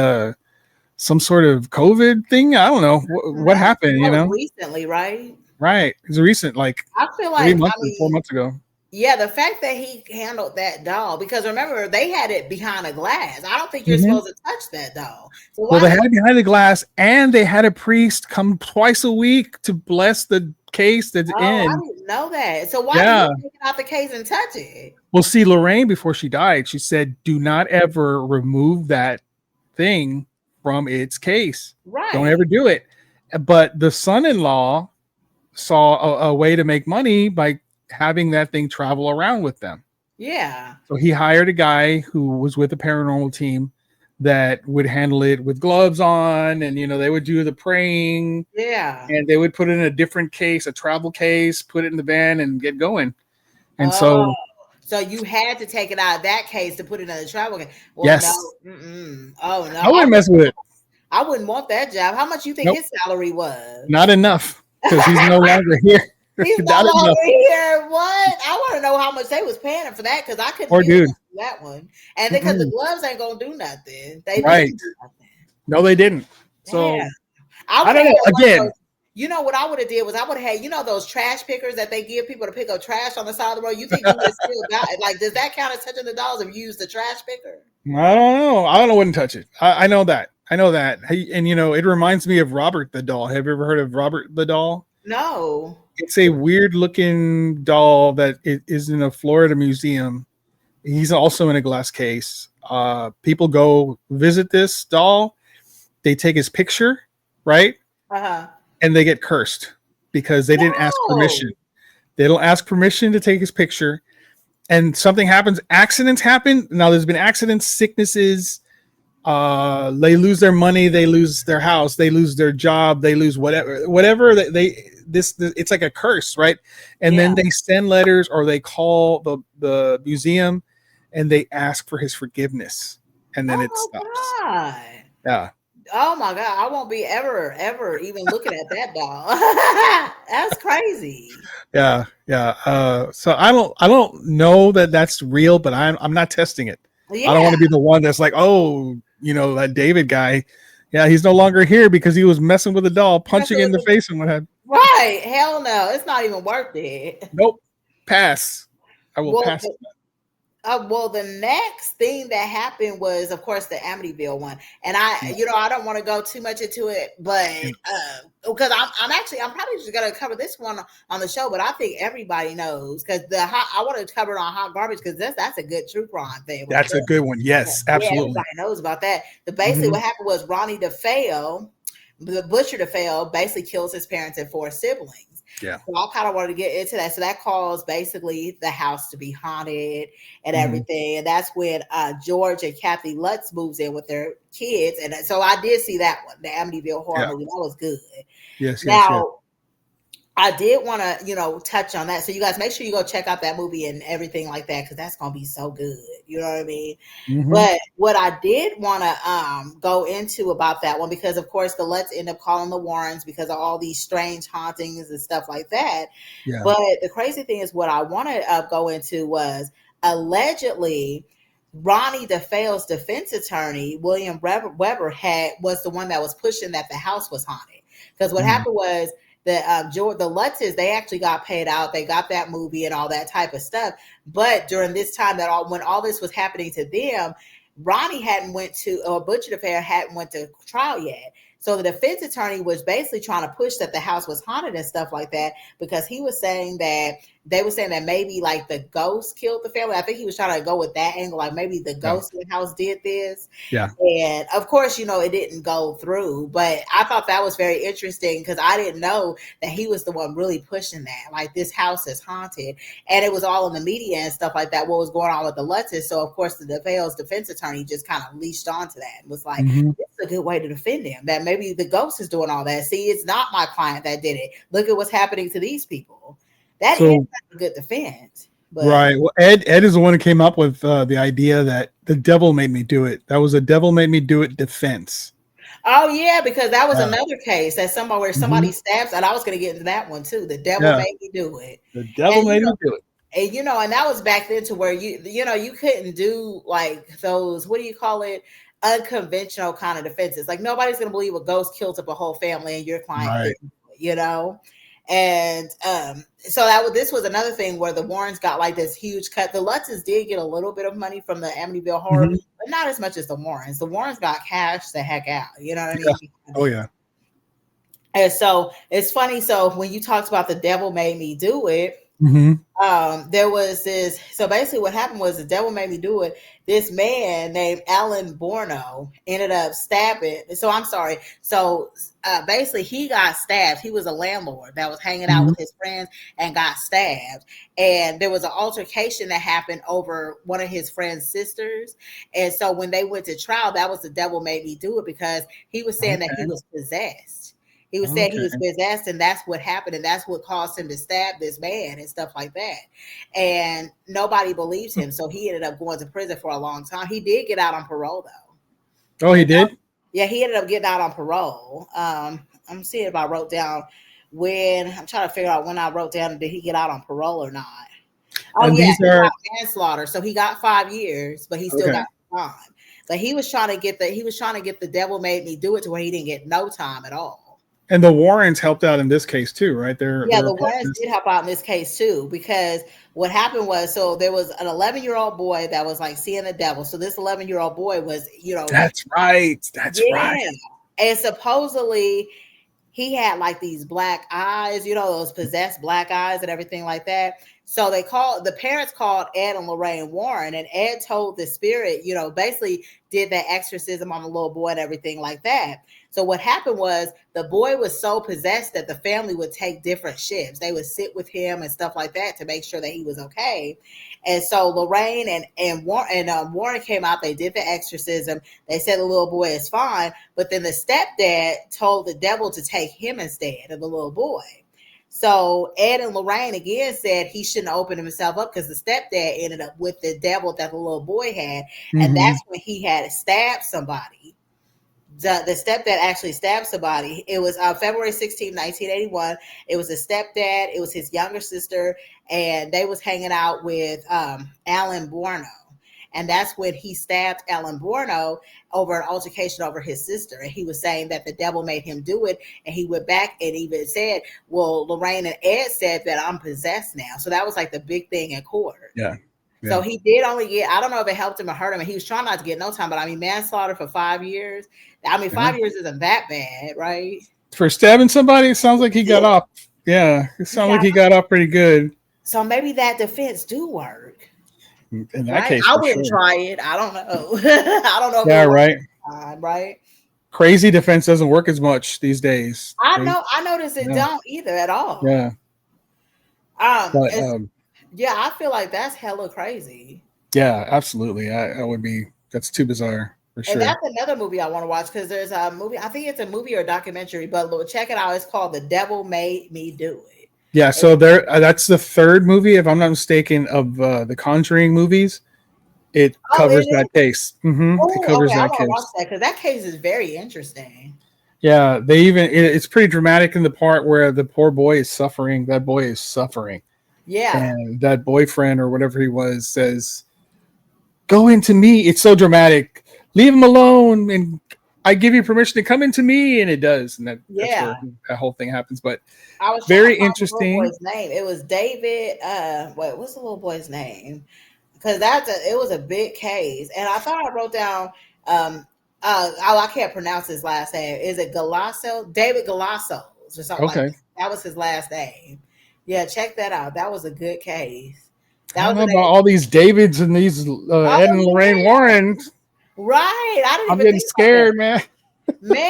Speaker 3: some sort of COVID thing? I don't know. What happened? You know,
Speaker 4: recently, right?
Speaker 3: Right. It's recent, like
Speaker 4: I feel
Speaker 3: 4 months ago.
Speaker 4: Yeah, the fact that he handled that doll, because remember they had it behind a glass. I don't think you're supposed to touch that doll. So
Speaker 3: well, they had it behind the glass, and they had a priest come twice a week to bless the case that's in.
Speaker 4: I didn't know that. So why did you take it out the case and touch it?
Speaker 3: Well, see, Lorraine, before she died, she said, "Do not ever remove that thing from its case.
Speaker 4: Right.
Speaker 3: Don't ever do it." But the son-in-law saw a way to make money by having that thing travel around with them.
Speaker 4: Yeah.
Speaker 3: So he hired a guy who was with a paranormal team that would handle it with gloves on, and they would do the praying.
Speaker 4: Yeah.
Speaker 3: And they would put it in a different case, a travel case, put it in the van and get going. And so
Speaker 4: you had to take it out of that case to put it in the travel case. Well,
Speaker 3: yes.
Speaker 4: No. Oh no.
Speaker 3: I wouldn't mess with it.
Speaker 4: I wouldn't want that job. How much you think his salary was?
Speaker 3: Not enough, because he's no longer here.
Speaker 4: He's no longer here. What? I want to know how much they was paying him for that, because I couldn't do that one. And because the gloves ain't gonna do nothing. They didn't do nothing.
Speaker 3: No, they didn't. So
Speaker 4: I
Speaker 3: don't know. Again,
Speaker 4: you know what I would have did was I would have had, those trash pickers that they give people to pick up trash on the side of the road. You think you would still got it? Like, does that count as touching the dolls if you use the trash picker?
Speaker 3: I don't know. I wouldn't touch it. I know that. And it reminds me of Robert the doll. Have you ever heard of Robert the doll?
Speaker 4: No.
Speaker 3: It's a weird looking doll that is in a Florida museum. He's also in a glass case. People go visit this doll. They take his picture, right? And they get cursed because they didn't ask permission. They don't ask permission to take his picture. And something happens. Accidents happen. Now, there's been accidents, sicknesses. They lose their money. They lose their house. They lose their job. They lose whatever this it's like a curse, right? And then they send letters, or they call the museum and they ask for his forgiveness, and then it stops.
Speaker 4: God.
Speaker 3: Yeah.
Speaker 4: Oh my God, I won't be ever even looking at that doll. That's crazy.
Speaker 3: Yeah. So I don't know that that's real, but I'm not testing it. I don't want to be the one that's like, that Dayvid guy. Yeah, he's no longer here because he was messing with a doll, punching in the face and what have.
Speaker 4: Right. Hell no. It's not even worth it.
Speaker 3: Nope. Pass. I will pass.
Speaker 4: Well, the next thing that happened was, of course, the Amityville one. And I don't want to go too much into it, but because I'm probably just going to cover this one on the show, but I think everybody knows, because I want to cover it on Hot Garbage, because that's a good true crime thing.
Speaker 3: That's a good one. Yes, absolutely.
Speaker 4: Everybody knows about that. But basically what happened was Ronnie DeFeo, the Butcher DeFeo, basically kills his parents and 4 siblings.
Speaker 3: Yeah.
Speaker 4: So I kind of wanted to get into that. So that caused basically the house to be haunted and everything. And that's when George and Kathy Lutz moves in with their kids. And so I did see that one, the Amityville horror movie. That was good.
Speaker 3: Yes.
Speaker 4: Now, I did want to, touch on that. So you guys make sure you go check out that movie and everything like that, because that's going to be so good. You know what I mean? But what I did want to go into about that one, because of course the Lutz end up calling the Warrens because of all these strange hauntings and stuff like that. Yeah. But the crazy thing is, what I want to go into was, allegedly Ronnie DeFeo's defense attorney, William Weber, was the one that was pushing that the house was haunted. Because what happened was, the Lutzes, they actually got paid out. They got that movie and all that type of stuff. But during this time, when all this was happening to them, Ronnie Butcher DeFeo hadn't went to trial yet. So the defense attorney was basically trying to push that the house was haunted and stuff like that, because he was saying that they were saying that maybe like the ghost killed the family. I think he was trying to go with that angle, like maybe the ghost in the house did this. Yeah. And of course, it didn't go through, but I thought that was very interesting, because I didn't know that he was the one really pushing that, like, this house is haunted. And it was all in the media and stuff like that, what was going on with the Lutzes. So of course the DeFeo's defense attorney just kind of leashed onto that and was like, this is a good way to defend him, that maybe the ghost is doing all that. See, it's not my client that did it. Look at what's happening to these people. That is a good defense. But. Right.
Speaker 3: Well, Ed is the one who came up with the idea that the devil made me do it. That was a devil made me do it defense.
Speaker 4: Oh yeah, because that was
Speaker 3: Yeah.
Speaker 4: another case that somebody where somebody stabs, and I was gonna get into that one too. The devil
Speaker 3: Yeah.
Speaker 4: made me do it.
Speaker 3: The devil
Speaker 4: And
Speaker 3: made me do it.
Speaker 4: and and that was back then to where you couldn't do like those, what do you call it, unconventional kind of defenses. Like nobody's gonna believe a ghost killed up a whole family and your client
Speaker 3: Right.
Speaker 4: didn't, and so this was another thing where the Warrens got like this huge cut. The Lutzes did get a little bit of money from the Amityville horror, but not as much as the Warrens. The Warrens got cash the heck out, you know what I mean?
Speaker 3: Yeah. Oh yeah.
Speaker 4: And so it's funny. So when you talked about the devil made me do it, there was this. So basically, what happened was the devil made me do it. This man named Alan Borno ended up stabbing. So I'm sorry. So basically, he got stabbed. He was a landlord that was hanging out with his friends and got stabbed. And there was an altercation that happened over one of his friend's sisters. And so when they went to trial, that was the devil made me do it, because he was saying that he was possessed. He was saying he was possessed, and that's what happened, and that's what caused him to stab this man and stuff like that. And nobody believed him, so he ended up going to prison for a long time. He did get out on parole, though.
Speaker 3: Oh, he did?
Speaker 4: Yeah, he ended up getting out on parole. I'm seeing if I wrote down when. I'm trying to figure out when I wrote down, did he get out on parole or not? Oh,
Speaker 3: And
Speaker 4: yeah,
Speaker 3: these
Speaker 4: he
Speaker 3: are
Speaker 4: got manslaughter, so he got 5 years, but he still got time. But he was trying to get the devil made me do it to where he didn't get no time at all.
Speaker 3: And the Warrens helped out in this case too, right?
Speaker 4: The Warrens did help out in this case too, because what happened was, so there was an 11-year-old boy that was like seeing the devil. So this 11-year-old boy was,
Speaker 3: That's right. That's right.
Speaker 4: And supposedly he had like these black eyes, those possessed black eyes and everything like that. So the parents called Ed and Lorraine Warren, and Ed told the spirit, basically did that exorcism on the little boy and everything like that. So what happened was the boy was so possessed that the family would take different shifts. They would sit with him and stuff like that to make sure that he was okay. And so Lorraine and Warren came out. They did the exorcism. They said the little boy is fine. But then the stepdad told the devil to take him instead of the little boy. So Ed and Lorraine again said he shouldn't open himself up, because the stepdad ended up with the devil that the little boy had. And that's when he had stabbed somebody. The stepdad actually stabbed somebody. It was February 16, 1981. It was a stepdad. It was his younger sister. And they was hanging out with Alan Borno. And that's when he stabbed Alan Borno over an altercation over his sister. And he was saying that the devil made him do it. And he went back and even said, well, Lorraine and Ed said that I'm possessed now. So that was like the big thing in court.
Speaker 3: Yeah.
Speaker 4: So he did only get, I don't know if it helped him or hurt him, and he was trying not to get no time, but I mean, manslaughter for 5 years. I mean, 5 years isn't that bad, right?
Speaker 3: For stabbing somebody, it sounds like he got off. Yeah, it sounds like he got off pretty good.
Speaker 4: So maybe that defense do work.
Speaker 3: In that case,
Speaker 4: I wouldn't try it. I don't know. I don't know.
Speaker 3: Yeah, right.
Speaker 4: Right.
Speaker 3: Crazy defense doesn't work as much these days.
Speaker 4: I noticed it don't either at all.
Speaker 3: Yeah.
Speaker 4: Yeah, I feel like that's hella crazy.
Speaker 3: Yeah, absolutely. That's too bizarre for sure.
Speaker 4: And that's another movie I want to watch, because there's a movie, I think it's a movie or a documentary, but check it out. It's called The Devil Made Me Do It.
Speaker 3: Yeah, so that's the third movie, if I'm not mistaken, of the Conjuring movies. It covers that case. It covers that case.
Speaker 4: Watch that, because that case is very interesting.
Speaker 3: Yeah, it's pretty dramatic in the part where the poor boy is suffering. That boy is suffering.
Speaker 4: Yeah.
Speaker 3: And that boyfriend or whatever he was says, go into me. It's so dramatic. Leave him alone. And I give you permission to come into me. And it does. And that's where that whole thing happens. But
Speaker 4: I was
Speaker 3: very interesting.
Speaker 4: The little boy's name. It was Dayvid. What's the little boy's name? Because it was a big case. And I thought I wrote down, I can't pronounce his last name. Is it Galasso? Dayvid Galasso or something like that. That was his last name. Yeah, check that out. That was a good case.
Speaker 3: I don't know about all these Davids and these Ed and Lorraine Warren.
Speaker 4: Right.
Speaker 3: I'm getting scared, man.
Speaker 4: Man,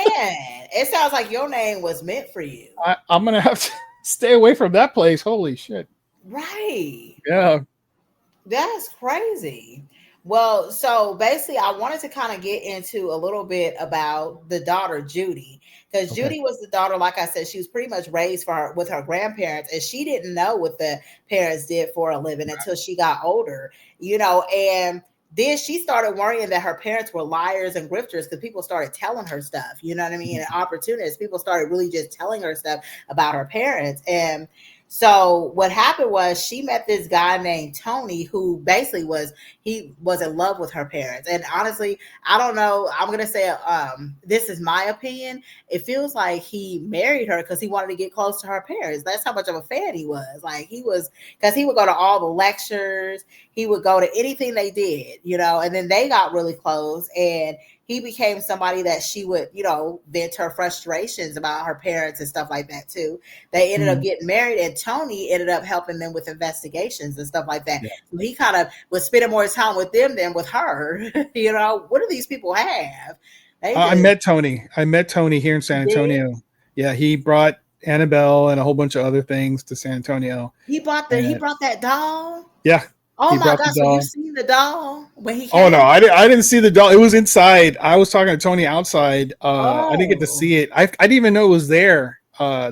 Speaker 4: it sounds like your name was meant for you.
Speaker 3: I'm going to have to stay away from that place. Holy shit.
Speaker 4: Right.
Speaker 3: Yeah.
Speaker 4: That's crazy. Well, so basically, I wanted to kind of get into a little bit about the daughter, Judy. Because Judy was the daughter, like I said, she was pretty much raised with her grandparents, and she didn't know what the parents did for a living until she got older, and then she started worrying that her parents were liars and grifters because people started telling her stuff, you know what I mean? And opportunists, people started really just telling her stuff about her parents. And so what happened was she met this guy named Tony, who basically he was in love with her parents. And honestly, I don't know. I'm gonna say this is my opinion. It feels like he married her because he wanted to get close to her parents. That's how much of a fan he was. Like he was, because he would go to all the lectures, he would go to anything they did, you know, and then they got really close, and he became somebody that she would, you know, vent her frustrations about her parents and stuff like that too. They ended up getting married, and Tony ended up helping them with investigations and stuff like that. Yeah. So he kind of was spending more time with them than with her. You know, what do these people have?
Speaker 3: I met Tony. I met Tony here in San Antonio. Yeah, he brought Annabelle and a whole bunch of other things to San Antonio.
Speaker 4: He brought that doll.
Speaker 3: Yeah.
Speaker 4: Oh my God! So you seen the doll when he came?
Speaker 3: Oh no, I didn't see the doll. It was inside. I was talking to Tony outside. I didn't get to see it. I didn't even know it was there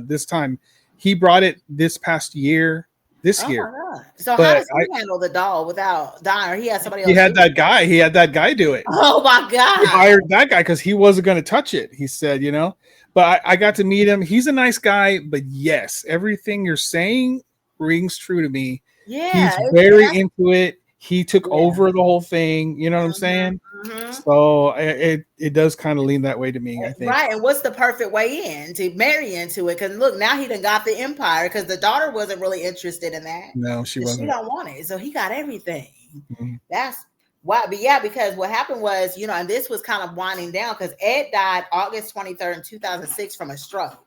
Speaker 3: this time. He brought it this past year. This year.
Speaker 4: My God. So how does he handle the doll without dying? Or he had somebody else?
Speaker 3: He had that guy. He had that guy do it.
Speaker 4: Oh my God!
Speaker 3: He hired that guy because he wasn't going to touch it. He said, you know. But I got to meet him. He's a nice guy. But yes, everything you're saying rings true to me.
Speaker 4: Yeah,
Speaker 3: he's very into it. He took over the whole thing. You know what I'm saying? Mm-hmm. So it does kind of lean that way to me, I think.
Speaker 4: Right. And what's the perfect way in to marry into it? Because look, now he done got the empire, because the daughter wasn't really interested in that.
Speaker 3: No, she wasn't.
Speaker 4: She don't want it. So he got everything. Mm-hmm. That's why. But yeah, because what happened was, you know, and this was kind of winding down because Ed died August 23rd in 2006 from a stroke.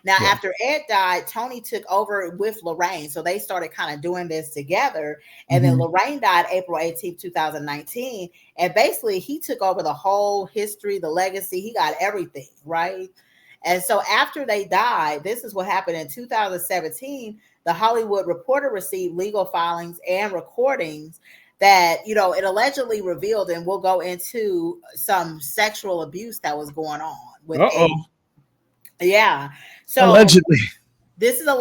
Speaker 4: Now, after Ed died, Tony took over with Lorraine. So they started kind of doing this together. And then Lorraine died April 18th, 2019. And basically, he took over the whole history, the legacy. He got everything, right? And so after they died, this is what happened in 2017. The Hollywood Reporter received legal filings and recordings that, you know, it allegedly revealed, and we'll go into some sexual abuse that was going on with Ed. Yeah. So
Speaker 3: allegedly.
Speaker 4: This is all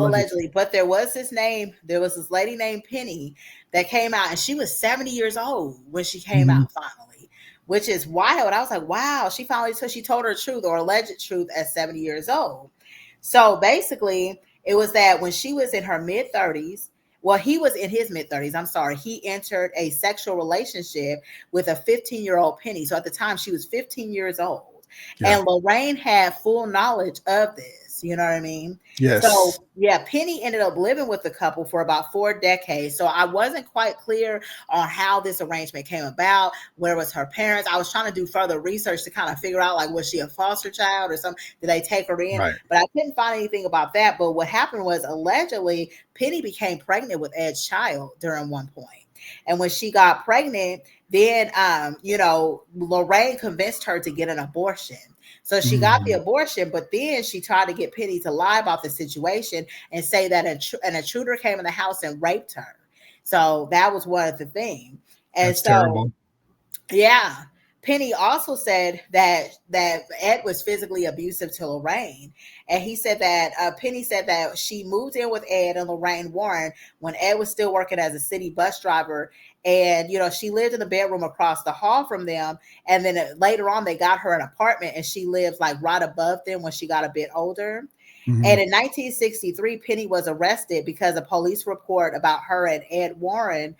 Speaker 4: allegedly, but there was this lady named Penny that came out, and she was 70 years old when she came out finally, which is wild. I was like, wow, she told her truth, or alleged truth, at 70 years old. So basically it was that when she was in her mid-30s, well, he was in his mid-30s, I'm sorry, he entered a sexual relationship with a 15-year-old Penny. So at the time she was 15 years old. Yeah. And Lorraine had full knowledge of this. You know what I mean?
Speaker 3: Yes.
Speaker 4: So yeah, Penny ended up living with the couple for about 4 decades. So I wasn't quite clear on how this arrangement came about. Where was her parents? I was trying to do further research to kind of figure out, like, was she a foster child or something? Did they take her in? Right. But I couldn't find anything about that. But what happened was, allegedly, Penny became pregnant with Ed's child during one point. And when she got pregnant, then, you know, Lorraine convinced her to get an abortion. So she got the abortion, but then she tried to get Penny to lie about the situation and say that an intruder came in the house and raped her. So that was one of the things. And that's terrible. Yeah. Penny also said that Ed was physically abusive to Lorraine. And he said that Penny said that she moved in with Ed and Lorraine Warren when Ed was still working as a city bus driver. And, you know, she lived in the bedroom across the hall from them. And then later on, they got her an apartment, and she lives like right above them when she got a bit older. Mm-hmm. And in 1963, Penny was arrested because a police report about her and Ed Warren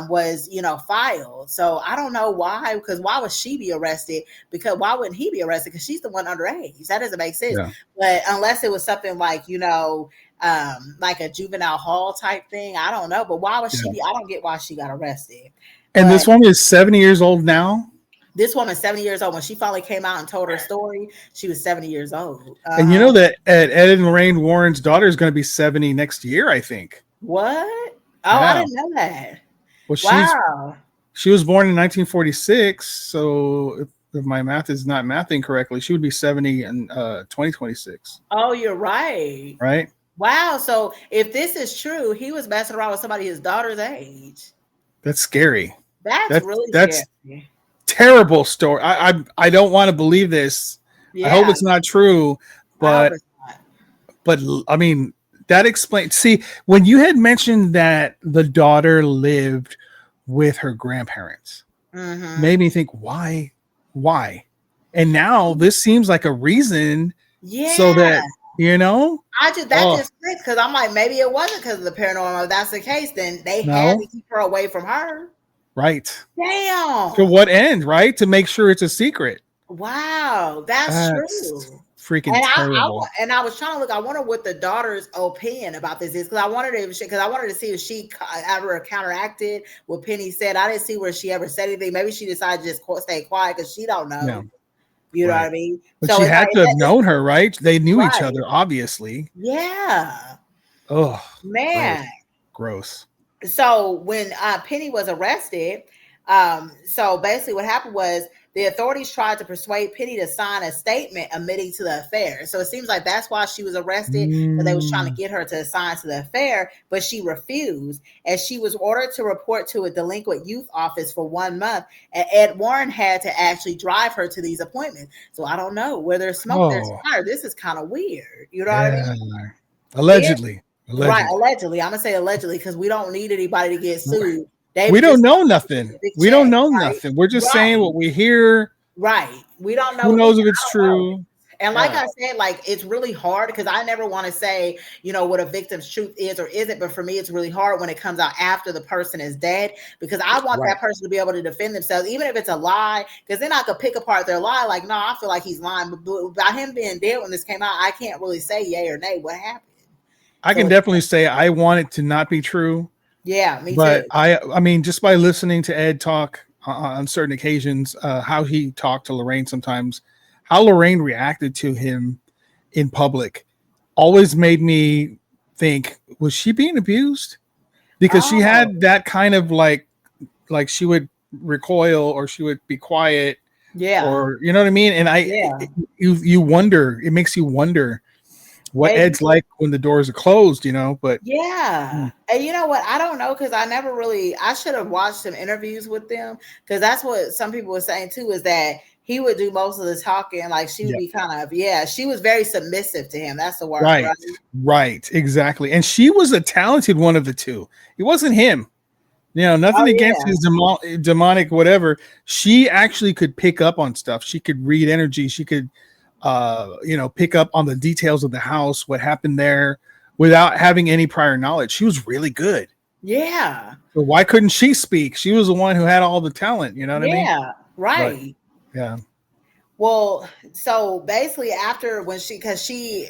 Speaker 4: was, you know, filed. So I don't know why, because why would she be arrested? Because why wouldn't he be arrested? Because she's the one underage. That doesn't make sense. Yeah. But unless it was something like, you know, like a juvenile hall type thing, I don't know. But why would she be? I don't get why she got arrested.
Speaker 3: And this woman is 70 years old now.
Speaker 4: This woman's 70 years old. When she finally came out and told her story, she was 70 years old.
Speaker 3: And you know that Ed and Lorraine Warren's daughter is going to be 70 next year, I think.
Speaker 4: What? Oh, yeah. I didn't know that.
Speaker 3: Well, she was born in 1946, so if my math is not mathing correctly, she would be 70 in 2026.
Speaker 4: Oh, you're right.
Speaker 3: Right?
Speaker 4: Wow. So if this is true, he was messing around with somebody his daughter's age.
Speaker 3: That's scary.
Speaker 4: That's really scary.
Speaker 3: Terrible story. I don't want to believe this. Yeah. I hope it's not true, but I mean, that explains. See, when you had mentioned that the daughter lived with her grandparents.
Speaker 4: Mhm.
Speaker 3: Made me think, why? And now this seems like a reason
Speaker 4: Yeah.
Speaker 3: so that, you know,
Speaker 4: That just fits because I'm like, maybe it wasn't because of the paranormal. If that's the case, then they had to keep her away from her.
Speaker 3: Right.
Speaker 4: Damn.
Speaker 3: To what end, right? To make sure it's a secret.
Speaker 4: Wow, that's true.
Speaker 3: Freaking
Speaker 4: And
Speaker 3: terrible.
Speaker 4: I was trying to look. I wonder what the daughter's opinion about this is because I wanted to see if she ever counteracted what Penny said. I didn't see where she ever said anything. Maybe she decided to just stay quiet because she don't know.
Speaker 3: Yeah.
Speaker 4: You know what I mean?
Speaker 3: But
Speaker 4: so
Speaker 3: she had to have known her, right? They knew each other, obviously.
Speaker 4: Yeah.
Speaker 3: Oh
Speaker 4: man,
Speaker 3: gross.
Speaker 4: So when Penny was arrested, so basically what happened was the authorities tried to persuade Penny to sign a statement admitting to the affair. So it seems like that's why she was arrested, because they was trying to get her to sign to the affair, but she refused. And she was ordered to report to a delinquent youth office for 1 month. And Ed Warren had to actually drive her to these appointments. So I don't know. Where there's smoke, there's fire. This is kind of weird. You know what I mean?
Speaker 3: Allegedly.
Speaker 4: Right, allegedly. I'm gonna say allegedly because we don't need anybody to get sued.
Speaker 3: We don't know nothing. We don't know nothing. We're just saying what we hear.
Speaker 4: Right. We don't know.
Speaker 3: Who knows if it's true?
Speaker 4: And like I said, like it's really hard because I never want to say, you know, what a victim's truth is or isn't. But for me, it's really hard when it comes out after the person is dead because I want that person to be able to defend themselves, even if it's a lie, because then I could pick apart their lie. Like, no, I feel like he's lying. But by him being dead when this came out, I can't really say yay or nay what happened.
Speaker 3: I can definitely say I want it to not be true.
Speaker 4: Yeah, me
Speaker 3: but
Speaker 4: too.
Speaker 3: I mean, just by listening to Ed talk on certain occasions, how he talked to Lorraine sometimes, how Lorraine reacted to him in public always made me think, was she being abused? Because she had that kind of like she would recoil or she would be quiet.
Speaker 4: Yeah.
Speaker 3: Or, you know what I mean? And you wonder, it makes you wonder what Ed's like when the doors are closed, you know, but
Speaker 4: and you know what, I don't know, because I should have watched some interviews with them, because that's what some people were saying too, is that he would do most of the talking, like she would be kind of she was very submissive to him. That's the word.
Speaker 3: Right, exactly. And she was a talented one of the two. It wasn't him, you know, nothing against his demonic whatever. She actually could pick up on stuff. She could read energy. She could you know, pick up on the details of the house, what happened there, without having any prior knowledge. She was really good.
Speaker 4: Yeah.
Speaker 3: So why couldn't she speak? She was the one who had all the talent. You know what I mean?
Speaker 4: Yeah. Right.
Speaker 3: But, yeah.
Speaker 4: Well, so basically after basically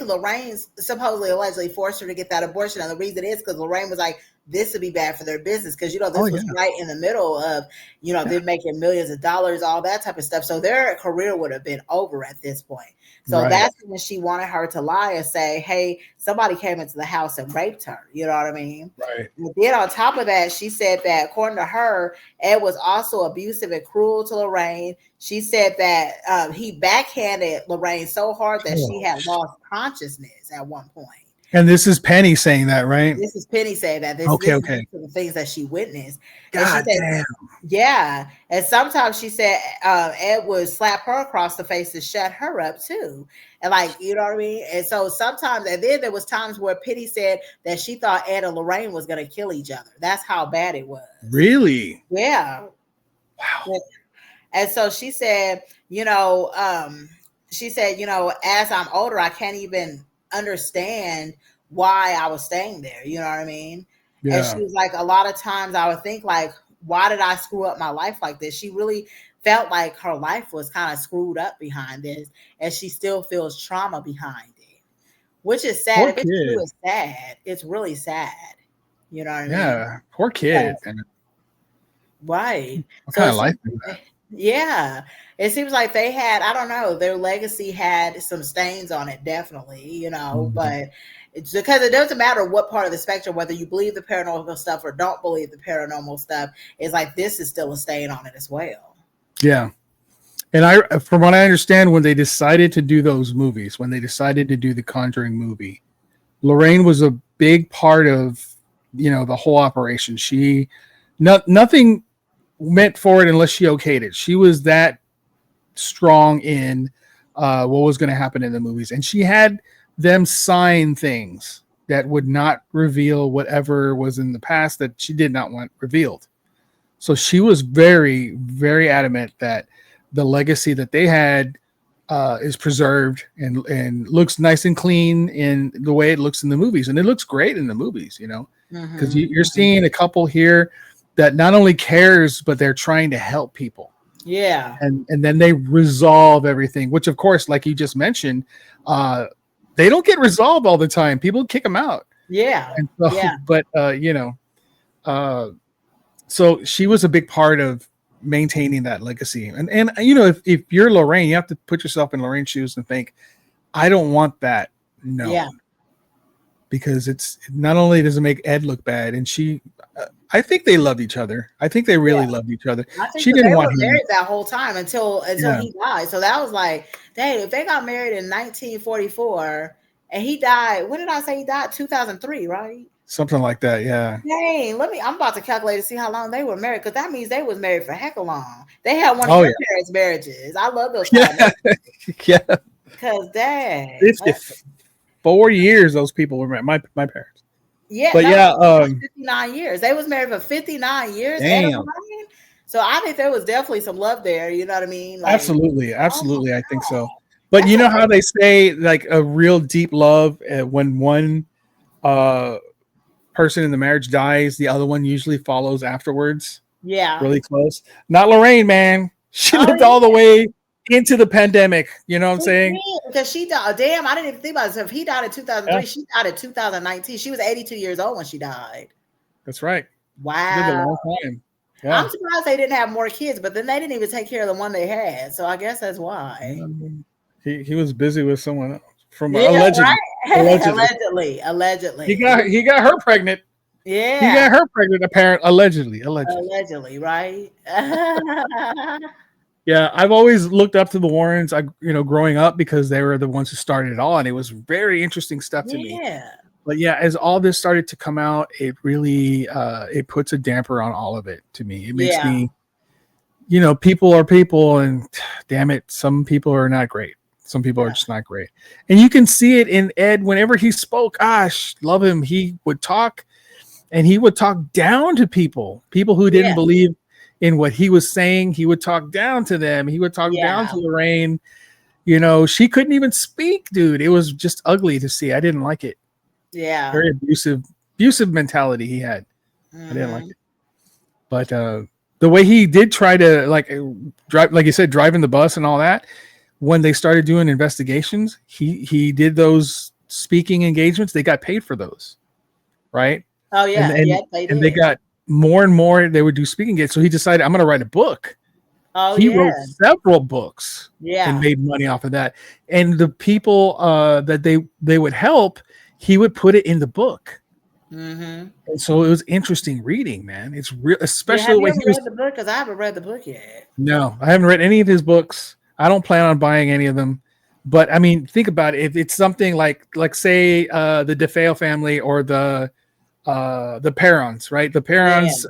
Speaker 4: Lorraine supposedly allegedly forced her to get that abortion. And the reason is because Lorraine was like, this would be bad for their business. Because, you know, this was right in the middle of, you know, them making millions of dollars, all that type of stuff. So their career would have been over at this point. So that's when she wanted her to lie and say, hey, somebody came into the house and raped her. You know what I mean?
Speaker 3: Right.
Speaker 4: And then on top of that, she said that according to her, Ed was also abusive and cruel to Lorraine. She said that he backhanded Lorraine so hard that she had lost consciousness at one point.
Speaker 3: And this is Penny saying that, right?
Speaker 4: This is Penny saying that. This is the things that she witnessed.
Speaker 3: God
Speaker 4: and she said,
Speaker 3: damn.
Speaker 4: Yeah. And sometimes she said Ed would slap her across the face to shut her up too. And like, you know what I mean? And so sometimes, and then there was times where Penny said that she thought Ed and Lorraine was going to kill each other. That's how bad it was.
Speaker 3: Really?
Speaker 4: Yeah.
Speaker 3: Wow.
Speaker 4: And so she said, you know, as I'm older, I can't even understand why I was staying there. You know what I mean? Yeah. And she was like, a lot of times I would think like, why did I screw up my life like this? She really felt like her life was kind of screwed up behind this, and she still feels trauma behind it, which is sad. If it's true, it's sad. It's really sad. You know what I mean?
Speaker 3: Yeah, poor kid.
Speaker 4: Yeah. Right.
Speaker 3: What kind of life is that?
Speaker 4: Yeah, it seems like they had, I don't know, their legacy had some stains on it, definitely, you know, but it's because it doesn't matter what part of the spectrum, whether you believe the paranormal stuff or don't believe the paranormal stuff, it's like this is still a stain on it as well. Yeah.
Speaker 3: And from what I understand, when they decided to do those movies, when they decided to do the Conjuring movie, Lorraine was a big part of, you know, the whole operation. Nothing meant for it unless she okayed it. She was that strong in what was going to happen in the movies, and she had them sign things. that would not reveal whatever was in the past that she did not want revealed. So she was very, very adamant that the legacy that they had is preserved and looks nice and clean in the way it looks in the movies. And it looks great in the movies, you know, because you're seeing a couple here that not only cares, but they're trying to help people.
Speaker 4: Yeah.
Speaker 3: And then they resolve everything, which of course, like you just mentioned, they don't get resolved all the time. People kick them out.
Speaker 4: Yeah.
Speaker 3: And so,
Speaker 4: Yeah.
Speaker 3: But, so she was a big part of maintaining that legacy. And you know, if you're Lorraine, you have to put yourself in Lorraine's shoes and think, I don't want that. No.
Speaker 4: Yeah.
Speaker 3: Because it's not only does it make Ed look bad, and I think they loved each other. I think they really loved each other.
Speaker 4: I think
Speaker 3: She didn't
Speaker 4: they
Speaker 3: want
Speaker 4: were
Speaker 3: him.
Speaker 4: married that whole time until he died. So that was like, dang, if they got married in 1944 and he died, when did I say he died? 2003, right?
Speaker 3: Something like that, yeah.
Speaker 4: Dang, I'm about to calculate to see how long they were married, because that means they was married for heck of long. They had one of your parents' marriages. I love those kind of marriages.
Speaker 3: Yeah.
Speaker 4: Because dang.
Speaker 3: 54 years those people were married. My parents.
Speaker 4: Yeah,
Speaker 3: but
Speaker 4: 59 years. They was married for 59 years.
Speaker 3: Damn.
Speaker 4: So I think there was definitely some love there. You know what I mean? Like,
Speaker 3: absolutely. I think so. But you know how they say like a real deep love when one person in the marriage dies, the other one usually follows afterwards.
Speaker 4: Yeah.
Speaker 3: Really close. Not Lorraine, man. She lived all the way into the pandemic. You know what I'm saying?
Speaker 4: Because she died. Damn, I didn't even think about it. So if he died in 2003, she died in 2019. She was 82 years old when she died.
Speaker 3: That's right.
Speaker 4: Wow.
Speaker 3: She lived a long time. Yeah.
Speaker 4: I'm surprised they didn't have more kids, but then they didn't even take care of the one they had. So I guess that's why.
Speaker 3: He was busy with someone else. From allegedly.
Speaker 4: Right? Allegedly.
Speaker 3: He got her pregnant.
Speaker 4: Yeah.
Speaker 3: He got her pregnant, allegedly,
Speaker 4: right?
Speaker 3: Yeah, I've always looked up to the Warrens, growing up, because they were the ones who started it all, and it was very interesting stuff to me.
Speaker 4: Yeah.
Speaker 3: But yeah, as all this started to come out, it really it puts a damper on all of it to me. It makes me, people are people, and damn it, some people are not great. Some people are just not great. And you can see it in Ed whenever he spoke. Gosh, love him. He would talk, and he would talk down to people who didn't believe in what he was saying. He would talk down to them. He would talk down to Lorraine. She couldn't even speak, dude. It was just ugly to see. I didn't like it.
Speaker 4: Yeah.
Speaker 3: Very abusive mentality he had. I didn't like it. But the way he did try to drive, like you said, driving the bus and all that, when they started doing investigations, he did those speaking engagements. They got paid for those, right?
Speaker 4: Oh yeah,
Speaker 3: they did. And they got more and more. They would do speaking engagements. So he decided, I'm going to write a book.
Speaker 4: Oh,
Speaker 3: he wrote several books.
Speaker 4: Yeah,
Speaker 3: and made money off of that. And the people that they would help, he would put it in the book. Mm-hmm. And so it was interesting reading, man. It's real, especially
Speaker 4: when he read the book, because I haven't read the book yet.
Speaker 3: No, I haven't read any of his books. I don't plan on buying any of them. But I mean, think about it. If it's something like say the DeFeo family or the Perrons, right? The Perrons,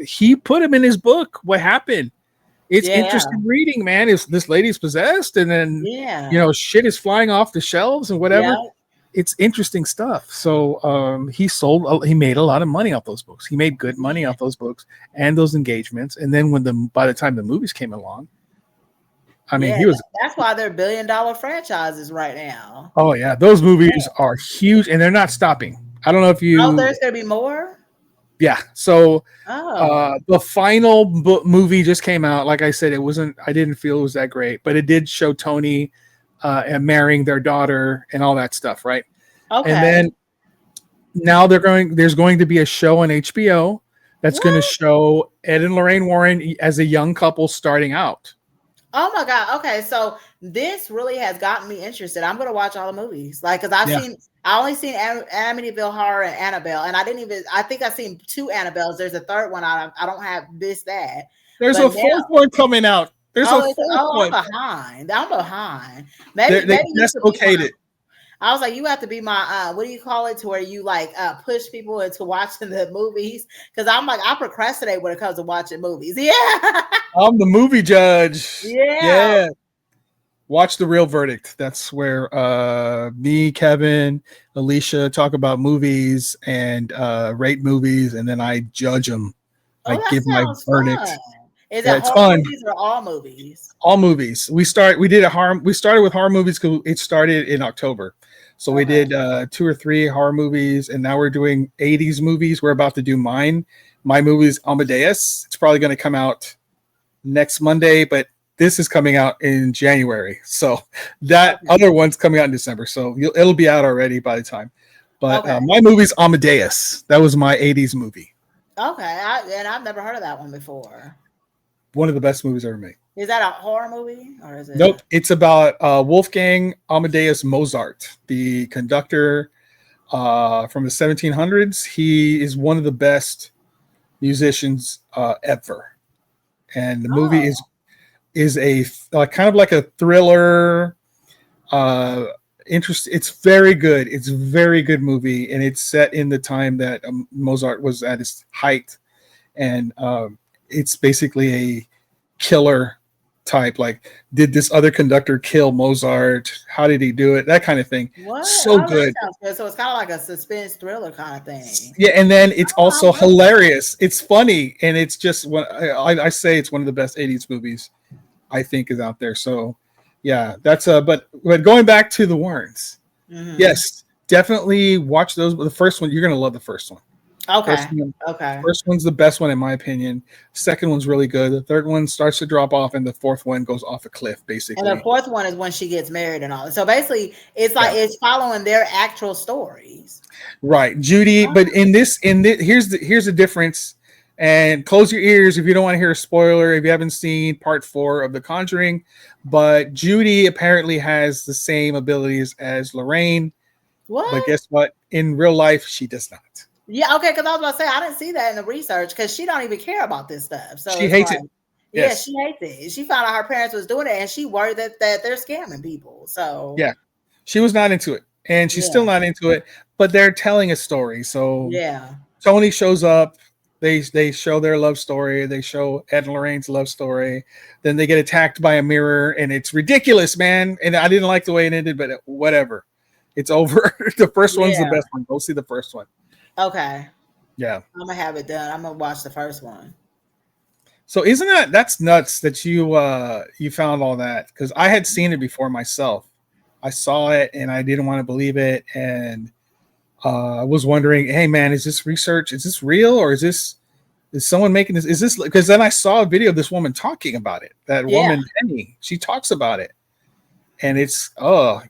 Speaker 3: he put them in his book. What happened? It's interesting reading, man. This lady's possessed, and then shit is flying off the shelves and whatever. Yeah. It's interesting stuff. So he made a lot of money off those books. He made good money off those books and those engagements. And then by the time the movies came along, I mean,
Speaker 4: that's why they're $1 billion franchises right now.
Speaker 3: Oh yeah, those movies are huge, and they're not stopping. I don't know if you.
Speaker 4: Oh, there's gonna be more.
Speaker 3: Yeah. So the final movie just came out. Like I said, I didn't feel it was that great, but it did show Tony and marrying their daughter and all that stuff, right? Okay. And then now there's going to be a show on HBO that's going to show Ed and Lorraine Warren as a young couple starting out.
Speaker 4: Oh my God. Okay. So this really has gotten me interested. I'm going to watch all the movies. Because I only seen Amityville Horror and Annabelle. And I think I've seen 2 Annabelles. There's a third one. I don't have that.
Speaker 3: There's a fourth one coming out. There's a fourth one.
Speaker 4: I'm behind. Maybe
Speaker 3: just okayed it.
Speaker 4: I was like, you have to be my what do you call it, to where you push people into watching the movies, because I'm like, I procrastinate when it comes to watching movies. Yeah,
Speaker 3: I'm the movie judge.
Speaker 4: Yeah.
Speaker 3: Watch The Real Verdict. That's where me, Kevin, Alicia talk about movies and rate movies, and then I judge them.
Speaker 4: Oh,
Speaker 3: I
Speaker 4: that
Speaker 3: give my
Speaker 4: sounds
Speaker 3: verdict.
Speaker 4: fun. Is
Speaker 3: Yeah,
Speaker 4: it
Speaker 3: it's
Speaker 4: horror
Speaker 3: fun.
Speaker 4: movies or all movies?
Speaker 3: All movies. We started with horror movies because it started in October. So we
Speaker 4: Okay.
Speaker 3: did 2 or 3 horror movies, and now we're doing 80s movies. We're about to do mine. My movie is Amadeus. It's probably going to come out next Monday, but this is coming out in January. So that
Speaker 4: Okay.
Speaker 3: other one's coming out in December. So it'll be out already by the time. But
Speaker 4: Okay.
Speaker 3: my movie's Amadeus. That was my 80s movie.
Speaker 4: Okay. And I've never heard of that one before.
Speaker 3: One of the best movies ever made.
Speaker 4: Is that a horror movie or is it?
Speaker 3: Nope. It's about Wolfgang Amadeus Mozart, the conductor from the 1700s. He is one of the best musicians ever. And the movie is a kind of like a thriller. It's very good. It's a very good movie, and it's set in the time that Mozart was at his height, and it's basically a killer type. Like, did this other conductor kill Mozart? How did he do it? That kind of thing.
Speaker 4: What?
Speaker 3: So
Speaker 4: That
Speaker 3: good.
Speaker 4: sounds good. So it's kind of like a suspense thriller kind of thing.
Speaker 3: Yeah, and then it's
Speaker 4: Oh,
Speaker 3: also
Speaker 4: I love
Speaker 3: hilarious. It's funny, and it's just I say it's one of the best 80s movies I think is out there. So yeah, that's but going back to the Warrens,
Speaker 4: Mhm.
Speaker 3: yes, definitely watch those. The first one, you're gonna love the first one.
Speaker 4: Okay.
Speaker 3: Okay. First one's the best one in my opinion. Second one's really good. The third one starts to drop off, and the fourth one goes off a cliff, basically.
Speaker 4: And the fourth one is when she gets married and all. So basically, it's like it's following their actual stories.
Speaker 3: Right, Judy. But here's the difference. And close your ears if you don't want to hear a spoiler if you haven't seen part 4 of The Conjuring. But Judy apparently has the same abilities as Lorraine.
Speaker 4: What?
Speaker 3: But guess what? In real life, she does not.
Speaker 4: Yeah, okay, because I was about to say I didn't see that in the research because she don't even care about this stuff. So
Speaker 3: she hates it.
Speaker 4: Yeah,
Speaker 3: Yes.
Speaker 4: she hates it. She found out her parents was doing it, and she worried that they're scamming people. So
Speaker 3: yeah, she was not into it, and she's still not into it. But they're telling a story. So
Speaker 4: yeah,
Speaker 3: Tony shows up. They show their love story. They show Ed and Lorraine's love story. Then they get attacked by a mirror, and it's ridiculous, man. And I didn't like the way it ended, but whatever. It's over. The first one's the best one. Go see the first one.
Speaker 4: Okay.
Speaker 3: Yeah.
Speaker 4: I'm gonna have it done. I'm gonna watch the first one.
Speaker 3: So that's nuts that you found all that, because I had seen it before myself. I saw it and I didn't want to believe it, and I was wondering, hey man, is this research? Is this real, or is someone making this? Is this because then I saw a video of this woman talking about it. That woman Penny, she talks about it. And it's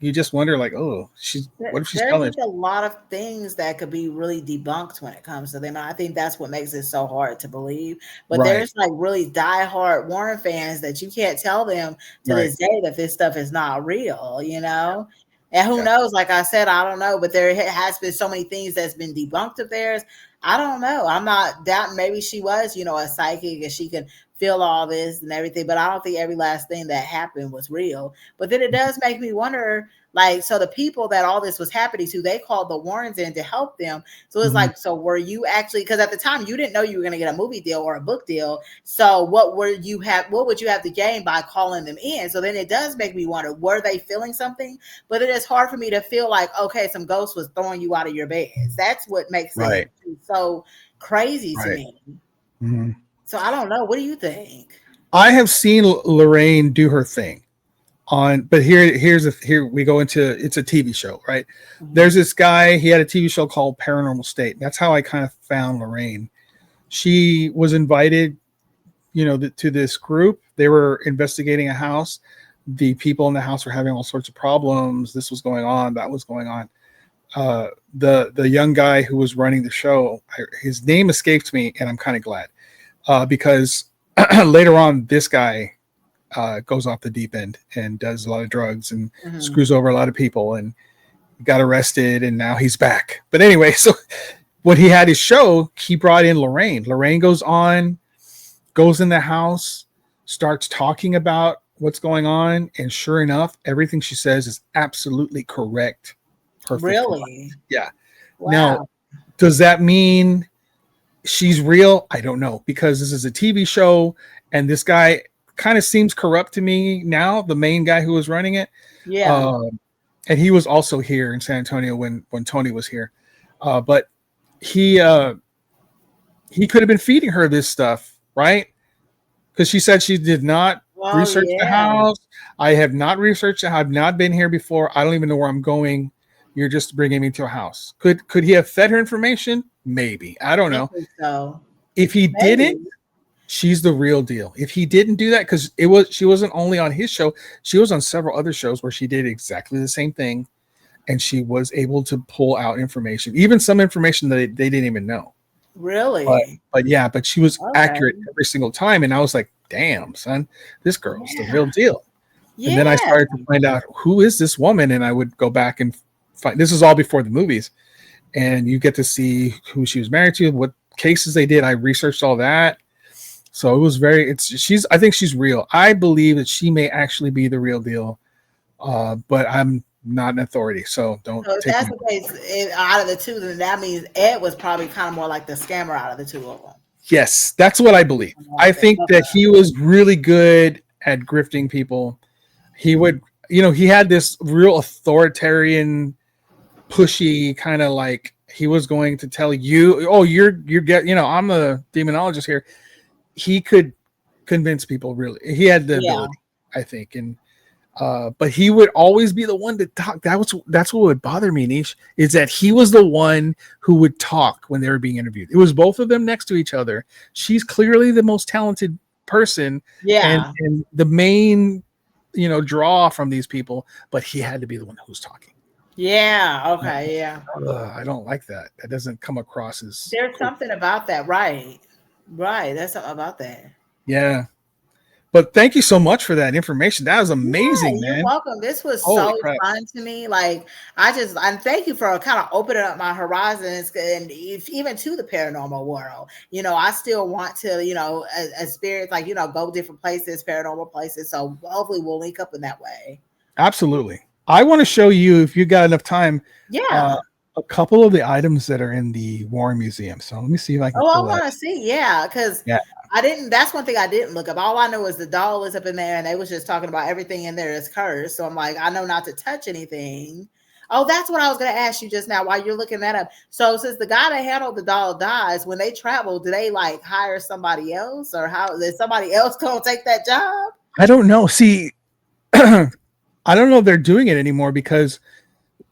Speaker 3: you just wonder like, what if she's telling?
Speaker 4: There's a lot of things that could be really debunked when it comes to them. And I think that's what makes it so hard to believe. But there's like really diehard Warren fans that you can't tell them to this day that this stuff is not real, you know? And who knows? Like I said, I don't know. But there has been so many things that's been debunked of theirs. I don't know. I'm not doubting maybe she was, a psychic and she can feel all this and everything, but I don't think every last thing that happened was real. But then it does make me wonder, like, so the people that all this was happening to, they called the Warrens in to help them. So it's like, so were you actually, because at the time you didn't know you were going to get a movie deal or a book deal. So what would you have to gain by calling them in? So then it does make me wonder, were they feeling something? But it is hard for me to feel like, okay, some ghost was throwing you out of your bed. That's what makes it so crazy to me.
Speaker 3: Mm-hmm.
Speaker 4: So I don't know. What do you think?
Speaker 3: I have seen Lorraine do her thing but here we go into, it's a TV show, right? Mm-hmm. There's this guy, he had a TV show called Paranormal State. That's how I kind of found Lorraine. She was invited, to this group. They were investigating a house. The people in the house were having all sorts of problems. This was going on, that was going on. The young guy who was running the show, his name escaped me, and I'm kind of glad. Because later on, this guy goes off the deep end and does a lot of drugs and screws over a lot of people and got arrested, and now he's back. But anyway, so when he had his show, he brought in Lorraine. Lorraine goes in the house, starts talking about what's going on, and sure enough, everything she says is absolutely correct. Perfect.
Speaker 4: Really?
Speaker 3: Yeah.
Speaker 4: Wow.
Speaker 3: Now, does that mean she's real? I don't know, because this is a TV show, and this guy kind of seems corrupt to me now. The main guy who was running it,
Speaker 4: Yeah.
Speaker 3: and he was also here in San Antonio when Tony was here, but he could have been feeding her this stuff, right? Because she said she did not research the house. I have not researched it. I've not been here before. I don't even know where I'm going. You're just bringing me to a house. Could he have fed her information? Maybe. I don't know.
Speaker 4: I think so.
Speaker 3: If he didn't, she's the real deal. If he didn't do that, because she wasn't only on his show, she was on several other shows where she did exactly the same thing, and she was able to pull out information, even some information that they didn't even know.
Speaker 4: Really?
Speaker 3: But she was accurate every single time, and I was like, damn, son, this girl's the real deal. And then I started to find out, who is this woman, and I would go back and find, this is all before the movies, and you get to see who she was married to, what cases they did. I researched all that, so it was I think she's real. I believe that she may actually be the real deal, but I'm not an authority, so don't.
Speaker 4: So if that's the case, out of the two, then that means Ed was probably kind of more like the scammer out of the two of them.
Speaker 3: Yes, that's what I believe. I think that he was really good at grifting people. He would, he had this real authoritarian, pushy kind of like, he was going to tell you, oh, I'm a demonologist here. He could convince people, really. He had the ability, I think. And but he would always be the one to talk. That's what would bother me, Nish, is that he was the one who would talk when they were being interviewed. It was both of them next to each other. She's clearly the most talented person.
Speaker 4: Yeah.
Speaker 3: And the main, draw from these people, but he had to be the one who was talking.
Speaker 4: Yeah. Okay. Yeah.
Speaker 3: I don't like that. That doesn't come across as.
Speaker 4: There's something about that, right? Right. There's something about that.
Speaker 3: Yeah. But thank you so much for that information. That was amazing, man.
Speaker 4: You're welcome. This was
Speaker 3: Holy
Speaker 4: so
Speaker 3: crap.
Speaker 4: fun to me. Like, I thank you for kind of opening up my horizons, and even to the paranormal world. I still want to, experience, like, go different places, paranormal places. So hopefully we'll link up in that way.
Speaker 3: Absolutely. I want to show you, if you got enough time,
Speaker 4: a
Speaker 3: couple of the items that are in the Warren Museum. So let me see if I can.
Speaker 4: I want to see. Yeah, because that's one thing I didn't look up. All I know is the doll is up in there, and they was just talking about everything in there is cursed. So I'm like, I know not to touch anything. Oh, that's what I was going to ask you just now while you're looking that up. So since the guy that handled the doll dies, when they travel, do they like hire somebody else, or how is somebody else going to take that job?
Speaker 3: I don't know. See, I don't know if they're doing it anymore, because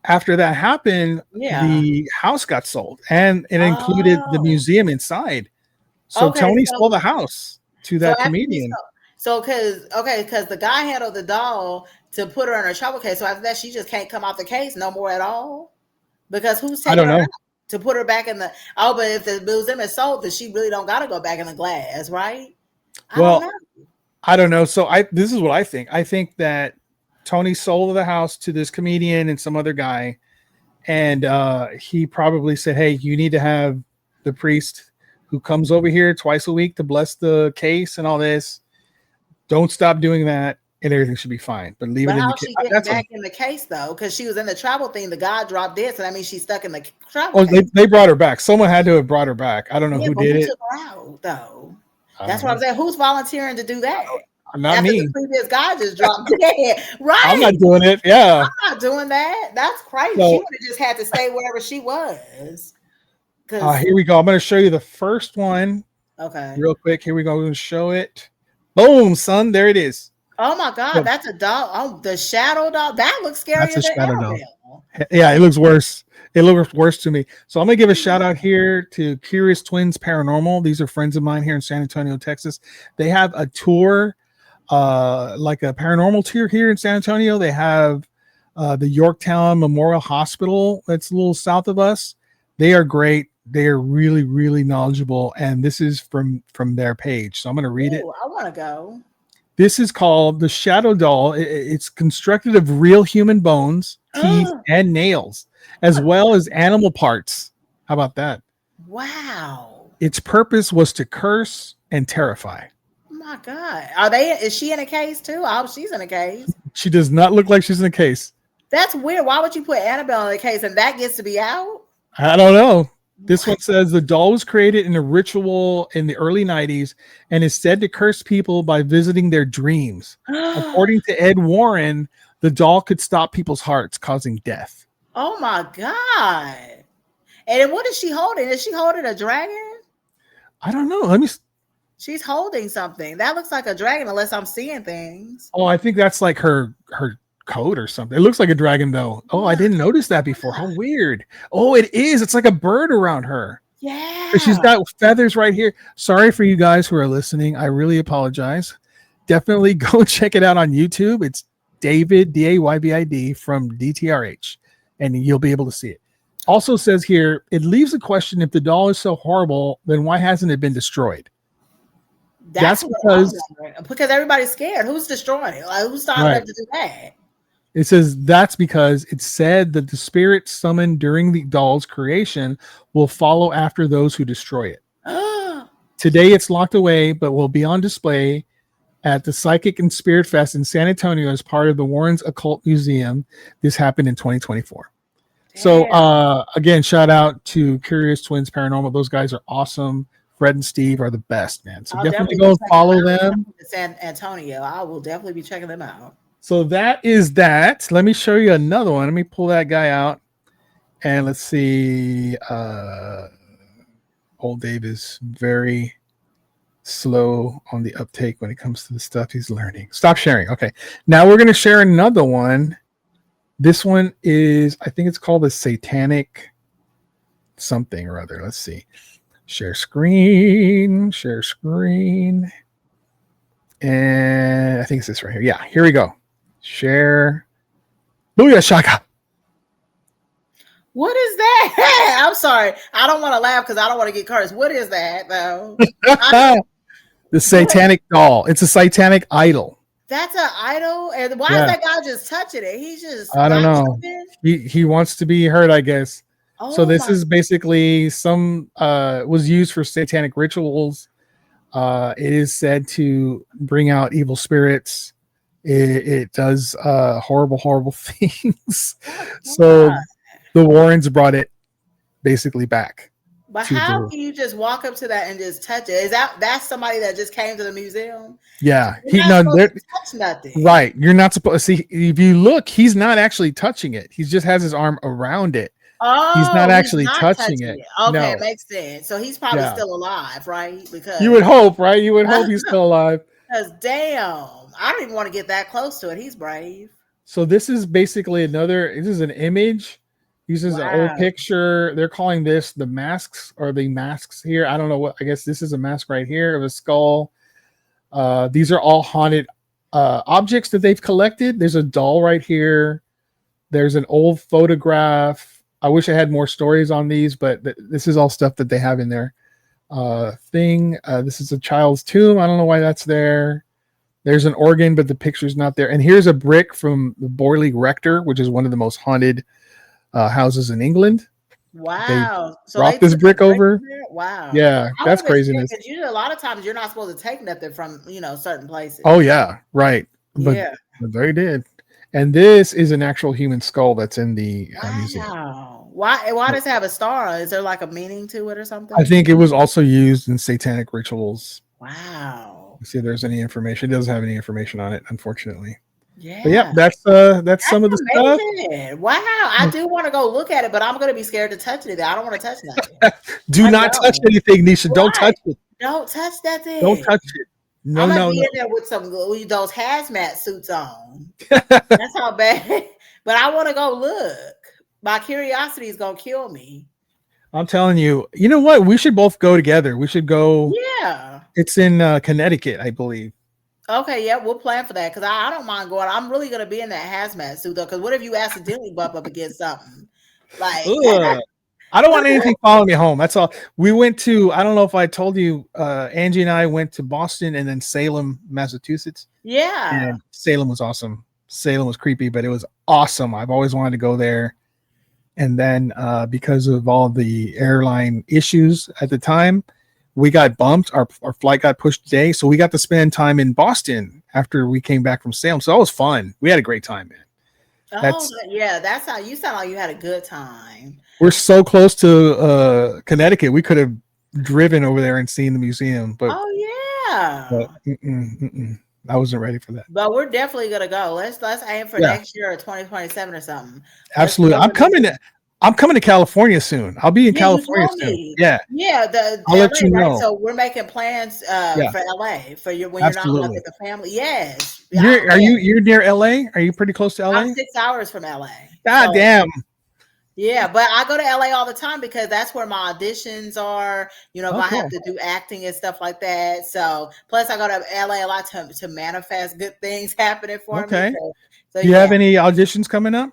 Speaker 3: after that happened, the house got sold, and it included the museum inside. So Tony sold the house to that comedian.
Speaker 4: Because the guy handled the doll to put her in her trouble case. So after that, she just can't come out the case no more at all. Because who's taking her out to put her back in the? Oh, but if the museum is sold, then she really don't got to go back in the glass, right?
Speaker 3: I don't know. So this is what I think. I think that Tony sold the house to this comedian and some other guy, and he probably said, "Hey, you need to have the priest who comes over here twice a week to bless the case and all this. Don't stop doing that, and everything should be fine. But leave it in the case."
Speaker 4: How she get back in the case though? Because she was in the travel thing. The guy dropped dead, so that means she's stuck in the travel.
Speaker 3: Oh, they brought her back. Someone had to have brought her back. I don't know who did it.
Speaker 4: Took her out, though. That's what I'm saying. Who's volunteering to do that?
Speaker 3: Not me.
Speaker 4: The previous guy just dropped dead. Right.
Speaker 3: I'm not doing it. Yeah.
Speaker 4: I'm not doing that. That's crazy.
Speaker 3: So,
Speaker 4: she would have just had to stay wherever she was.
Speaker 3: Here we go. I'm going to show you the first one.
Speaker 4: Okay.
Speaker 3: Real quick. Here we go. I'm going to show it. Boom, son. There it is.
Speaker 4: Oh my God. That's a doll. Oh, the shadow doll. That looks scarier
Speaker 3: That's a
Speaker 4: than
Speaker 3: shadow
Speaker 4: Annabelle.
Speaker 3: doll. Yeah, it looks worse. It looks worse to me. So I'm going to give a shout out here to Curious Twins Paranormal. These are friends of mine here in San Antonio, Texas. They have a tour, like a paranormal tour here in San Antonio. They have the Yorktown Memorial Hospital that's a little south of us. They are great. They are really, really knowledgeable. And this is from their page. So I'm going to read it.
Speaker 4: I want to go.
Speaker 3: This is called the Shadow Doll. It's constructed of real human bones, teeth, and nails, as well as animal parts. How about that?
Speaker 4: Wow.
Speaker 3: Its purpose was to curse and terrify.
Speaker 4: Oh my God. Is she in a case too? I hope she's in a case.
Speaker 3: She does not look like she's in a case.
Speaker 4: That's weird. Why would you put Annabelle in a case and that gets to be out?
Speaker 3: I don't know. This one says the doll was created in a ritual in the early 90s and is said to curse people by visiting their dreams. According to Ed Warren, the doll could stop people's hearts, causing death.
Speaker 4: Oh my God. And then what is she holding? Is she holding a dragon?
Speaker 3: I don't know. Let me.
Speaker 4: She's holding something. That looks like a dragon unless I'm seeing things.
Speaker 3: Oh, I think that's like her coat or something. It looks like a dragon though. Oh, I didn't notice that before. How weird. Oh, it is. It's like a bird around her.
Speaker 4: Yeah.
Speaker 3: But she's got feathers right here. Sorry for you guys who are listening. I really apologize. Definitely go check it out on YouTube. It's Dayvid, Daybid from DTRH, and you'll be able to see it. Also says here, it leaves a question: if the doll is so horrible, then why hasn't it been destroyed? That's
Speaker 4: because everybody's scared. Who's destroying it? Like, who's starting up to do that?
Speaker 3: It says that's because it's said that the spirits summoned during the doll's creation will follow after those who destroy it. Today it's locked away, but will be on display at the Psychic and Spirit Fest in San Antonio as part of the Warren's Occult Museum. This happened in 2024. Damn. So again, shout out to Curious Twins Paranormal. Those guys are awesome. Fred and Steve are the best, man. So definitely go and follow them.
Speaker 4: San Antonio. I will definitely be checking them out.
Speaker 3: So that is that. Let me show you another one. Let me pull that guy out. And let's see. Old Dave is very slow on the uptake when it comes to the stuff he's learning. Stop sharing. Okay. Now we're going to share another one. This one is, I think it's called the Satanic something or other. Let's see. Share screen. And I think it's this right here. Yeah, here we go. Share. Booyah shaka.
Speaker 4: What is that? I'm sorry. I don't want to laugh because I don't want to get cursed. What is that, though?
Speaker 3: The satanic doll. It's a satanic idol.
Speaker 4: That's an idol? And why is that guy just touching it? He's just...
Speaker 3: I don't know. He wants to be heard, I guess. Oh, so this is basically was used for satanic rituals. It is said to bring out evil spirits. It does horrible things. So the Warrens brought it basically back.
Speaker 4: But how can you just walk up to that and just touch it? Is that's somebody that just came to the museum?
Speaker 3: Yeah,
Speaker 4: You're not supposed to touch nothing.
Speaker 3: Right. You're not supposed to see. If you look, he's not actually touching it. He just has his arm around it.
Speaker 4: Oh,
Speaker 3: he's not actually touching it.
Speaker 4: Okay,
Speaker 3: no.
Speaker 4: It makes sense. So he's probably still alive, right? Because
Speaker 3: you would hope, right? You would hope he's still alive.
Speaker 4: Because damn, I don't even want to get that close to it. He's brave.
Speaker 3: So this is basically this is an image. Uses an old picture. They're calling this the masks or the masks here. I don't know what. I guess this is a mask right here of a skull. These are all haunted objects that they've collected. There's a doll right here. There's an old photograph. I wish I had more stories on these, but this is all stuff that they have in their thing. This is a child's tomb. I don't know why that's there. There's an organ, but the picture's not there. And here's a brick from the Borley Rector, which is one of the most haunted houses in England.
Speaker 4: Wow.
Speaker 3: So brought this brick over.
Speaker 4: Wow.
Speaker 3: Yeah, that's craziness.
Speaker 4: Usually a lot of times you're not supposed to take nothing from, certain places.
Speaker 3: Oh, yeah. Right. But they did. And this is an actual human skull that's in the museum.
Speaker 4: Why does it have a star? Is there like a meaning to it or something?
Speaker 3: I think it was also used in satanic rituals.
Speaker 4: Wow.
Speaker 3: Let's see if there's any information. It doesn't have any information on it, unfortunately.
Speaker 4: Yeah.
Speaker 3: But yeah, that's some of the
Speaker 4: amazing. Stuff. Wow. I do want to go look at it, but I'm going to be scared to touch it. I don't want to touch nothing.
Speaker 3: Do not touch anything, Nisha. Right. Don't touch it.
Speaker 4: Don't touch that thing.
Speaker 3: Don't touch it. No,
Speaker 4: be in there with those hazmat suits on. That's how bad. But I want to go look. My curiosity is gonna kill me.
Speaker 3: I'm telling you. You know what? We should both go together. We should go.
Speaker 4: Yeah.
Speaker 3: It's in Connecticut, I believe.
Speaker 4: Okay, yeah, we'll plan for that because I don't mind going. I'm really gonna be in that hazmat suit though. Because what if you accidentally bump up against something? Like.
Speaker 3: I don't want anything following me home. That's all. We went to, I don't know if I told you, Angie and I went to Boston and then Salem, Massachusetts.
Speaker 4: Yeah.
Speaker 3: And Salem was awesome. Salem was creepy, but it was awesome. I've always wanted to go there. And then because of all the airline issues at the time, we got bumped. Our flight got pushed today. So we got to spend time in Boston after we came back from Salem. So that was fun. We had a great time, man.
Speaker 4: Oh, yeah, that's how you sound like you had a good time.
Speaker 3: We're so close to Connecticut. We could have driven over there and seen the museum, but
Speaker 4: Oh yeah.
Speaker 3: I wasn't ready for that.
Speaker 4: But we're definitely gonna go. Let's aim for
Speaker 3: Yeah,
Speaker 4: next year or 2027 or something. Let's
Speaker 3: absolutely.
Speaker 4: go to Mr.
Speaker 3: I'm coming to California soon. I'll be in
Speaker 4: Yeah, you
Speaker 3: California
Speaker 4: told
Speaker 3: soon.
Speaker 4: me.
Speaker 3: Yeah,
Speaker 4: Yeah, the
Speaker 3: I'll let
Speaker 4: LA,
Speaker 3: you
Speaker 4: right?
Speaker 3: know.
Speaker 4: So we're making plans
Speaker 3: Yeah,
Speaker 4: for LA for your when you're not like
Speaker 3: absolutely.
Speaker 4: with the family. Yes. Yeah,
Speaker 3: You're near LA? Are you pretty close to
Speaker 4: I'm
Speaker 3: LA?
Speaker 4: 6 hours from LA.
Speaker 3: God
Speaker 4: So
Speaker 3: damn.
Speaker 4: yeah, but I go to LA all the time because that's where my auditions are. If
Speaker 3: Oh,
Speaker 4: I have
Speaker 3: cool.
Speaker 4: to do acting and stuff like that. So plus I go to LA a lot to manifest good things happening for me.
Speaker 3: Okay.
Speaker 4: So
Speaker 3: Do you have
Speaker 4: yeah.
Speaker 3: any auditions coming up?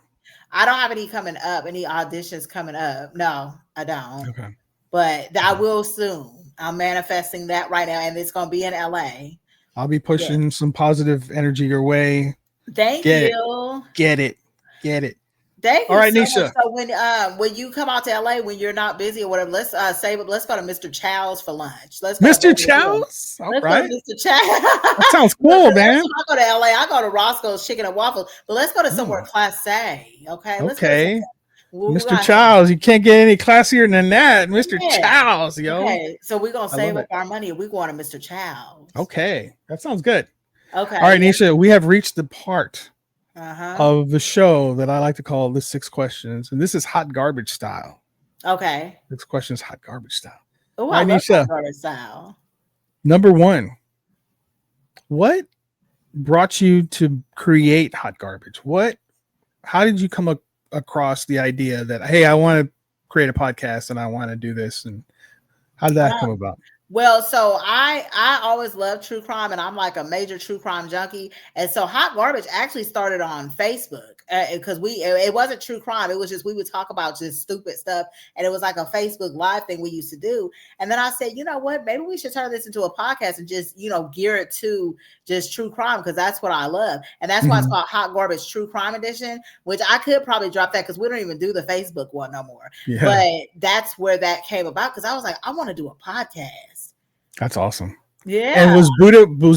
Speaker 4: I don't have any coming up, any auditions coming up. No, I don't.
Speaker 3: Okay.
Speaker 4: But I
Speaker 3: Okay.
Speaker 4: will soon. I'm manifesting that right now, and it's gonna be in LA.
Speaker 3: I'll be
Speaker 4: Yeah.
Speaker 3: pushing some positive energy your way.
Speaker 4: Thank
Speaker 3: Get it.
Speaker 4: you.
Speaker 3: Get it. Get it.
Speaker 4: Thank
Speaker 3: All
Speaker 4: you
Speaker 3: right,
Speaker 4: so much.
Speaker 3: Nisha.
Speaker 4: So when you come out to LA when you're not busy or whatever, let's save it. Let's go to Mr. Chow's for lunch. Let's go to
Speaker 3: Mr.
Speaker 4: Beverly Hills.
Speaker 3: Chow's? All
Speaker 4: Let's go to
Speaker 3: right.
Speaker 4: Mr. Chow.
Speaker 3: That sounds
Speaker 4: Look,
Speaker 3: cool,
Speaker 4: 'cause every
Speaker 3: man.
Speaker 4: time I go to LA, I go to Roscoe's Chicken and Waffles. But let's go to somewhere
Speaker 3: Oh,
Speaker 4: class A. Okay, let's go to
Speaker 3: okay.
Speaker 4: somewhere. We
Speaker 3: Mr.
Speaker 4: got
Speaker 3: Chow's. You can't get any classier than that. Mr.
Speaker 4: yeah.
Speaker 3: Chow's, yo.
Speaker 4: Okay, so we're gonna
Speaker 3: I love
Speaker 4: save up
Speaker 3: it.
Speaker 4: our money and we're going to Mr. Chow's.
Speaker 3: Okay. That sounds good.
Speaker 4: Okay.
Speaker 3: All right,
Speaker 4: Yeah.
Speaker 3: Nisha, we have reached the part
Speaker 4: Uh-huh.
Speaker 3: of the show that I like to call the 6 questions. And this is hot garbage style.
Speaker 4: Okay.
Speaker 3: 6 questions, hot garbage style.
Speaker 4: Oh,
Speaker 3: All
Speaker 4: I
Speaker 3: right,
Speaker 4: love
Speaker 3: Nisha.
Speaker 4: hot garbage style.
Speaker 3: Number 1. What brought you to create hot garbage? How did you come across the idea that, hey, I want to create a podcast and I want to do this? And how did that come about?
Speaker 4: Well, so I always loved true crime, and I'm like a major true crime junkie. And so Hot Garbage actually started on Facebook because it wasn't true crime. It was just we would talk about just stupid stuff, and it was like a Facebook Live thing we used to do. And then I said, you know what, maybe we should turn this into a podcast and just gear it to just true crime because that's what I love, and that's why it's called Hot Garbage True Crime Edition. Which I could probably drop that because we don't even do the Facebook one no more.
Speaker 3: Yeah.
Speaker 4: But that's where that came about because I was like, I want to do a podcast.
Speaker 3: That's awesome.
Speaker 4: Yeah.
Speaker 3: And was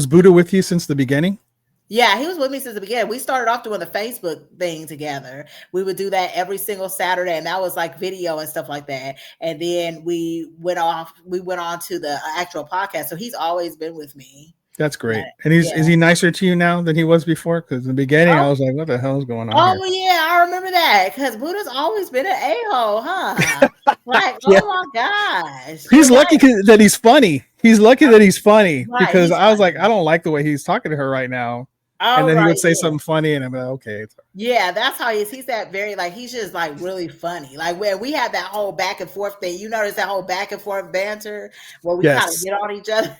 Speaker 3: Buddha with you since the beginning?
Speaker 4: Yeah, he was with me since the beginning. We started off doing the Facebook thing together. We would do that every single Saturday, and that was like video and stuff like that. And then we went on to the actual podcast. So he's always been with me.
Speaker 3: That's great. And is he nicer to you now than he was before? Because in the beginning, I was like, what the hell is going on here?
Speaker 4: Yeah, I remember that. Because Buddha's always been an a-hole, huh? Like, oh my gosh.
Speaker 3: He's lucky that he's funny. He's lucky that he's funny because I was like, I don't like the way he's talking to her right now. And then he would say something funny, and I'm like, okay.
Speaker 4: Yeah, that's how he is. He's that very, like, he's just like really funny. Like when we had that whole back and forth thing, you notice that whole back and forth banter where we kind of get on each other.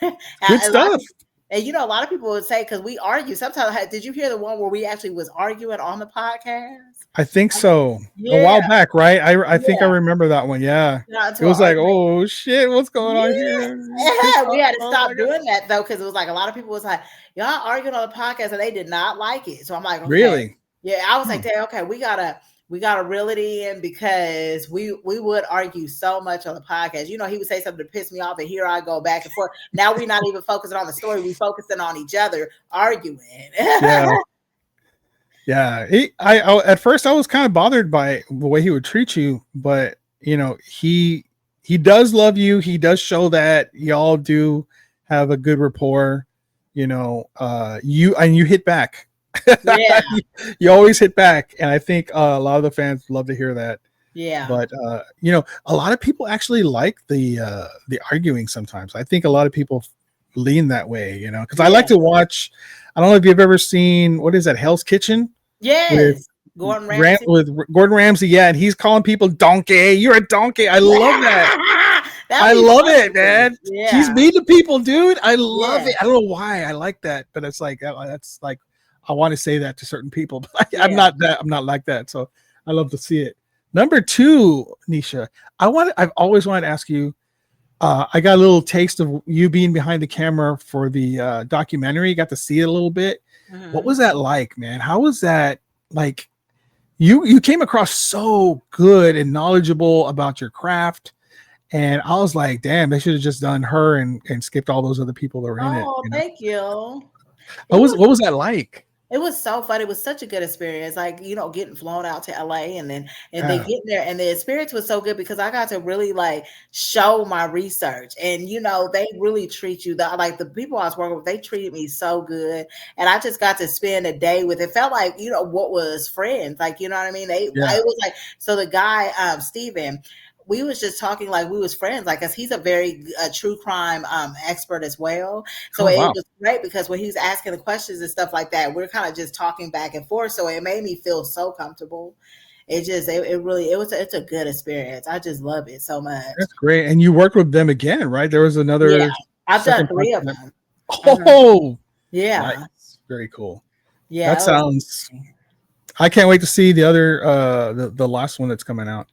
Speaker 3: Good stuff.
Speaker 4: And a lot of people would say, because we argue sometimes. Did you hear the one where we actually was arguing on the podcast?
Speaker 3: I think so. A while back, right? I think I remember that one. Yeah. It was like, oh shit, what's going on here?
Speaker 4: Yeah, we had to stop doing that though, because it was like a lot of people was like, y'all arguing on the podcast, and they did not like it. So I'm like, okay.
Speaker 3: Really?
Speaker 4: Yeah, I was like, okay, we gotta reel it in because we would argue so much on the podcast. He would say something to piss me off, and here I go back and forth. Now we're not even focusing on the story; we focusing on each other arguing.
Speaker 3: Yeah. I at first I was kind of bothered by the way he would treat you, but he does love you. He does show that y'all do have a good rapport. You hit back. Yeah. you always hit back, and I think a lot of the fans love to hear that.
Speaker 4: Yeah.
Speaker 3: But a lot of people actually like the arguing sometimes. I think a lot of people lean that way, because I like to watch. I don't know if you've ever seen, what is that, Hell's Kitchen?
Speaker 4: Yes. Gordon Ramsay.
Speaker 3: With Gordon Ramsay, yeah, and he's calling people donkey. You're a donkey. I love that. I love it, man. Yeah. He's mean to people, dude. I love it. I don't know why I like that, but it's like that's like I want to say that to certain people, but I'm not like that. So I love to see it. Number 2, Nisha, I've always wanted to ask you. I got a little taste of you being behind the camera for the documentary. Got to see it a little bit. Mm-hmm. What was that like, man? How was that? Like, you came across so good and knowledgeable about your craft, and I was like, damn, they should have just done her and skipped all those other people that were in it.
Speaker 4: Oh, thank you.
Speaker 3: What was that like?
Speaker 4: It was so fun. It was such a good experience. Like, you know, getting flown out to LA and they
Speaker 3: Yeah.
Speaker 4: get there and the experience was so good because I got to really like show my research. And you know, they really treat you like the people I was working with, they treated me so good. And I just got to spend a day with it. Felt like, you know, what was friends. Like, you know what I mean? It
Speaker 3: Yeah.
Speaker 4: was like so the guy, Steven, we was just talking like we was friends, like, cause he's a very true crime expert as well. So
Speaker 3: Oh
Speaker 4: it
Speaker 3: wow.
Speaker 4: was great because when he was asking the questions and stuff like that, we're kind of just talking back and forth. So it made me feel so comfortable. It really, it's a good experience. I just love it so much.
Speaker 3: That's great. And you worked with them again, right? There was
Speaker 4: Yeah,
Speaker 3: another
Speaker 4: I've done
Speaker 3: second part
Speaker 4: 3
Speaker 3: to
Speaker 4: of
Speaker 3: that.
Speaker 4: them.
Speaker 3: Oh,
Speaker 4: Yeah,
Speaker 3: nice. Very cool.
Speaker 4: yeah.
Speaker 3: That sounds. I can't wait to see the other the last one that's coming out.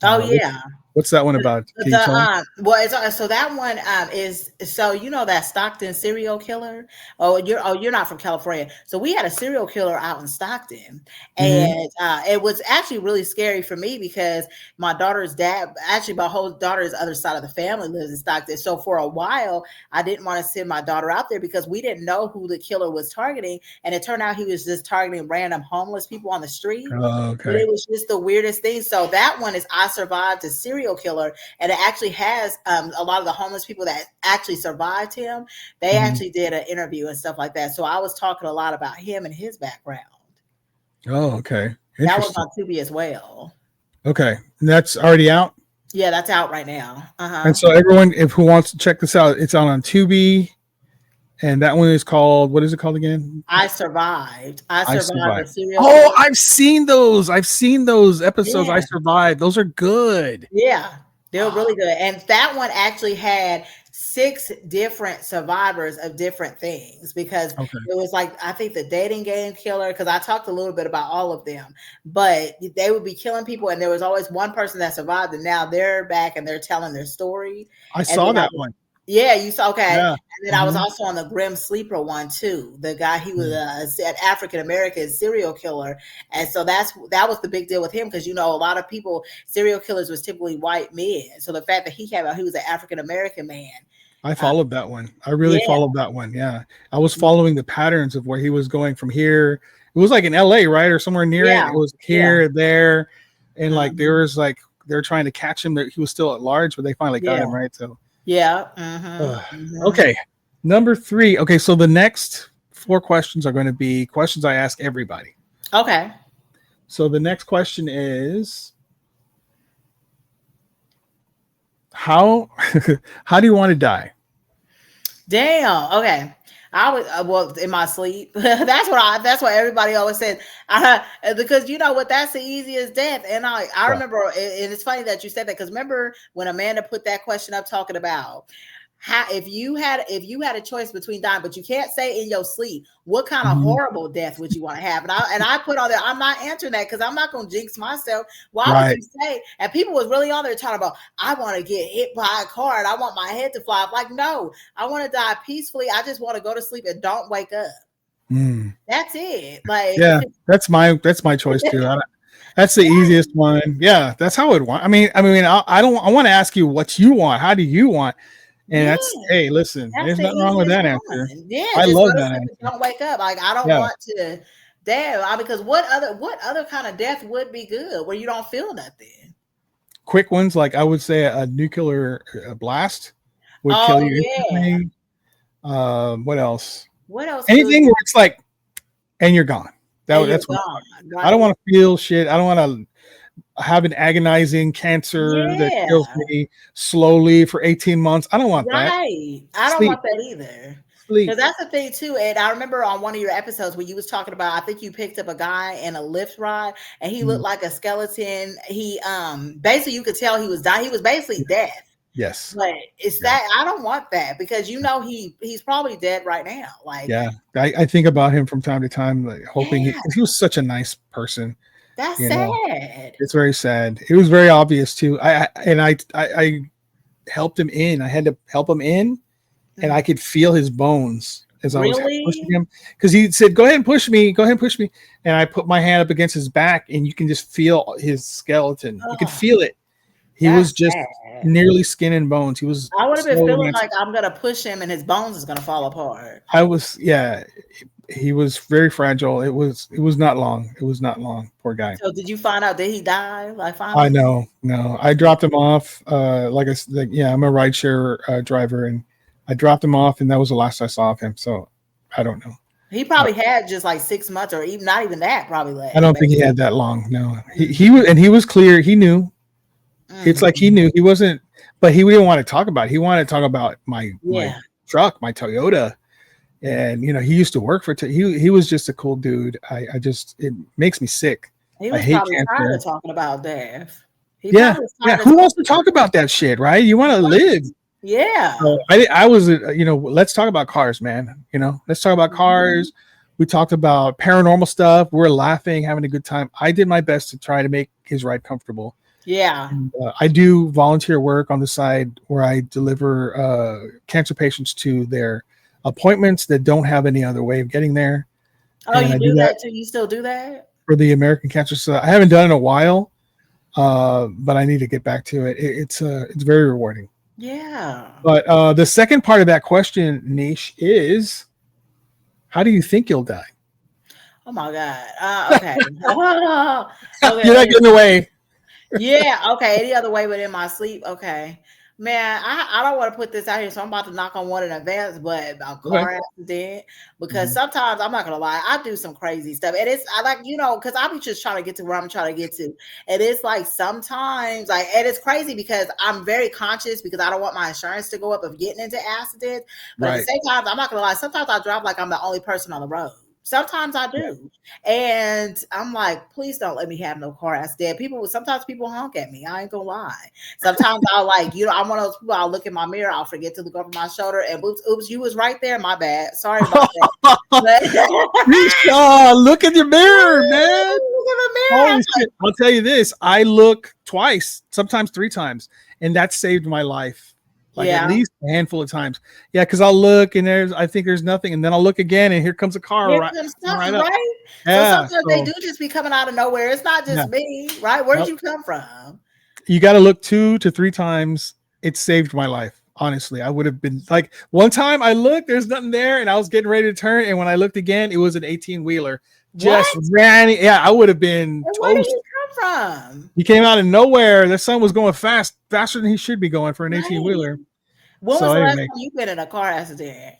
Speaker 4: Oh
Speaker 3: What's,
Speaker 4: yeah.
Speaker 3: what's that one about? Can you
Speaker 4: The
Speaker 3: tell me?
Speaker 4: well, it's so that one is so you know that Stockton serial killer. You're not from California. So we had a serial killer out in Stockton,
Speaker 3: Mhm.
Speaker 4: and it was actually really scary for me because my daughter's dad, actually my whole daughter's other side of the family lives in Stockton. So for a while, I didn't want to send my daughter out there because we didn't know who the killer was targeting, and it turned out he was just targeting random homeless people on the street.
Speaker 3: Oh,
Speaker 4: But
Speaker 3: okay.
Speaker 4: it was just the weirdest thing. So that one is I Survived a Serial Killer, and it actually has a lot of the homeless people that actually survived him. They
Speaker 3: Mhm.
Speaker 4: actually did an interview and stuff like that. So I was talking a lot about him and his background.
Speaker 3: Oh, okay.
Speaker 4: That was
Speaker 3: Interesting.
Speaker 4: on Tubi as well.
Speaker 3: Okay, and that's already out.
Speaker 4: Yeah, that's out right now.
Speaker 3: And so everyone, if who wants to check this out, it's out on Tubi, and that one is called. What is it called again?
Speaker 4: I Survived. I
Speaker 3: I
Speaker 4: Survived a
Speaker 3: Survived.
Speaker 4: Serial
Speaker 3: Oh,
Speaker 4: Killer.
Speaker 3: I've seen those. I've seen those episodes. I
Speaker 4: Yeah.
Speaker 3: Survived. Those are good.
Speaker 4: Yeah, they were really good. And that one actually had 6 different survivors of different things because
Speaker 3: Okay.
Speaker 4: it was like, I think the dating game killer, because I talked a little bit about all of them, but they would be killing people. And there was always one person that survived, and now they're back and they're telling their story.
Speaker 3: I
Speaker 4: And
Speaker 3: saw
Speaker 4: then
Speaker 3: that one.
Speaker 4: yeah, you saw, okay.
Speaker 3: Yeah.
Speaker 4: And then I was
Speaker 3: Mhm.
Speaker 4: also on the Grim Sleeper one too. The guy, he was
Speaker 3: Mm.
Speaker 4: an African American serial killer, and so that was the big deal with him because you know a lot of people, serial killers was typically white men. So the fact that he was an African American man,
Speaker 3: I
Speaker 4: uh,
Speaker 3: followed that one. I really
Speaker 4: yeah,
Speaker 3: followed that one. Yeah. I was following the patterns of where he was going from here. It was like in LA, right? Or somewhere near it.
Speaker 4: yeah,
Speaker 3: It was
Speaker 4: yeah,
Speaker 3: here, there. And like there
Speaker 4: mhm,
Speaker 3: was like they're trying to catch him. That he was still at large, but they finally got
Speaker 4: yeah,
Speaker 3: him, right? So
Speaker 4: yeah,
Speaker 3: ugh.
Speaker 4: mhm.
Speaker 3: Okay. Number 3. Okay, so the next 4 questions are going to be questions I ask everybody.
Speaker 4: Okay,
Speaker 3: So the next question is how how do you want to die?
Speaker 4: damn, okay. I was well in my sleep. That's what everybody always said. Because you know what, that's the easiest death. And I
Speaker 3: Yeah.
Speaker 4: remember, and it's funny that you said that because remember when Amanda put that question up talking about how if you had a choice between dying, but you can't say in your sleep, what kind of
Speaker 3: Mhm.
Speaker 4: horrible death would you want to have? And I put on there, I'm not answering that because I'm not gonna jinx myself. Why would
Speaker 3: Right.
Speaker 4: you say? And people was really on there talking about, I want to get hit by a car and I want my head to fly off. Like, no, I want to die peacefully. I just want to go to sleep and don't wake up.
Speaker 3: Mm.
Speaker 4: That's it. Like,
Speaker 3: Yeah, that's my choice too. That's the easiest one. Yeah, that's how it want. I don't. I want to ask you what you want. How do you want? And
Speaker 4: yeah,
Speaker 3: that's hey, listen.
Speaker 4: that's
Speaker 3: There's
Speaker 4: the
Speaker 3: nothing wrong with
Speaker 4: easiest
Speaker 3: that
Speaker 4: one.
Speaker 3: answer.
Speaker 4: Yeah,
Speaker 3: I
Speaker 4: just go
Speaker 3: love
Speaker 4: to
Speaker 3: that
Speaker 4: sleep and
Speaker 3: answer.
Speaker 4: don't wake up. Like, I don't
Speaker 3: Yeah,
Speaker 4: want to. Because what other kind of death would be good where you don't feel nothing?
Speaker 3: quick ones like I would say a nuclear blast would kill
Speaker 4: Oh
Speaker 3: you
Speaker 4: yeah.
Speaker 3: instantly. What else?
Speaker 4: What else could?
Speaker 3: Anything where it's like, and you're gone.
Speaker 4: And you're
Speaker 3: That's what I want.
Speaker 4: gone,
Speaker 3: I don't
Speaker 4: right?
Speaker 3: want to feel shit. I don't want to have an agonizing cancer that
Speaker 4: Yeah,
Speaker 3: kills me slowly for 18 months. I don't want that.
Speaker 4: right. I don't
Speaker 3: Sleep,
Speaker 4: want that either. Because
Speaker 3: sleep.
Speaker 4: that's the thing too. And I remember on one of your episodes where you was talking about, I think you picked up a guy in a lift ride and he
Speaker 3: Mm,
Speaker 4: looked like a skeleton. He basically you could tell he was dying. He was basically dead.
Speaker 3: yes.
Speaker 4: But it's
Speaker 3: Yeah.
Speaker 4: that I don't want that because you know he's probably dead right now. Like,
Speaker 3: Yeah. I think about him from time to time, like hoping
Speaker 4: yeah,
Speaker 3: because he was such a nice person.
Speaker 4: that's
Speaker 3: You know,
Speaker 4: sad.
Speaker 3: it's very sad. It was very obvious too. I helped him in. I had to help him in, and I
Speaker 4: Mhm.
Speaker 3: could feel his bones as I was pushing
Speaker 4: Really?
Speaker 3: him because he said, "Go ahead and push me. Go ahead and push me." And I put my hand up against his back, and you can just feel his skeleton. You could
Speaker 4: Oh,
Speaker 3: feel it. He was
Speaker 4: that's
Speaker 3: just
Speaker 4: sad.
Speaker 3: nearly skin and bones. He was
Speaker 4: I would have been
Speaker 3: so
Speaker 4: feeling
Speaker 3: against.
Speaker 4: like I'm gonna push him and his bones is gonna fall apart.
Speaker 3: I was, yeah. he was very fragile. It was not long. It was not long. Poor guy.
Speaker 4: So did you find out, did he die? Like
Speaker 3: I
Speaker 4: finally?
Speaker 3: know. No, I dropped him off. Like I said, yeah, I'm a rideshare driver, and I dropped him off, and that was the last I saw of him. So I don't know.
Speaker 4: He probably had just like 6 months, or even not even that. Probably less.
Speaker 3: I don't think he had that long. No, he was clear. He knew. It's like he knew he wasn't, but he didn't want to talk about it. He wanted to talk about my truck, my Toyota, and he used to work for. He was just a cool dude. It makes me sick.
Speaker 4: He was
Speaker 3: I hate
Speaker 4: probably tired
Speaker 3: cancer.
Speaker 4: of talking about death.
Speaker 3: Yeah. Who wants to talk about that shit, right? You want to live.
Speaker 4: Yeah.
Speaker 3: So I was, let's talk about cars, man. Let's talk about cars. We talked about paranormal stuff. We're laughing, having a good time. I did my best to try to make his ride comfortable.
Speaker 4: Yeah.
Speaker 3: And, I do volunteer work on the side where I deliver cancer patients to their appointments that don't have any other way of getting there.
Speaker 4: Oh,
Speaker 3: and
Speaker 4: you
Speaker 3: I
Speaker 4: do that too? You still do that?
Speaker 3: for the American Cancer Society. I haven't done it in a while, but I need to get back to it. It's very rewarding.
Speaker 4: Yeah.
Speaker 3: But the second part of that question, Nish, is how do you think you'll die?
Speaker 4: Oh my God. Okay. Okay.
Speaker 3: You're not getting away.
Speaker 4: Yeah. Okay. Any other way but in my sleep? Okay. Man, I don't want to put this out here, so I'm about to knock on one in advance, but about car accident, because sometimes I'm not gonna lie, I do some crazy stuff, and I like, because I be just trying to get to where I'm trying to get to, and it's like sometimes and it's crazy because I'm very conscious because I don't want my insurance to go up of getting into accidents, but at the same time, I'm not gonna lie, sometimes I drive like I'm the only person on the road. Sometimes I do. And I'm like, please don't let me have no car accident. Sometimes people honk at me. I ain't gonna lie. Sometimes I'll I'm one of those people, I'll look in my mirror, I'll forget to look over my shoulder, and oops, you was right there. My bad. Sorry about that.
Speaker 3: Nisha, look in your mirror, man.
Speaker 4: Look in the mirror.
Speaker 3: Holy shit. I'll tell you this. I look twice, sometimes 3 times, and that saved my life. At least a handful of times. Yeah, because I'll look and I think there's nothing, and then I'll look again and here comes a car right up.
Speaker 4: Yeah, so sometimes they do just be coming out of nowhere. It's not just me, right? Where did you come from?
Speaker 3: You got to look 2 to 3 times. It saved my life. Honestly, I would have been like, one time I looked, there's nothing there, and I was getting ready to turn, and when I looked again, it was an 18-wheeler. Just ran. Yeah, I would have been toast.
Speaker 4: Where did he come from?
Speaker 3: He came out of nowhere. The son was going faster than he should be going for an 18-wheeler.
Speaker 4: When was the last time you've been in a car accident?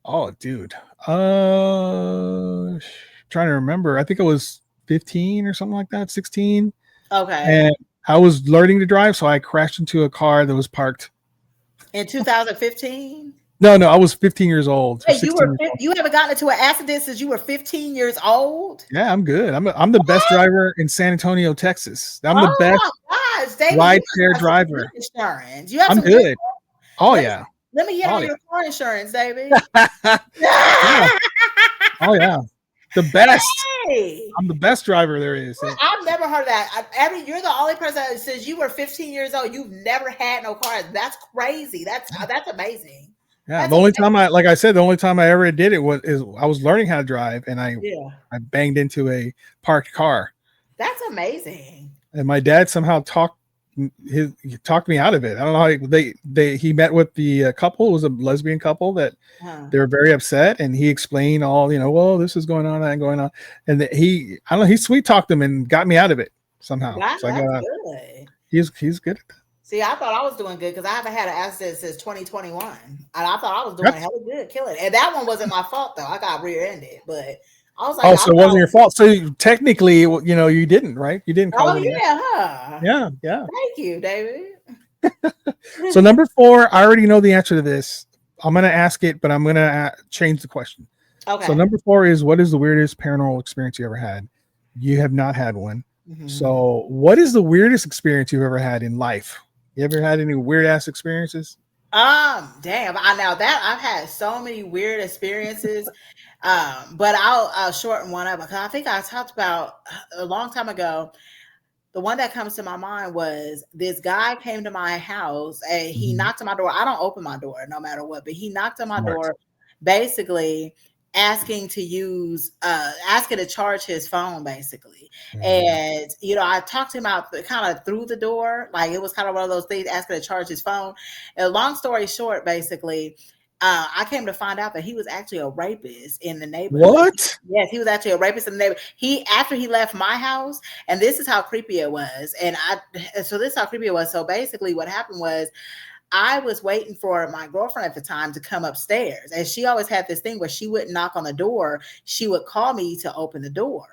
Speaker 3: Oh, dude. Trying to remember. I think I was 15 or something like that, 16. Okay. And I was learning to drive, so I crashed into a car that was parked.
Speaker 4: In 2015?
Speaker 3: No, I was 15 years old.
Speaker 4: Hey, you haven't gotten into an accident since you were 15 years old?
Speaker 3: Yeah, I'm good. I'm the best driver in San Antonio, Texas. I'm the best ride-share driver.
Speaker 4: Insurance. You have
Speaker 3: I'm good. Oh, yeah.
Speaker 4: Let me get on your car insurance, Dayvid.
Speaker 3: Oh, yeah. The best.
Speaker 4: Hey.
Speaker 3: I'm the best driver there is.
Speaker 4: I've never heard of that. You're the only person that says you were 15 years old. You've never had no car. That's crazy. That's amazing.
Speaker 3: Yeah. The only time I ever did it was I was learning how to drive, and I banged into a parked car.
Speaker 4: That's amazing.
Speaker 3: And my dad somehow talked me out of it. I don't know how he met with the couple. It was a lesbian couple that they were very upset, and he explained all, well, this is going on, that going on, and he sweet talked them and got me out of it somehow.
Speaker 4: That's good.
Speaker 3: He's good at that.
Speaker 4: See, I thought I was doing good because I haven't had an accident since 2021, and I thought I was doing hella good, killing it. And that one wasn't my fault though. I got rear-ended, but I was like,
Speaker 3: oh, so it wasn't your fault. So technically, you didn't, right? You didn't cause it. Yeah.
Speaker 4: Thank you, Dayvid.
Speaker 3: So number 4, I already know the answer to this. I'm going to ask it, but I'm going to change the question. Okay. So number 4 is, what is the weirdest paranormal experience you ever had? You have not had one. Mm-hmm. So what is the weirdest experience you've ever had in life? You ever had any weird ass experiences?
Speaker 4: Damn. I've had so many weird experiences. But I'll shorten one up because I think I talked about a long time ago. The one that comes to my mind was this guy came to my house and he knocked on my door. I don't open my door no matter what, but he knocked on my door, basically asking to charge his phone, basically. And I talked to him out kind of through the door, like it was kind of one of those things, asking to charge his phone. And long story short, basically, I came to find out that he was actually a rapist in the neighborhood.
Speaker 3: What?
Speaker 4: Yes, he was actually a rapist in the neighborhood. After he left my house, and this is how creepy it was. So this is how creepy it was. So basically what happened was I was waiting for my girlfriend at the time to come upstairs. And she always had this thing where she wouldn't knock on the door. She would call me to open the door.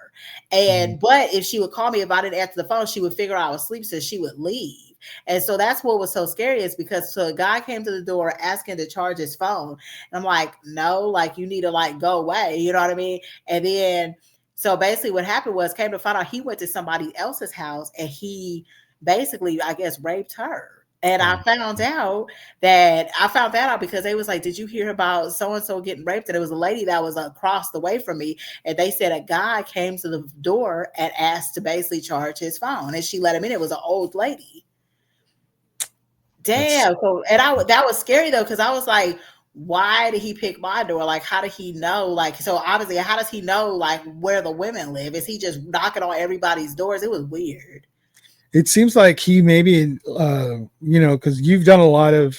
Speaker 4: But if she would call me, if I didn't answer the phone, she would figure I was asleep, so she would leave. And so that's what was so scary, is because a guy came to the door asking to charge his phone. And I'm like, no, like, you need to like go away. You know what I mean? And then, so basically what happened was, came to find out he went to somebody else's house and he basically, I guess, raped her. And I found that out because they was like, did you hear about so-and-so getting raped? And it was a lady that was across the way from me. And they said a guy came to the door and asked to basically charge his phone. And she let him in. It was an old lady. Damn. That was scary though, because I was like, why did he pick my door? Like, how did he know? Like, so obviously, how does he know like where the women live? Is he just knocking on everybody's doors? It was weird.
Speaker 3: It seems like he maybe, because you've done a lot of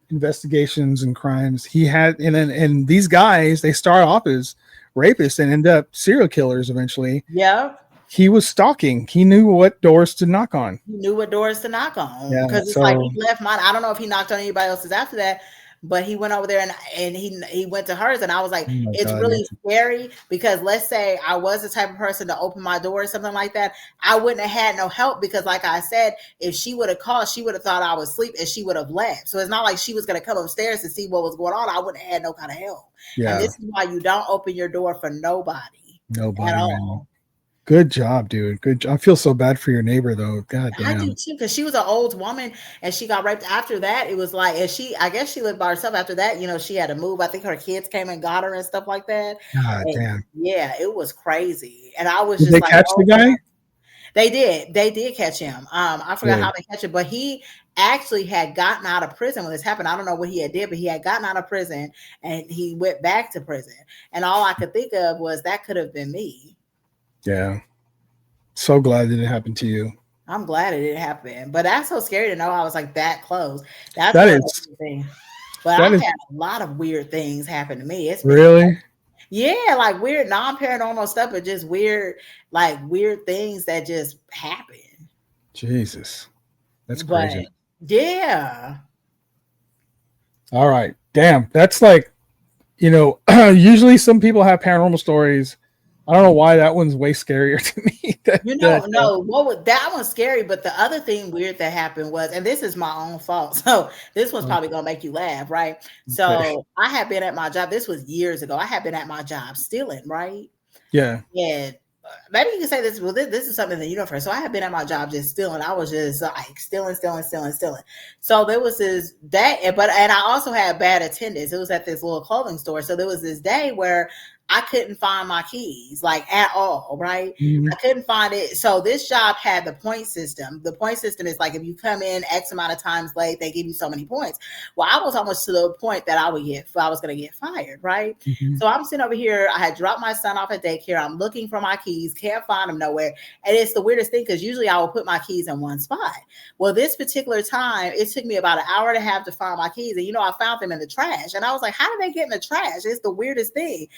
Speaker 3: investigations and crimes. He had, and these guys, they start off as rapists and end up serial killers eventually.
Speaker 4: Yeah.
Speaker 3: He was stalking. He knew what doors to knock on.
Speaker 4: He knew what doors to knock on.
Speaker 3: Yeah,
Speaker 4: because it's like he left mine. I don't know if he knocked on anybody else's after that, but he went over there and he went to hers. And I was like, it's really scary, because let's say I was the type of person to open my door or something like that, I wouldn't have had no help, because like I said, if she would have called, she would have thought I was asleep and she would have left. So it's not like she was going to come upstairs to see what was going on. I wouldn't have had no kind of help.
Speaker 3: Yeah.
Speaker 4: And this is why you don't open your door for nobody.
Speaker 3: Nobody
Speaker 4: at all.
Speaker 3: Man. Good job, dude. Good job. I feel so bad for your neighbor, though. God damn.
Speaker 4: I do too, because she was an old woman and she got raped. After that, it was like, and I guess she lived by herself. After that, she had to move. I think her kids came and got her and stuff like that.
Speaker 3: God damn.
Speaker 4: Yeah, it was crazy. And I was
Speaker 3: Did
Speaker 4: just
Speaker 3: they
Speaker 4: like,
Speaker 3: catch the guy?
Speaker 4: They did catch him. I forgot how they catch him, but he actually had gotten out of prison when this happened. I don't know what he had did, but he had gotten out of prison and he went back to prison. And all I could think of was that could have been me.
Speaker 3: Yeah. So glad it didn't happen to you.
Speaker 4: I'm glad it didn't happen, but that's so scary to know I was like that close.
Speaker 3: That is
Speaker 4: the thing. But I've had a lot of weird things happen to me. It's
Speaker 3: really,
Speaker 4: yeah, like weird non-paranormal stuff, but just weird things that just happen.
Speaker 3: Jesus, that's crazy.
Speaker 4: But, yeah.
Speaker 3: All right, damn. That's like, usually some people have paranormal stories. I don't know why that one's way scarier to me.
Speaker 4: That one's scary, but the other thing weird that happened was, and this is my own fault, so this one's probably gonna make you laugh, right? So I had been at my job, this was years ago, I had been at my job stealing, right?
Speaker 3: Yeah.
Speaker 4: And maybe you can say this, well, this is something in the universe. So I had been at my job just stealing. I was just like stealing. So there was this day, and I also had bad attendance. It was at this little clothing store. So there was this day where I couldn't find my keys, like at all, right?
Speaker 3: Mm-hmm.
Speaker 4: I couldn't find it. So this job had the point system. The point system is like, if you come in X amount of times late, they give you so many points. Well, I was almost to the point that I was going to get fired, right?
Speaker 3: Mm-hmm.
Speaker 4: So I'm sitting over here. I had dropped my son off at daycare. I'm looking for my keys, can't find them nowhere. And it's the weirdest thing, because usually I will put my keys in one spot. Well, this particular time, it took me about an hour and a half to find my keys. And I found them in the trash. And I was like, how did they get in the trash? It's the weirdest thing.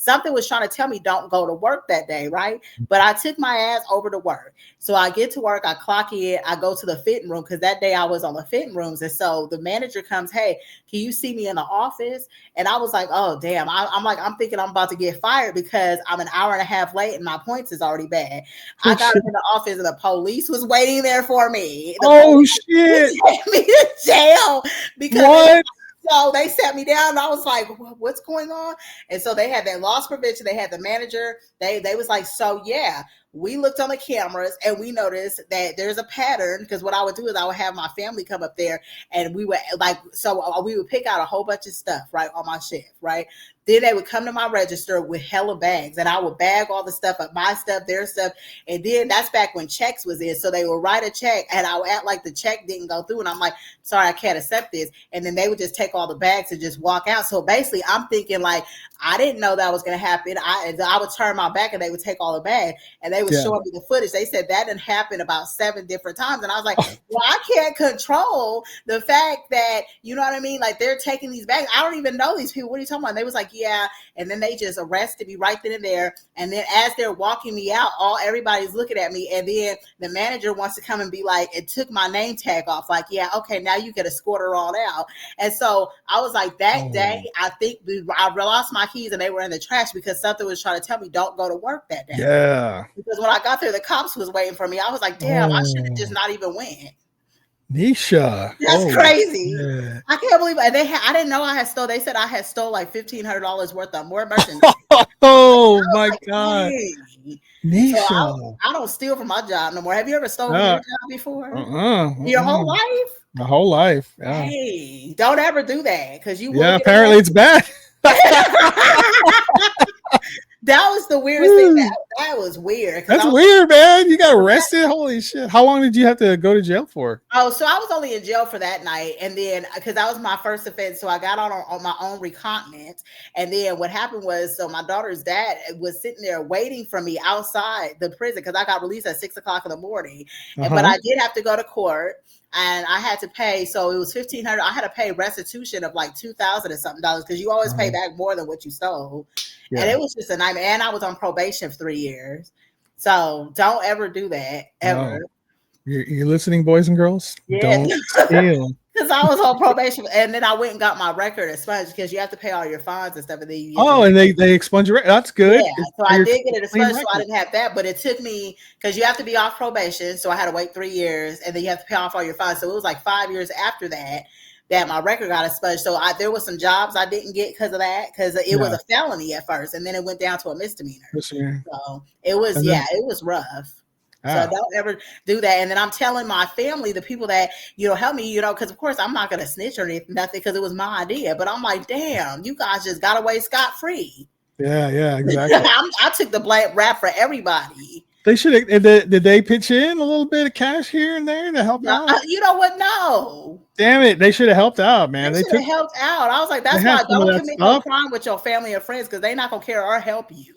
Speaker 4: Something was trying to tell me don't go to work that day, right? But I took my ass over to work. So I get to work, I clock in, I go to the fitting room, because that day I was on the fitting rooms. And so the manager comes, hey, can you see me in the office? And I was like, oh, damn. I'm thinking I'm about to get fired because I'm an hour and a half late and my points is already bad. I got in the office and the police was waiting there for me.
Speaker 3: Shit.
Speaker 4: Take me to jail because
Speaker 3: what?
Speaker 4: So they sat me down and I was like, what's going on? And so they had that loss prevention. They had the manager. They was like, so yeah, we looked on the cameras and we noticed that there's a pattern, because what I would do is I would have my family come up there and we would we would pick out a whole bunch of stuff, right, on my shift, right? Then they would come to my register with hella bags and I would bag all the stuff up, my stuff, their stuff. And then that's back when checks was in. So they would write a check and I would act like the check didn't go through. And I'm like, sorry, I can't accept this. And then they would just take all the bags and just walk out. So basically I'm thinking like, I didn't know that was going to happen. I would turn my back and they would take all the bags and they they were showing me the footage. They said that didn't happen about 7 different times. And I was like, well, I can't control the fact that, you know what I mean? Like, they're taking these bags. I don't even know these people. What are you talking about? And they was like, yeah. And then they just arrested me right then and there. And then as they're walking me out, everybody's looking at me. And then the manager wants to come and be like, it took my name tag off. Like, yeah, okay, now you can escort her on out. And so I was like, that day, I think I lost my keys and they were in the trash because something was trying to tell me don't go to work that day.
Speaker 3: Yeah.
Speaker 4: Because when I got there, the cops was waiting for me. I was like, damn, I should have just not even went.
Speaker 3: Nisha.
Speaker 4: That's crazy.
Speaker 3: Yeah.
Speaker 4: I can't believe it. I didn't know I had stole. They said I had stole like $1,500 worth of more merchandise.
Speaker 3: Oh my God.
Speaker 4: Hey.
Speaker 3: Nisha.
Speaker 4: So I don't steal from my job no more. Have you ever stolen from your job before? Your whole life?
Speaker 3: My whole life. Yeah.
Speaker 4: Hey, don't ever do that because you will.
Speaker 3: Yeah, apparently it's bad.
Speaker 4: That was the weirdest thing. That was weird.
Speaker 3: That's weird, man. You got arrested? Holy shit. How long did you have to go to jail for?
Speaker 4: Oh, so I was only in jail for that night. And then, because that was my first offense, so I got on my own recognizance. And then what happened was, so my daughter's dad was sitting there waiting for me outside the prison because I got released at 6 o'clock in the morning. But I did have to go to court. And I had to pay, so it was $1,500. I had to pay restitution of like $2,000 and something because you always pay back more than what you stole. Yeah. And it was just a nightmare. And I was on probation for 3 years. So don't ever do that, ever.
Speaker 3: No. You're listening, boys and girls?
Speaker 4: Yeah.
Speaker 3: Don't steal.
Speaker 4: Because I was on probation, and then I went and got my record expunged because you have to pay all your fines and stuff. And then
Speaker 3: and they expunge your record. That's good.
Speaker 4: Yeah, so I did get it expunged, so I didn't have that. But it took me, because you have to be off probation, so I had to wait 3 years, and then you have to pay off all your fines. So it was like 5 years after that my record got expunged. So there was some jobs I didn't get because of that, because it was a felony at first, and then it went down to a misdemeanor. So it was, it was rough. So don't ever do that. And then I'm telling my family, the people that, help me, because of course I'm not going to snitch or nothing because it was my idea. But I'm like, damn, you guys just got away scot-free.
Speaker 3: Yeah, exactly.
Speaker 4: I took the blame rap for everybody.
Speaker 3: They should have. Did they pitch in a little bit of cash here and there to help out?
Speaker 4: You know what? No.
Speaker 3: Damn it. They should have helped out, man.
Speaker 4: They should have helped out. I was like, that's why don't commit no crime with your family or friends because they're not going to care or help you.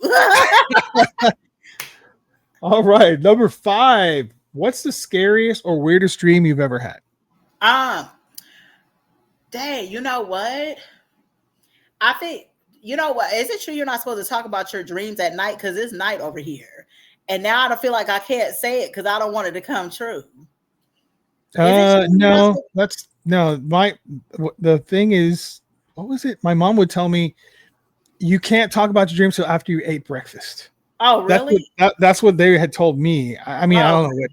Speaker 3: All right, number 5. What's the scariest or weirdest dream you've ever had?
Speaker 4: Dang, you know what? I think, is it true you're not supposed to talk about your dreams at night because it's night over here? And now I don't feel like I can't say it because I don't want it to come true.
Speaker 3: No, the thing is, what was it? My mom would tell me, you can't talk about your dreams until after you ate breakfast.
Speaker 4: Oh, really?
Speaker 3: That's what they had told me. I mean, I don't know.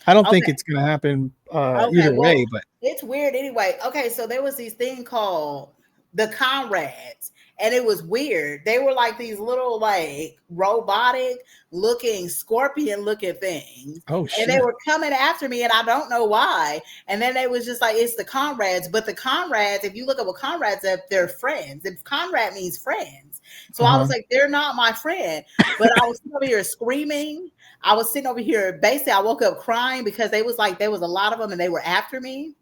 Speaker 3: I don't think it's going to happen either way, but
Speaker 4: it's weird anyway. Okay, so there was this thing called the Comrades, and it was weird. They were like these little, like, robotic looking, scorpion looking things.
Speaker 3: Oh, shit.
Speaker 4: And they were coming after me, and I don't know why. And then they was just like, it's the Comrades. But the Comrades, if you look up what Comrades are, they're friends. If Comrade means friends. So I was like, they're not my friend. But I was sitting over here screaming. I was sitting over here. Basically, I woke up crying because they was like, there was a lot of them, and they were after me.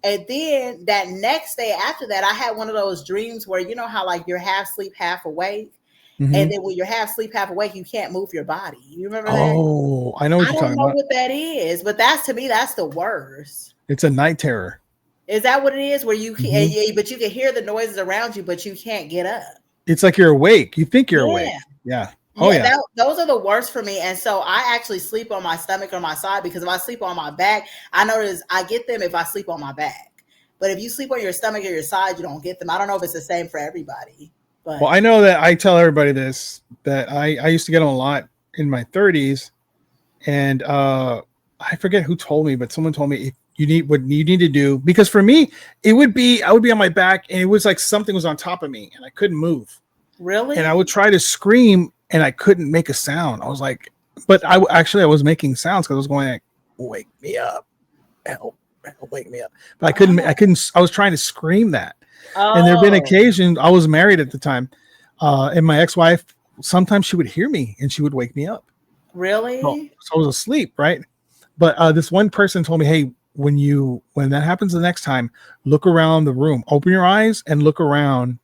Speaker 4: And then that next day after that, I had one of those dreams where, you know how like you're half asleep, half awake. And then when you're half asleep, half awake, you can't move your body. You remember that?
Speaker 3: Oh, I know what you're talking about. I don't know
Speaker 4: what that is, but to me, that's the worst.
Speaker 3: It's a night terror.
Speaker 4: Is that what it is? Where you can, but you can hear the noises around you, but you can't get up.
Speaker 3: It's like you're awake. You think you're awake. Yeah. Oh, yeah.
Speaker 4: Those are the worst for me. And so I actually sleep on my stomach or my side because if I sleep on my back, I notice I get them if I sleep on my back. But if you sleep on your stomach or your side, you don't get them. I don't know if it's the same for everybody. But.
Speaker 3: Well, I know that I tell everybody this, that I used to get them a lot in my 30s. And I forget who told me, but someone told me if you need what you need to do. Because for me, I would be on my back and it was like something was on top of me and I couldn't move.
Speaker 4: Really?
Speaker 3: And I would try to scream and I couldn't make a sound. I was like, but I was making sounds because I was going like, wake me up, help, wake me up. But I couldn't, I was trying to scream that. Oh. And there have been occasions, I was married at the time, and my ex-wife, sometimes she would hear me and she would wake me up.
Speaker 4: Really?
Speaker 3: So I was asleep, right? But this one person told me, hey, when that happens the next time, look around the room, open your eyes and look around,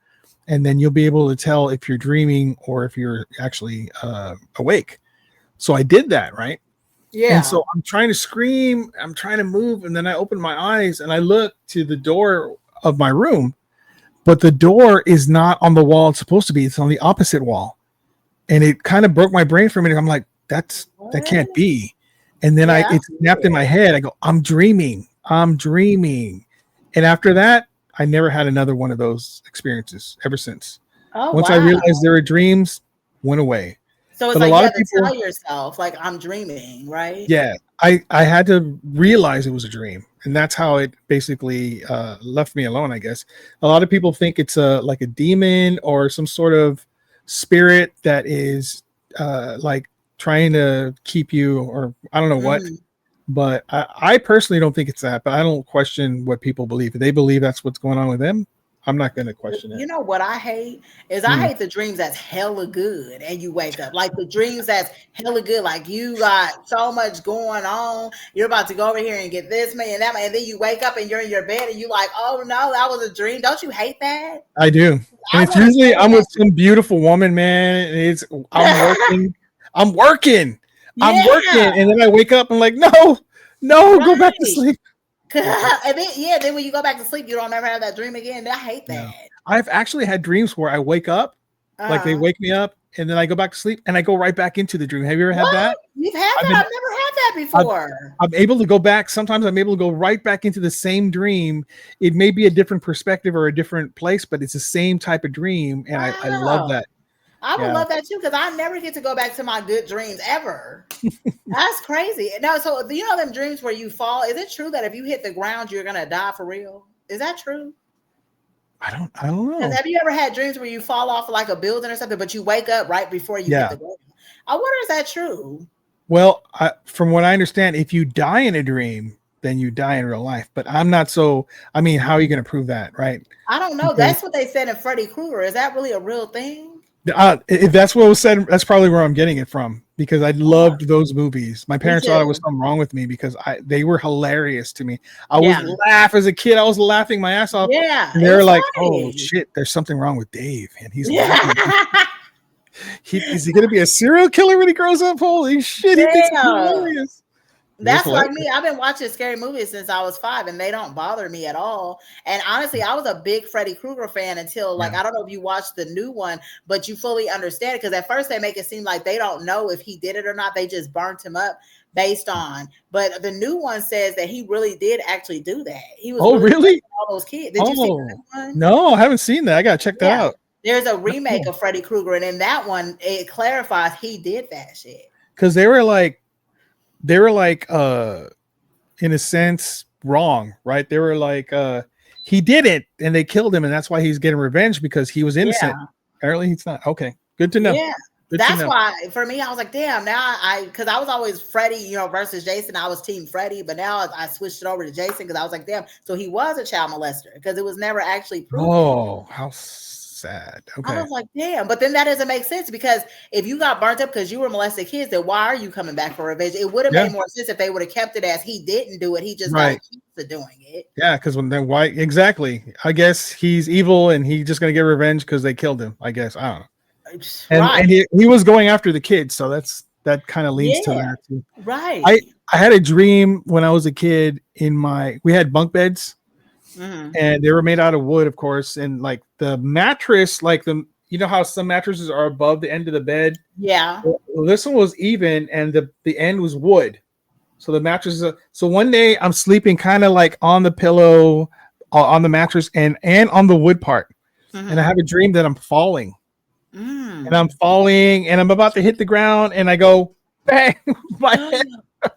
Speaker 3: and then you'll be able to tell if you're dreaming or if you're actually awake. So I did that, right?
Speaker 4: Yeah.
Speaker 3: And so I'm trying to scream, I'm trying to move, and then I open my eyes and I look to the door of my room, but the door is not on the wall it's supposed to be. It's on the opposite wall. And it kind of broke my brain for a minute. I'm like, that can't be. And then
Speaker 4: Yeah,
Speaker 3: it snapped in my head. I go, I'm dreaming. And after that, I never had another one of those experiences ever since.
Speaker 4: Oh,
Speaker 3: Once I
Speaker 4: wow.
Speaker 3: realized there were dreams, went away.
Speaker 4: So it's
Speaker 3: But
Speaker 4: like
Speaker 3: a
Speaker 4: you
Speaker 3: lot
Speaker 4: have
Speaker 3: of
Speaker 4: to
Speaker 3: people,
Speaker 4: tell yourself, like, I'm dreaming, right?
Speaker 3: yeah, I had to realize it was a dream, and that's how it basically left me alone, I guess. A lot of people think it's like a demon or some sort of spirit that is like trying to keep you, or I don't know what.
Speaker 4: Mhm.
Speaker 3: But I personally don't think it's that. But I don't question what people believe. If they believe that's what's going on with them, I'm not going to question it.
Speaker 4: You know what I hate is I
Speaker 3: Mm.
Speaker 4: hate the dreams that's hella good and you wake up. Like the dreams that's hella good, like you got so much going on. You're about to go over here and get this man and that man, and then you wake up and you're in your bed and you like, oh no, that was a dream. Don't you hate that?
Speaker 3: I do, and
Speaker 4: I
Speaker 3: it's
Speaker 4: want to
Speaker 3: usually
Speaker 4: say
Speaker 3: I'm with some beautiful woman, man. And I'm
Speaker 4: that.
Speaker 3: working, I'm working, I'm working,
Speaker 4: Yeah,
Speaker 3: and then I wake up and like, no, go back to
Speaker 4: right.
Speaker 3: sleep.
Speaker 4: And then when you go back to sleep, you don't ever have that dream again. I hate
Speaker 3: No,
Speaker 4: that.
Speaker 3: I've actually had dreams where I wake up, like they
Speaker 4: Uh-huh.
Speaker 3: wake me up, and then I go back to sleep, and I go right back into the dream. Have you ever had
Speaker 4: What?
Speaker 3: that?
Speaker 4: You've had
Speaker 3: I've
Speaker 4: that?
Speaker 3: been
Speaker 4: I've never had that
Speaker 3: I've,
Speaker 4: before.
Speaker 3: I'm able to go back. Sometimes I'm able to go right back into the same dream. It may be a different perspective or a different place, but it's the same type of dream. And I love
Speaker 4: Wow.
Speaker 3: that.
Speaker 4: I would
Speaker 3: Yeah.
Speaker 4: love that too because I never get to go back to my good dreams ever. That's crazy. No, so you know them dreams where you fall? Is it true that if you hit the ground, you're gonna die for real? Is that true?
Speaker 3: I don't
Speaker 4: Because
Speaker 3: know.
Speaker 4: have you ever had dreams where you fall off like a building or something, but you wake up right before you hit
Speaker 3: Yeah.
Speaker 4: the ground? I wonder is that true?
Speaker 3: Well, from what I understand, if you die in a dream, then you die in real life. But I'm not so, I mean, how are you going to prove that? Right.
Speaker 4: I don't know.
Speaker 3: Because
Speaker 4: That's what they said in Freddy Krueger. Is that really a real thing?
Speaker 3: if that's what was said, that's probably where I'm getting it from because I
Speaker 4: Uh,
Speaker 3: loved those movies. My
Speaker 4: me
Speaker 3: parents thought there was
Speaker 4: too.
Speaker 3: something wrong with me because they were hilarious to me. I would
Speaker 4: Yeah.
Speaker 3: laugh as a kid. I was laughing my ass off.
Speaker 4: Yeah.
Speaker 3: And
Speaker 4: It
Speaker 3: they were
Speaker 4: was
Speaker 3: like, "Oh
Speaker 4: funny.
Speaker 3: shit, there's something wrong with Dave, and he's laughing.
Speaker 4: Yeah.
Speaker 3: Is he gonna be a serial killer when he grows up? Holy shit, he thinks it's
Speaker 4: Damn.
Speaker 3: hilarious." It was
Speaker 4: That's like
Speaker 3: hilarious.
Speaker 4: me. I've been watching scary movies since I was 5, and they don't bother me at all. And honestly, I was a big Freddy Krueger fan until, like,
Speaker 3: Yeah.
Speaker 4: I don't know if you watched the new one, but you fully understand it because at first they make it seem like they don't know if he did it or not. They just burnt him up based on. But the new one says that he really did actually do that. He was
Speaker 3: Oh,
Speaker 4: really
Speaker 3: really?
Speaker 4: all those kids. Did you see the
Speaker 3: Oh,
Speaker 4: new one?
Speaker 3: no, I haven't seen that. I gotta check that
Speaker 4: Yeah.
Speaker 3: out.
Speaker 4: There's a
Speaker 3: That's
Speaker 4: remake
Speaker 3: cool.
Speaker 4: of Freddy Krueger, and in that one, it clarifies he did that shit.
Speaker 3: Because they were like, in a sense, wrong, right? They were like, he did it, and they killed him, and that's why he's getting revenge because he was
Speaker 4: Yeah.
Speaker 3: innocent. Apparently, he's not. Okay, good to know.
Speaker 4: Yeah.
Speaker 3: Good to
Speaker 4: That's
Speaker 3: know.
Speaker 4: why for me, I was like, damn, now because I was always Freddie, versus Jason. I was team Freddie, but now I switched it over to Jason because I was like, damn, so he was a child molester because it was never actually proven.
Speaker 3: Oh, how sad.
Speaker 4: I
Speaker 3: Okay.
Speaker 4: was like, damn, but then that doesn't make sense because if you got burnt up because you were molested kids, then why are you coming back for revenge? It would have
Speaker 3: Yeah.
Speaker 4: made more sense if they would have kept it as he didn't do it. He just
Speaker 3: Right.
Speaker 4: got accused of doing it.
Speaker 3: Yeah, because then why exactly? I guess he's evil and he's just gonna get revenge because they killed him. I guess I don't know. And
Speaker 4: Right.
Speaker 3: he was going after the kids, so that kind of leads to
Speaker 4: Yeah.
Speaker 3: that too.
Speaker 4: Right.
Speaker 3: I had a dream when I was a kid we had bunk beds
Speaker 4: Mhm.
Speaker 3: and they were made out of wood, of course, and like the mattress, you know how some mattresses are above the end of the bed.
Speaker 4: Yeah.
Speaker 3: Well, this one was even, and the end was wood. So the mattress so one day I'm sleeping kind of like on the pillow, on the mattress, and on the wood part, and I have a dream that I'm falling.
Speaker 4: Mm.
Speaker 3: And I'm falling and I'm about to hit the ground and I go bang my head.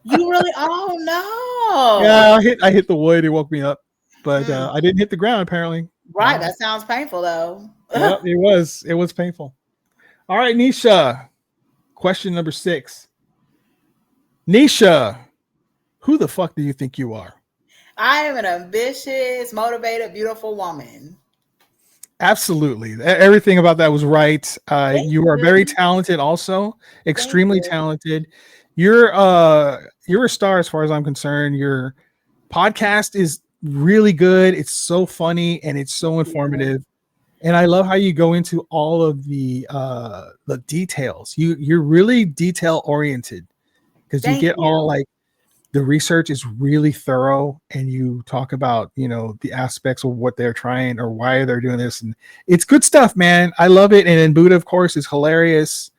Speaker 4: You really? Oh no!
Speaker 3: Yeah, I hit the wood. It woke me up, but I didn't hit the ground apparently.
Speaker 4: Right, that sounds painful though.
Speaker 3: Yeah, it was painful. All right, Nisha. Question number 6. Nisha, who the fuck do you think you are?
Speaker 4: I am an ambitious, motivated, beautiful woman.
Speaker 3: Absolutely. Everything about that was right. You are very
Speaker 4: you.
Speaker 3: talented also, extremely
Speaker 4: you.
Speaker 3: talented. You're a star as far as I'm concerned. Your podcast is really good. It's so funny and it's so informative. And I love how you go into all of the details. You're really detail oriented because you
Speaker 4: Thank
Speaker 3: get all
Speaker 4: you.
Speaker 3: like the research is really thorough, and you talk about, you know, the aspects of what they're trying or why they're doing this, and it's good stuff, man. I love it. And then Buddha, of course, is hilarious.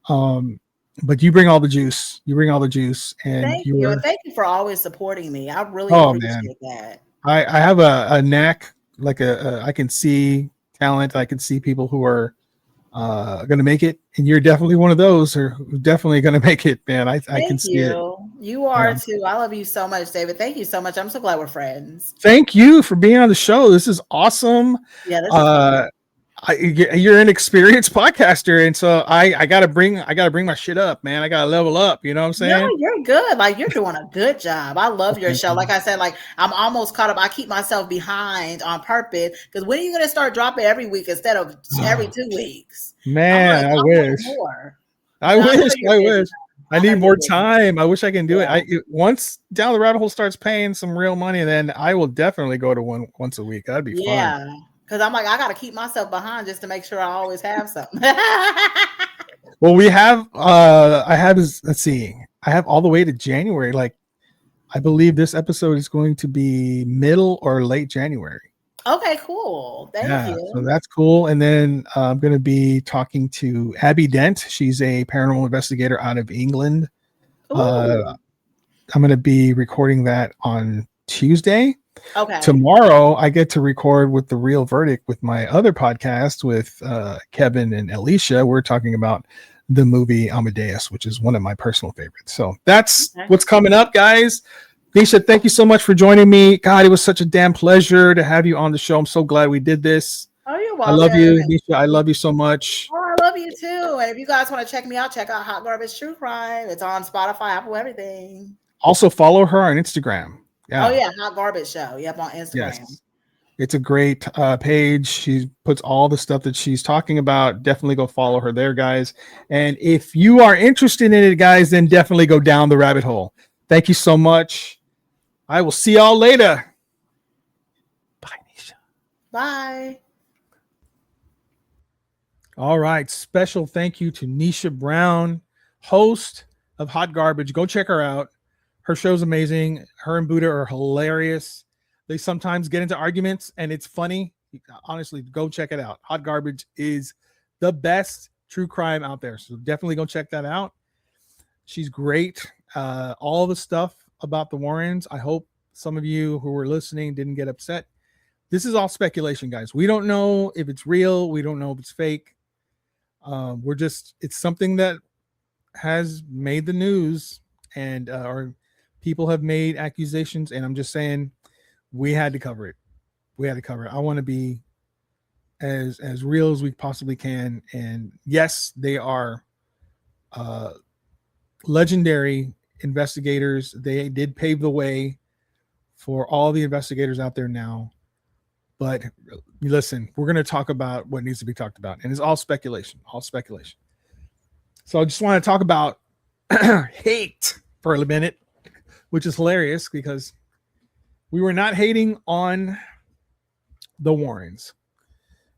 Speaker 3: But you bring all the juice. You bring all the juice, and
Speaker 4: Thank you. And
Speaker 3: you're
Speaker 4: thank you for always supporting me. I really
Speaker 3: oh man.
Speaker 4: appreciate that.
Speaker 3: I have a knack, like I can see talent. I can see people who are going to make it, and you're definitely one of those who are definitely going to make it, man. I can
Speaker 4: Thank
Speaker 3: see it.
Speaker 4: you. You
Speaker 3: Yeah.
Speaker 4: are too. I love you so much, David. Thank you so much. I'm so glad we're friends.
Speaker 3: Thank you for being on the show. This is awesome.
Speaker 4: Yeah, this is fun.
Speaker 3: You're an experienced podcaster, and so I gotta bring my shit up, man. I gotta level up. You know what I'm
Speaker 4: No,
Speaker 3: saying?
Speaker 4: you're good. Like you're doing a good job. I love your
Speaker 3: Thank
Speaker 4: show.
Speaker 3: you.
Speaker 4: Like I said, like I'm almost caught up. I keep myself behind on purpose because when are you gonna start dropping every week instead of every 2 weeks?
Speaker 3: Man, I
Speaker 4: I want
Speaker 3: wish.
Speaker 4: more.
Speaker 3: I
Speaker 4: No, I know
Speaker 3: wish.
Speaker 4: you're
Speaker 3: I
Speaker 4: busy.
Speaker 3: wish. I
Speaker 4: I know
Speaker 3: need
Speaker 4: you're
Speaker 3: more
Speaker 4: busy.
Speaker 3: time. I wish I can do
Speaker 4: Yeah.
Speaker 3: once Down the Rabbit Hole starts paying some real money, then I will definitely go to one once a week. That'd be fun.
Speaker 4: Yeah. Because I'm like, I gotta keep myself behind just to make sure I always have something.
Speaker 3: Well, we have I have let's see. I have all the way to January. Like I believe this episode is going to be middle or late January.
Speaker 4: Okay, cool. Thank
Speaker 3: Yeah, so
Speaker 4: you.
Speaker 3: that's cool. And then I'm going to be talking to Abby Dent. She's a paranormal investigator out of England.
Speaker 4: Ooh.
Speaker 3: I'm going to be recording that on Tuesday.
Speaker 4: Okay.
Speaker 3: Tomorrow, I get to record with The Real Verdict with my other podcast with Kevin and Alicia. We're talking about the movie Amadeus, which is one of my personal favorites. So that's
Speaker 4: Okay.
Speaker 3: what's coming up, guys. Nisha, thank you so much for joining me. God, it was such a damn pleasure to have you on the show. I'm so glad we did this.
Speaker 4: Oh, you're
Speaker 3: I love
Speaker 4: welcome.
Speaker 3: you, Nisha. I love you so much.
Speaker 4: Oh, I love you too. And if you guys want to check me out, check out Hot Garbage True Crime. It's on Spotify, Apple, everything.
Speaker 3: Also, follow her on Instagram. Yeah.
Speaker 4: Oh yeah, Hot Garbage Show. Yep, on Instagram.
Speaker 3: Yes. It's a great page. She puts all the stuff that she's talking about. Definitely go follow her there, guys. And if you are interested in it, guys, then definitely go down the rabbit hole. Thank you so much. I will see y'all later. Bye, Nisha.
Speaker 4: Bye.
Speaker 3: All right. Special thank you to Nisha Brown, host of Hot Garbage. Go check her out. Her show's amazing. Her and Buddha are hilarious. They sometimes get into arguments and it's funny. Honestly, go check it out. Hot Garbage is the best true crime out there. So definitely go check that out. She's great. All the stuff about the Warrens, I hope some of you who were listening didn't get upset. This is all speculation, guys. We don't know if it's real. We don't know if it's fake. It's something that has made the news, and or people have made accusations, and I'm just saying we had to cover it. I want to be as real as we possibly can. And yes, they are legendary investigators. They did pave the way for all the investigators out there now. But listen, we're going to talk about what needs to be talked about, and it's all speculation. So I just want to talk about hate for a minute, which is hilarious because we were not hating on the Warrens.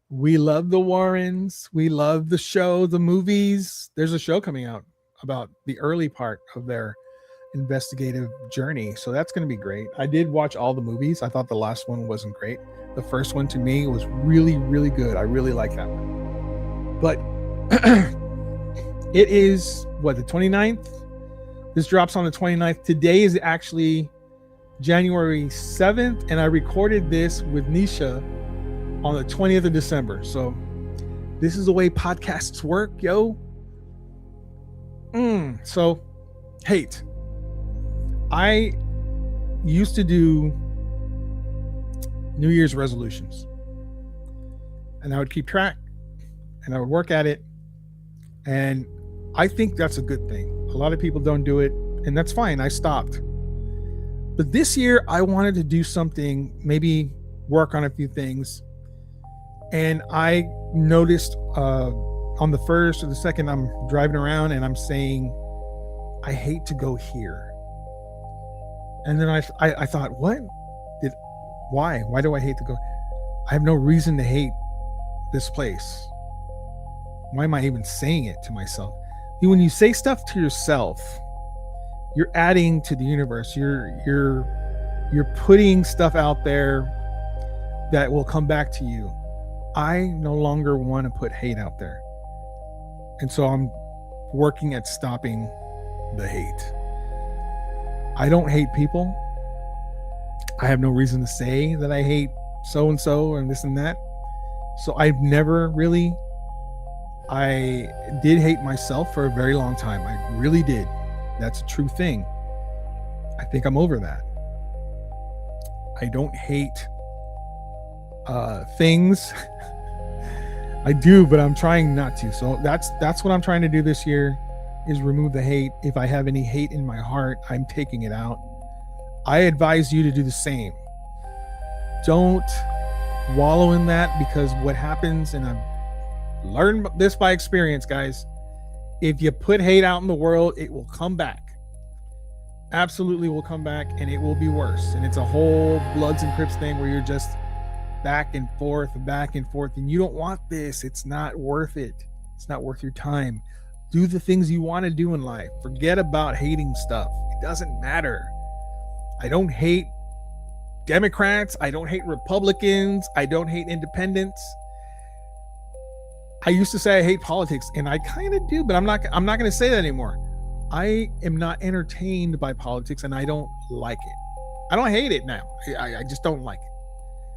Speaker 3: We love the Warrens. We love the show, the movies. There's a show coming out about the early part of their investigative journey. So that's going to be great. I did watch all the movies. I thought the last one wasn't great. The first one to me was really, really good. I really like that one. But it is what, the 29th? This drops on the 29th. Today is actually January 7th, and I recorded this with Nisha on the 20th of December. So this is the way podcasts work, yo. So hate. I used to do New Year's resolutions, and I would keep track and I would work at it. And I think that's a good thing. A lot of people don't do it, and that's fine. I stopped. But this year I wanted to do something, maybe work on a few things. And I noticed on the first or the second, I'm driving around and I'm saying, I hate to go here. And then I thought, why do I hate to go? I have no reason to hate this place. Why am I even saying it to myself? When you say stuff to yourself, you're adding to the universe. You're putting stuff out there that will come back to you. I no longer want to put hate out there. And so I'm working at stopping the hate. I don't hate people. I have no reason to say that I hate so-and-so and this and that. So I've never really, I did hate myself for a very long time. I really did. That's a true thing. I think I'm over that. I don't hate things. I do, but I'm trying not to. So that's what I'm trying to do this year, is remove the hate. If I have any hate in my heart, I'm taking it out. I advise you to do the same. Don't wallow in that, because what happens, and I've learned this by experience, guys, if you put hate out in the world, it will come back. Absolutely will come back, and it will be worse. And it's a whole Bloods and Crips thing where you're just back and forth, and you don't want this. It's not worth it. It's not worth your time. Do the things you want to do in life. Forget about hating stuff. It doesn't matter. I don't hate Democrats. I don't hate Republicans. I don't hate independents. I used to say I hate politics, and I kind of do, but I'm not going to say that anymore. I am not entertained by politics, and I don't like it. I don't hate it now. I just don't like it.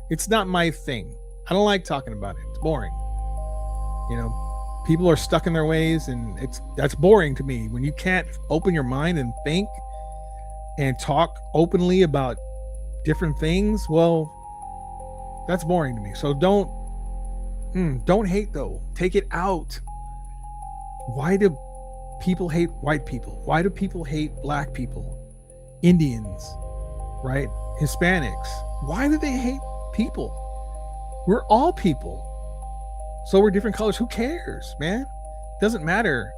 Speaker 3: It's not my thing. I don't like talking about it. It's boring. You know, people are stuck in their ways, and that's boring to me. When you can't open your mind and think and talk openly about different things, well, that's boring to me. So don't hate, though. Take it out. Why do people hate white people? Why do people hate black people, Indians, right? Hispanics? Why do they hate people? We're all people. So we're different colors. Who cares, man? Doesn't matter.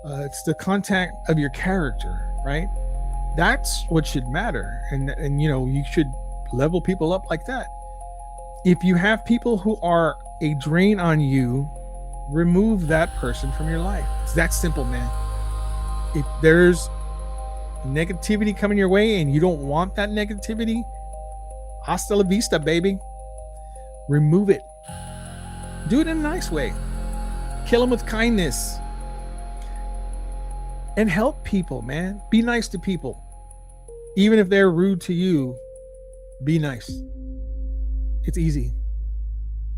Speaker 3: It's the content of your character, right? That's what should matter. And you know, you should level people up like that. If you have people who are a drain on you, remove that person from your life. It's that simple, man. If there's negativity coming your way and you don't want that negativity, hasta la vista, baby. Remove it. Do it in a nice way. Kill them with kindness. And help people, man. Be nice to people. Even if they're rude to you, be nice. It's easy.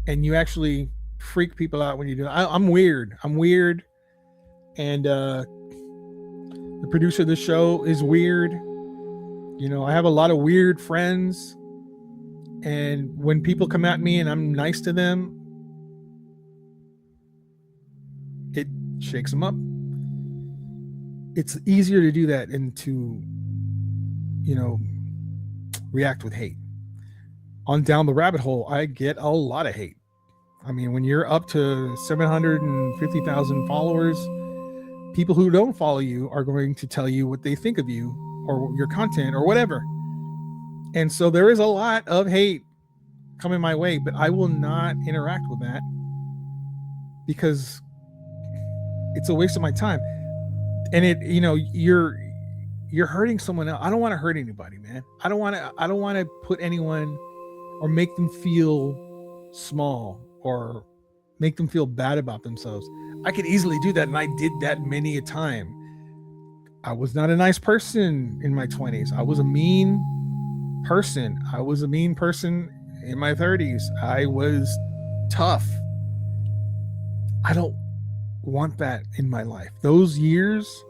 Speaker 3: And you actually freak people out when you do it. I'm weird. And the producer of the show is weird. You know, I have a lot of weird friends. And when people come at me and I'm nice to them, it shakes them up. It's easier to do that and to, you know, react with hate. On Down the Rabbit Hole, I get a lot of hate. I mean, when you're up to 750,000 followers, people who don't follow you are going to tell you what they think of you or your content or whatever. And so there is a lot of hate coming my way, but I will not interact with that because it's a waste of my time. And it, you know, you're hurting someone else. I don't want to hurt anybody, man. I don't want to put anyone or make them feel small or make them feel bad about themselves. I could easily do that, and I did that many a time. I was not a nice person in my 20s. I was a mean person. I was a mean person in my 30s. I was tough. I don't want that in my life. Those years,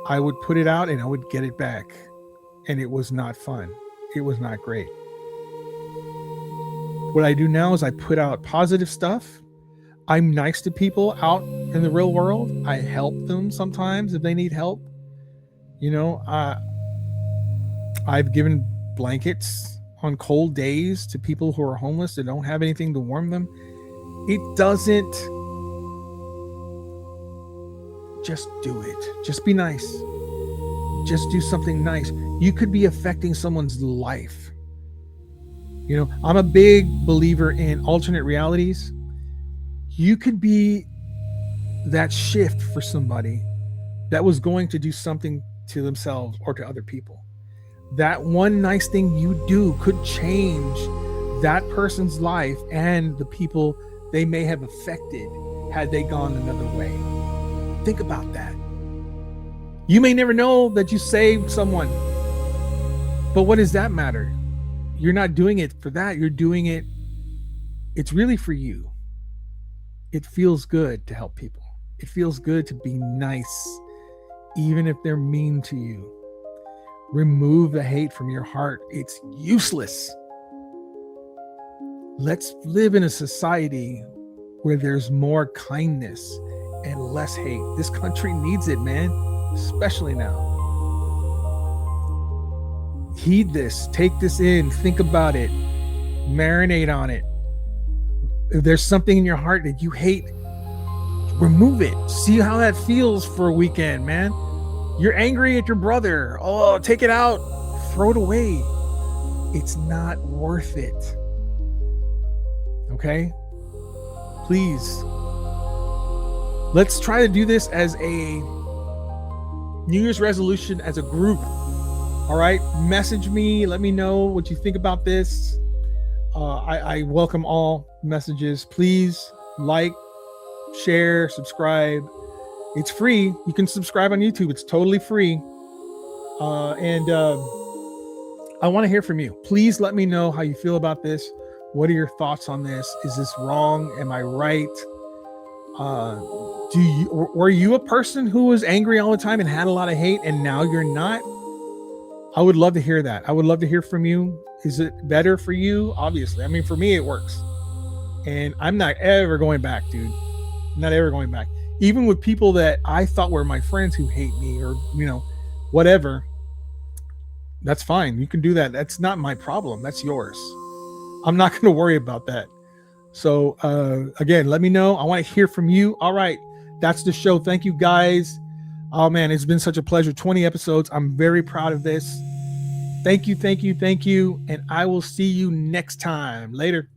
Speaker 3: I would put it out and I would get it back. And it was not fun. It was not great. What I do now is I put out positive stuff. I'm nice to people out in the real world. I help them sometimes if they need help. You know, I've given blankets on cold days to people who are homeless that don't have anything to warm them. It doesn't. Just do it. Just be nice. Just do something nice. You could be affecting someone's life. You know, I'm a big believer in alternate realities. You could be that shift for somebody that was going to do something to themselves or to other people. That one nice thing you do could change that person's life and the people they may have affected had they gone another way. Think about that. You may never know that you saved someone, but what does that matter? You're not doing it for that. You're doing it. It's really for you. It feels good to help people. It feels good to be nice, even if they're mean to you. Remove the hate from your heart. It's useless. Let's live in a society where there's more kindness and less hate. This country needs it, man, especially now. Heed this, take this in, think about it, marinate on it. If there's something in your heart that you hate, remove it. See how that feels for a weekend, man. You're angry at your brother. Oh, take it out, throw it away. It's not worth it. Okay? Please. Let's try to do this as a New Year's resolution as a group. All right? Message me. Let me know what you think about this. I welcome all messages. Please like, share, subscribe. It's free. You can subscribe on YouTube. It's totally free. And I want to hear from you. Please let me know how you feel about this. What are your thoughts on this? Is this wrong? Am I right? Were you a person who was angry all the time and had a lot of hate and now you're not? I would love to hear that. I would love to hear from you. Is it better for you? Obviously. I mean, for me, it works. And I'm not ever going back, dude. Not ever going back. Even with people that I thought were my friends who hate me or, whatever. That's fine. You can do that. That's not my problem. That's yours. I'm not going to worry about that. So, again, let me know. I want to hear from you. All right. That's the show. Thank you, guys. Oh, man, it's been such a pleasure. 20 episodes. I'm very proud of this. Thank you. And I will see you next time. Later.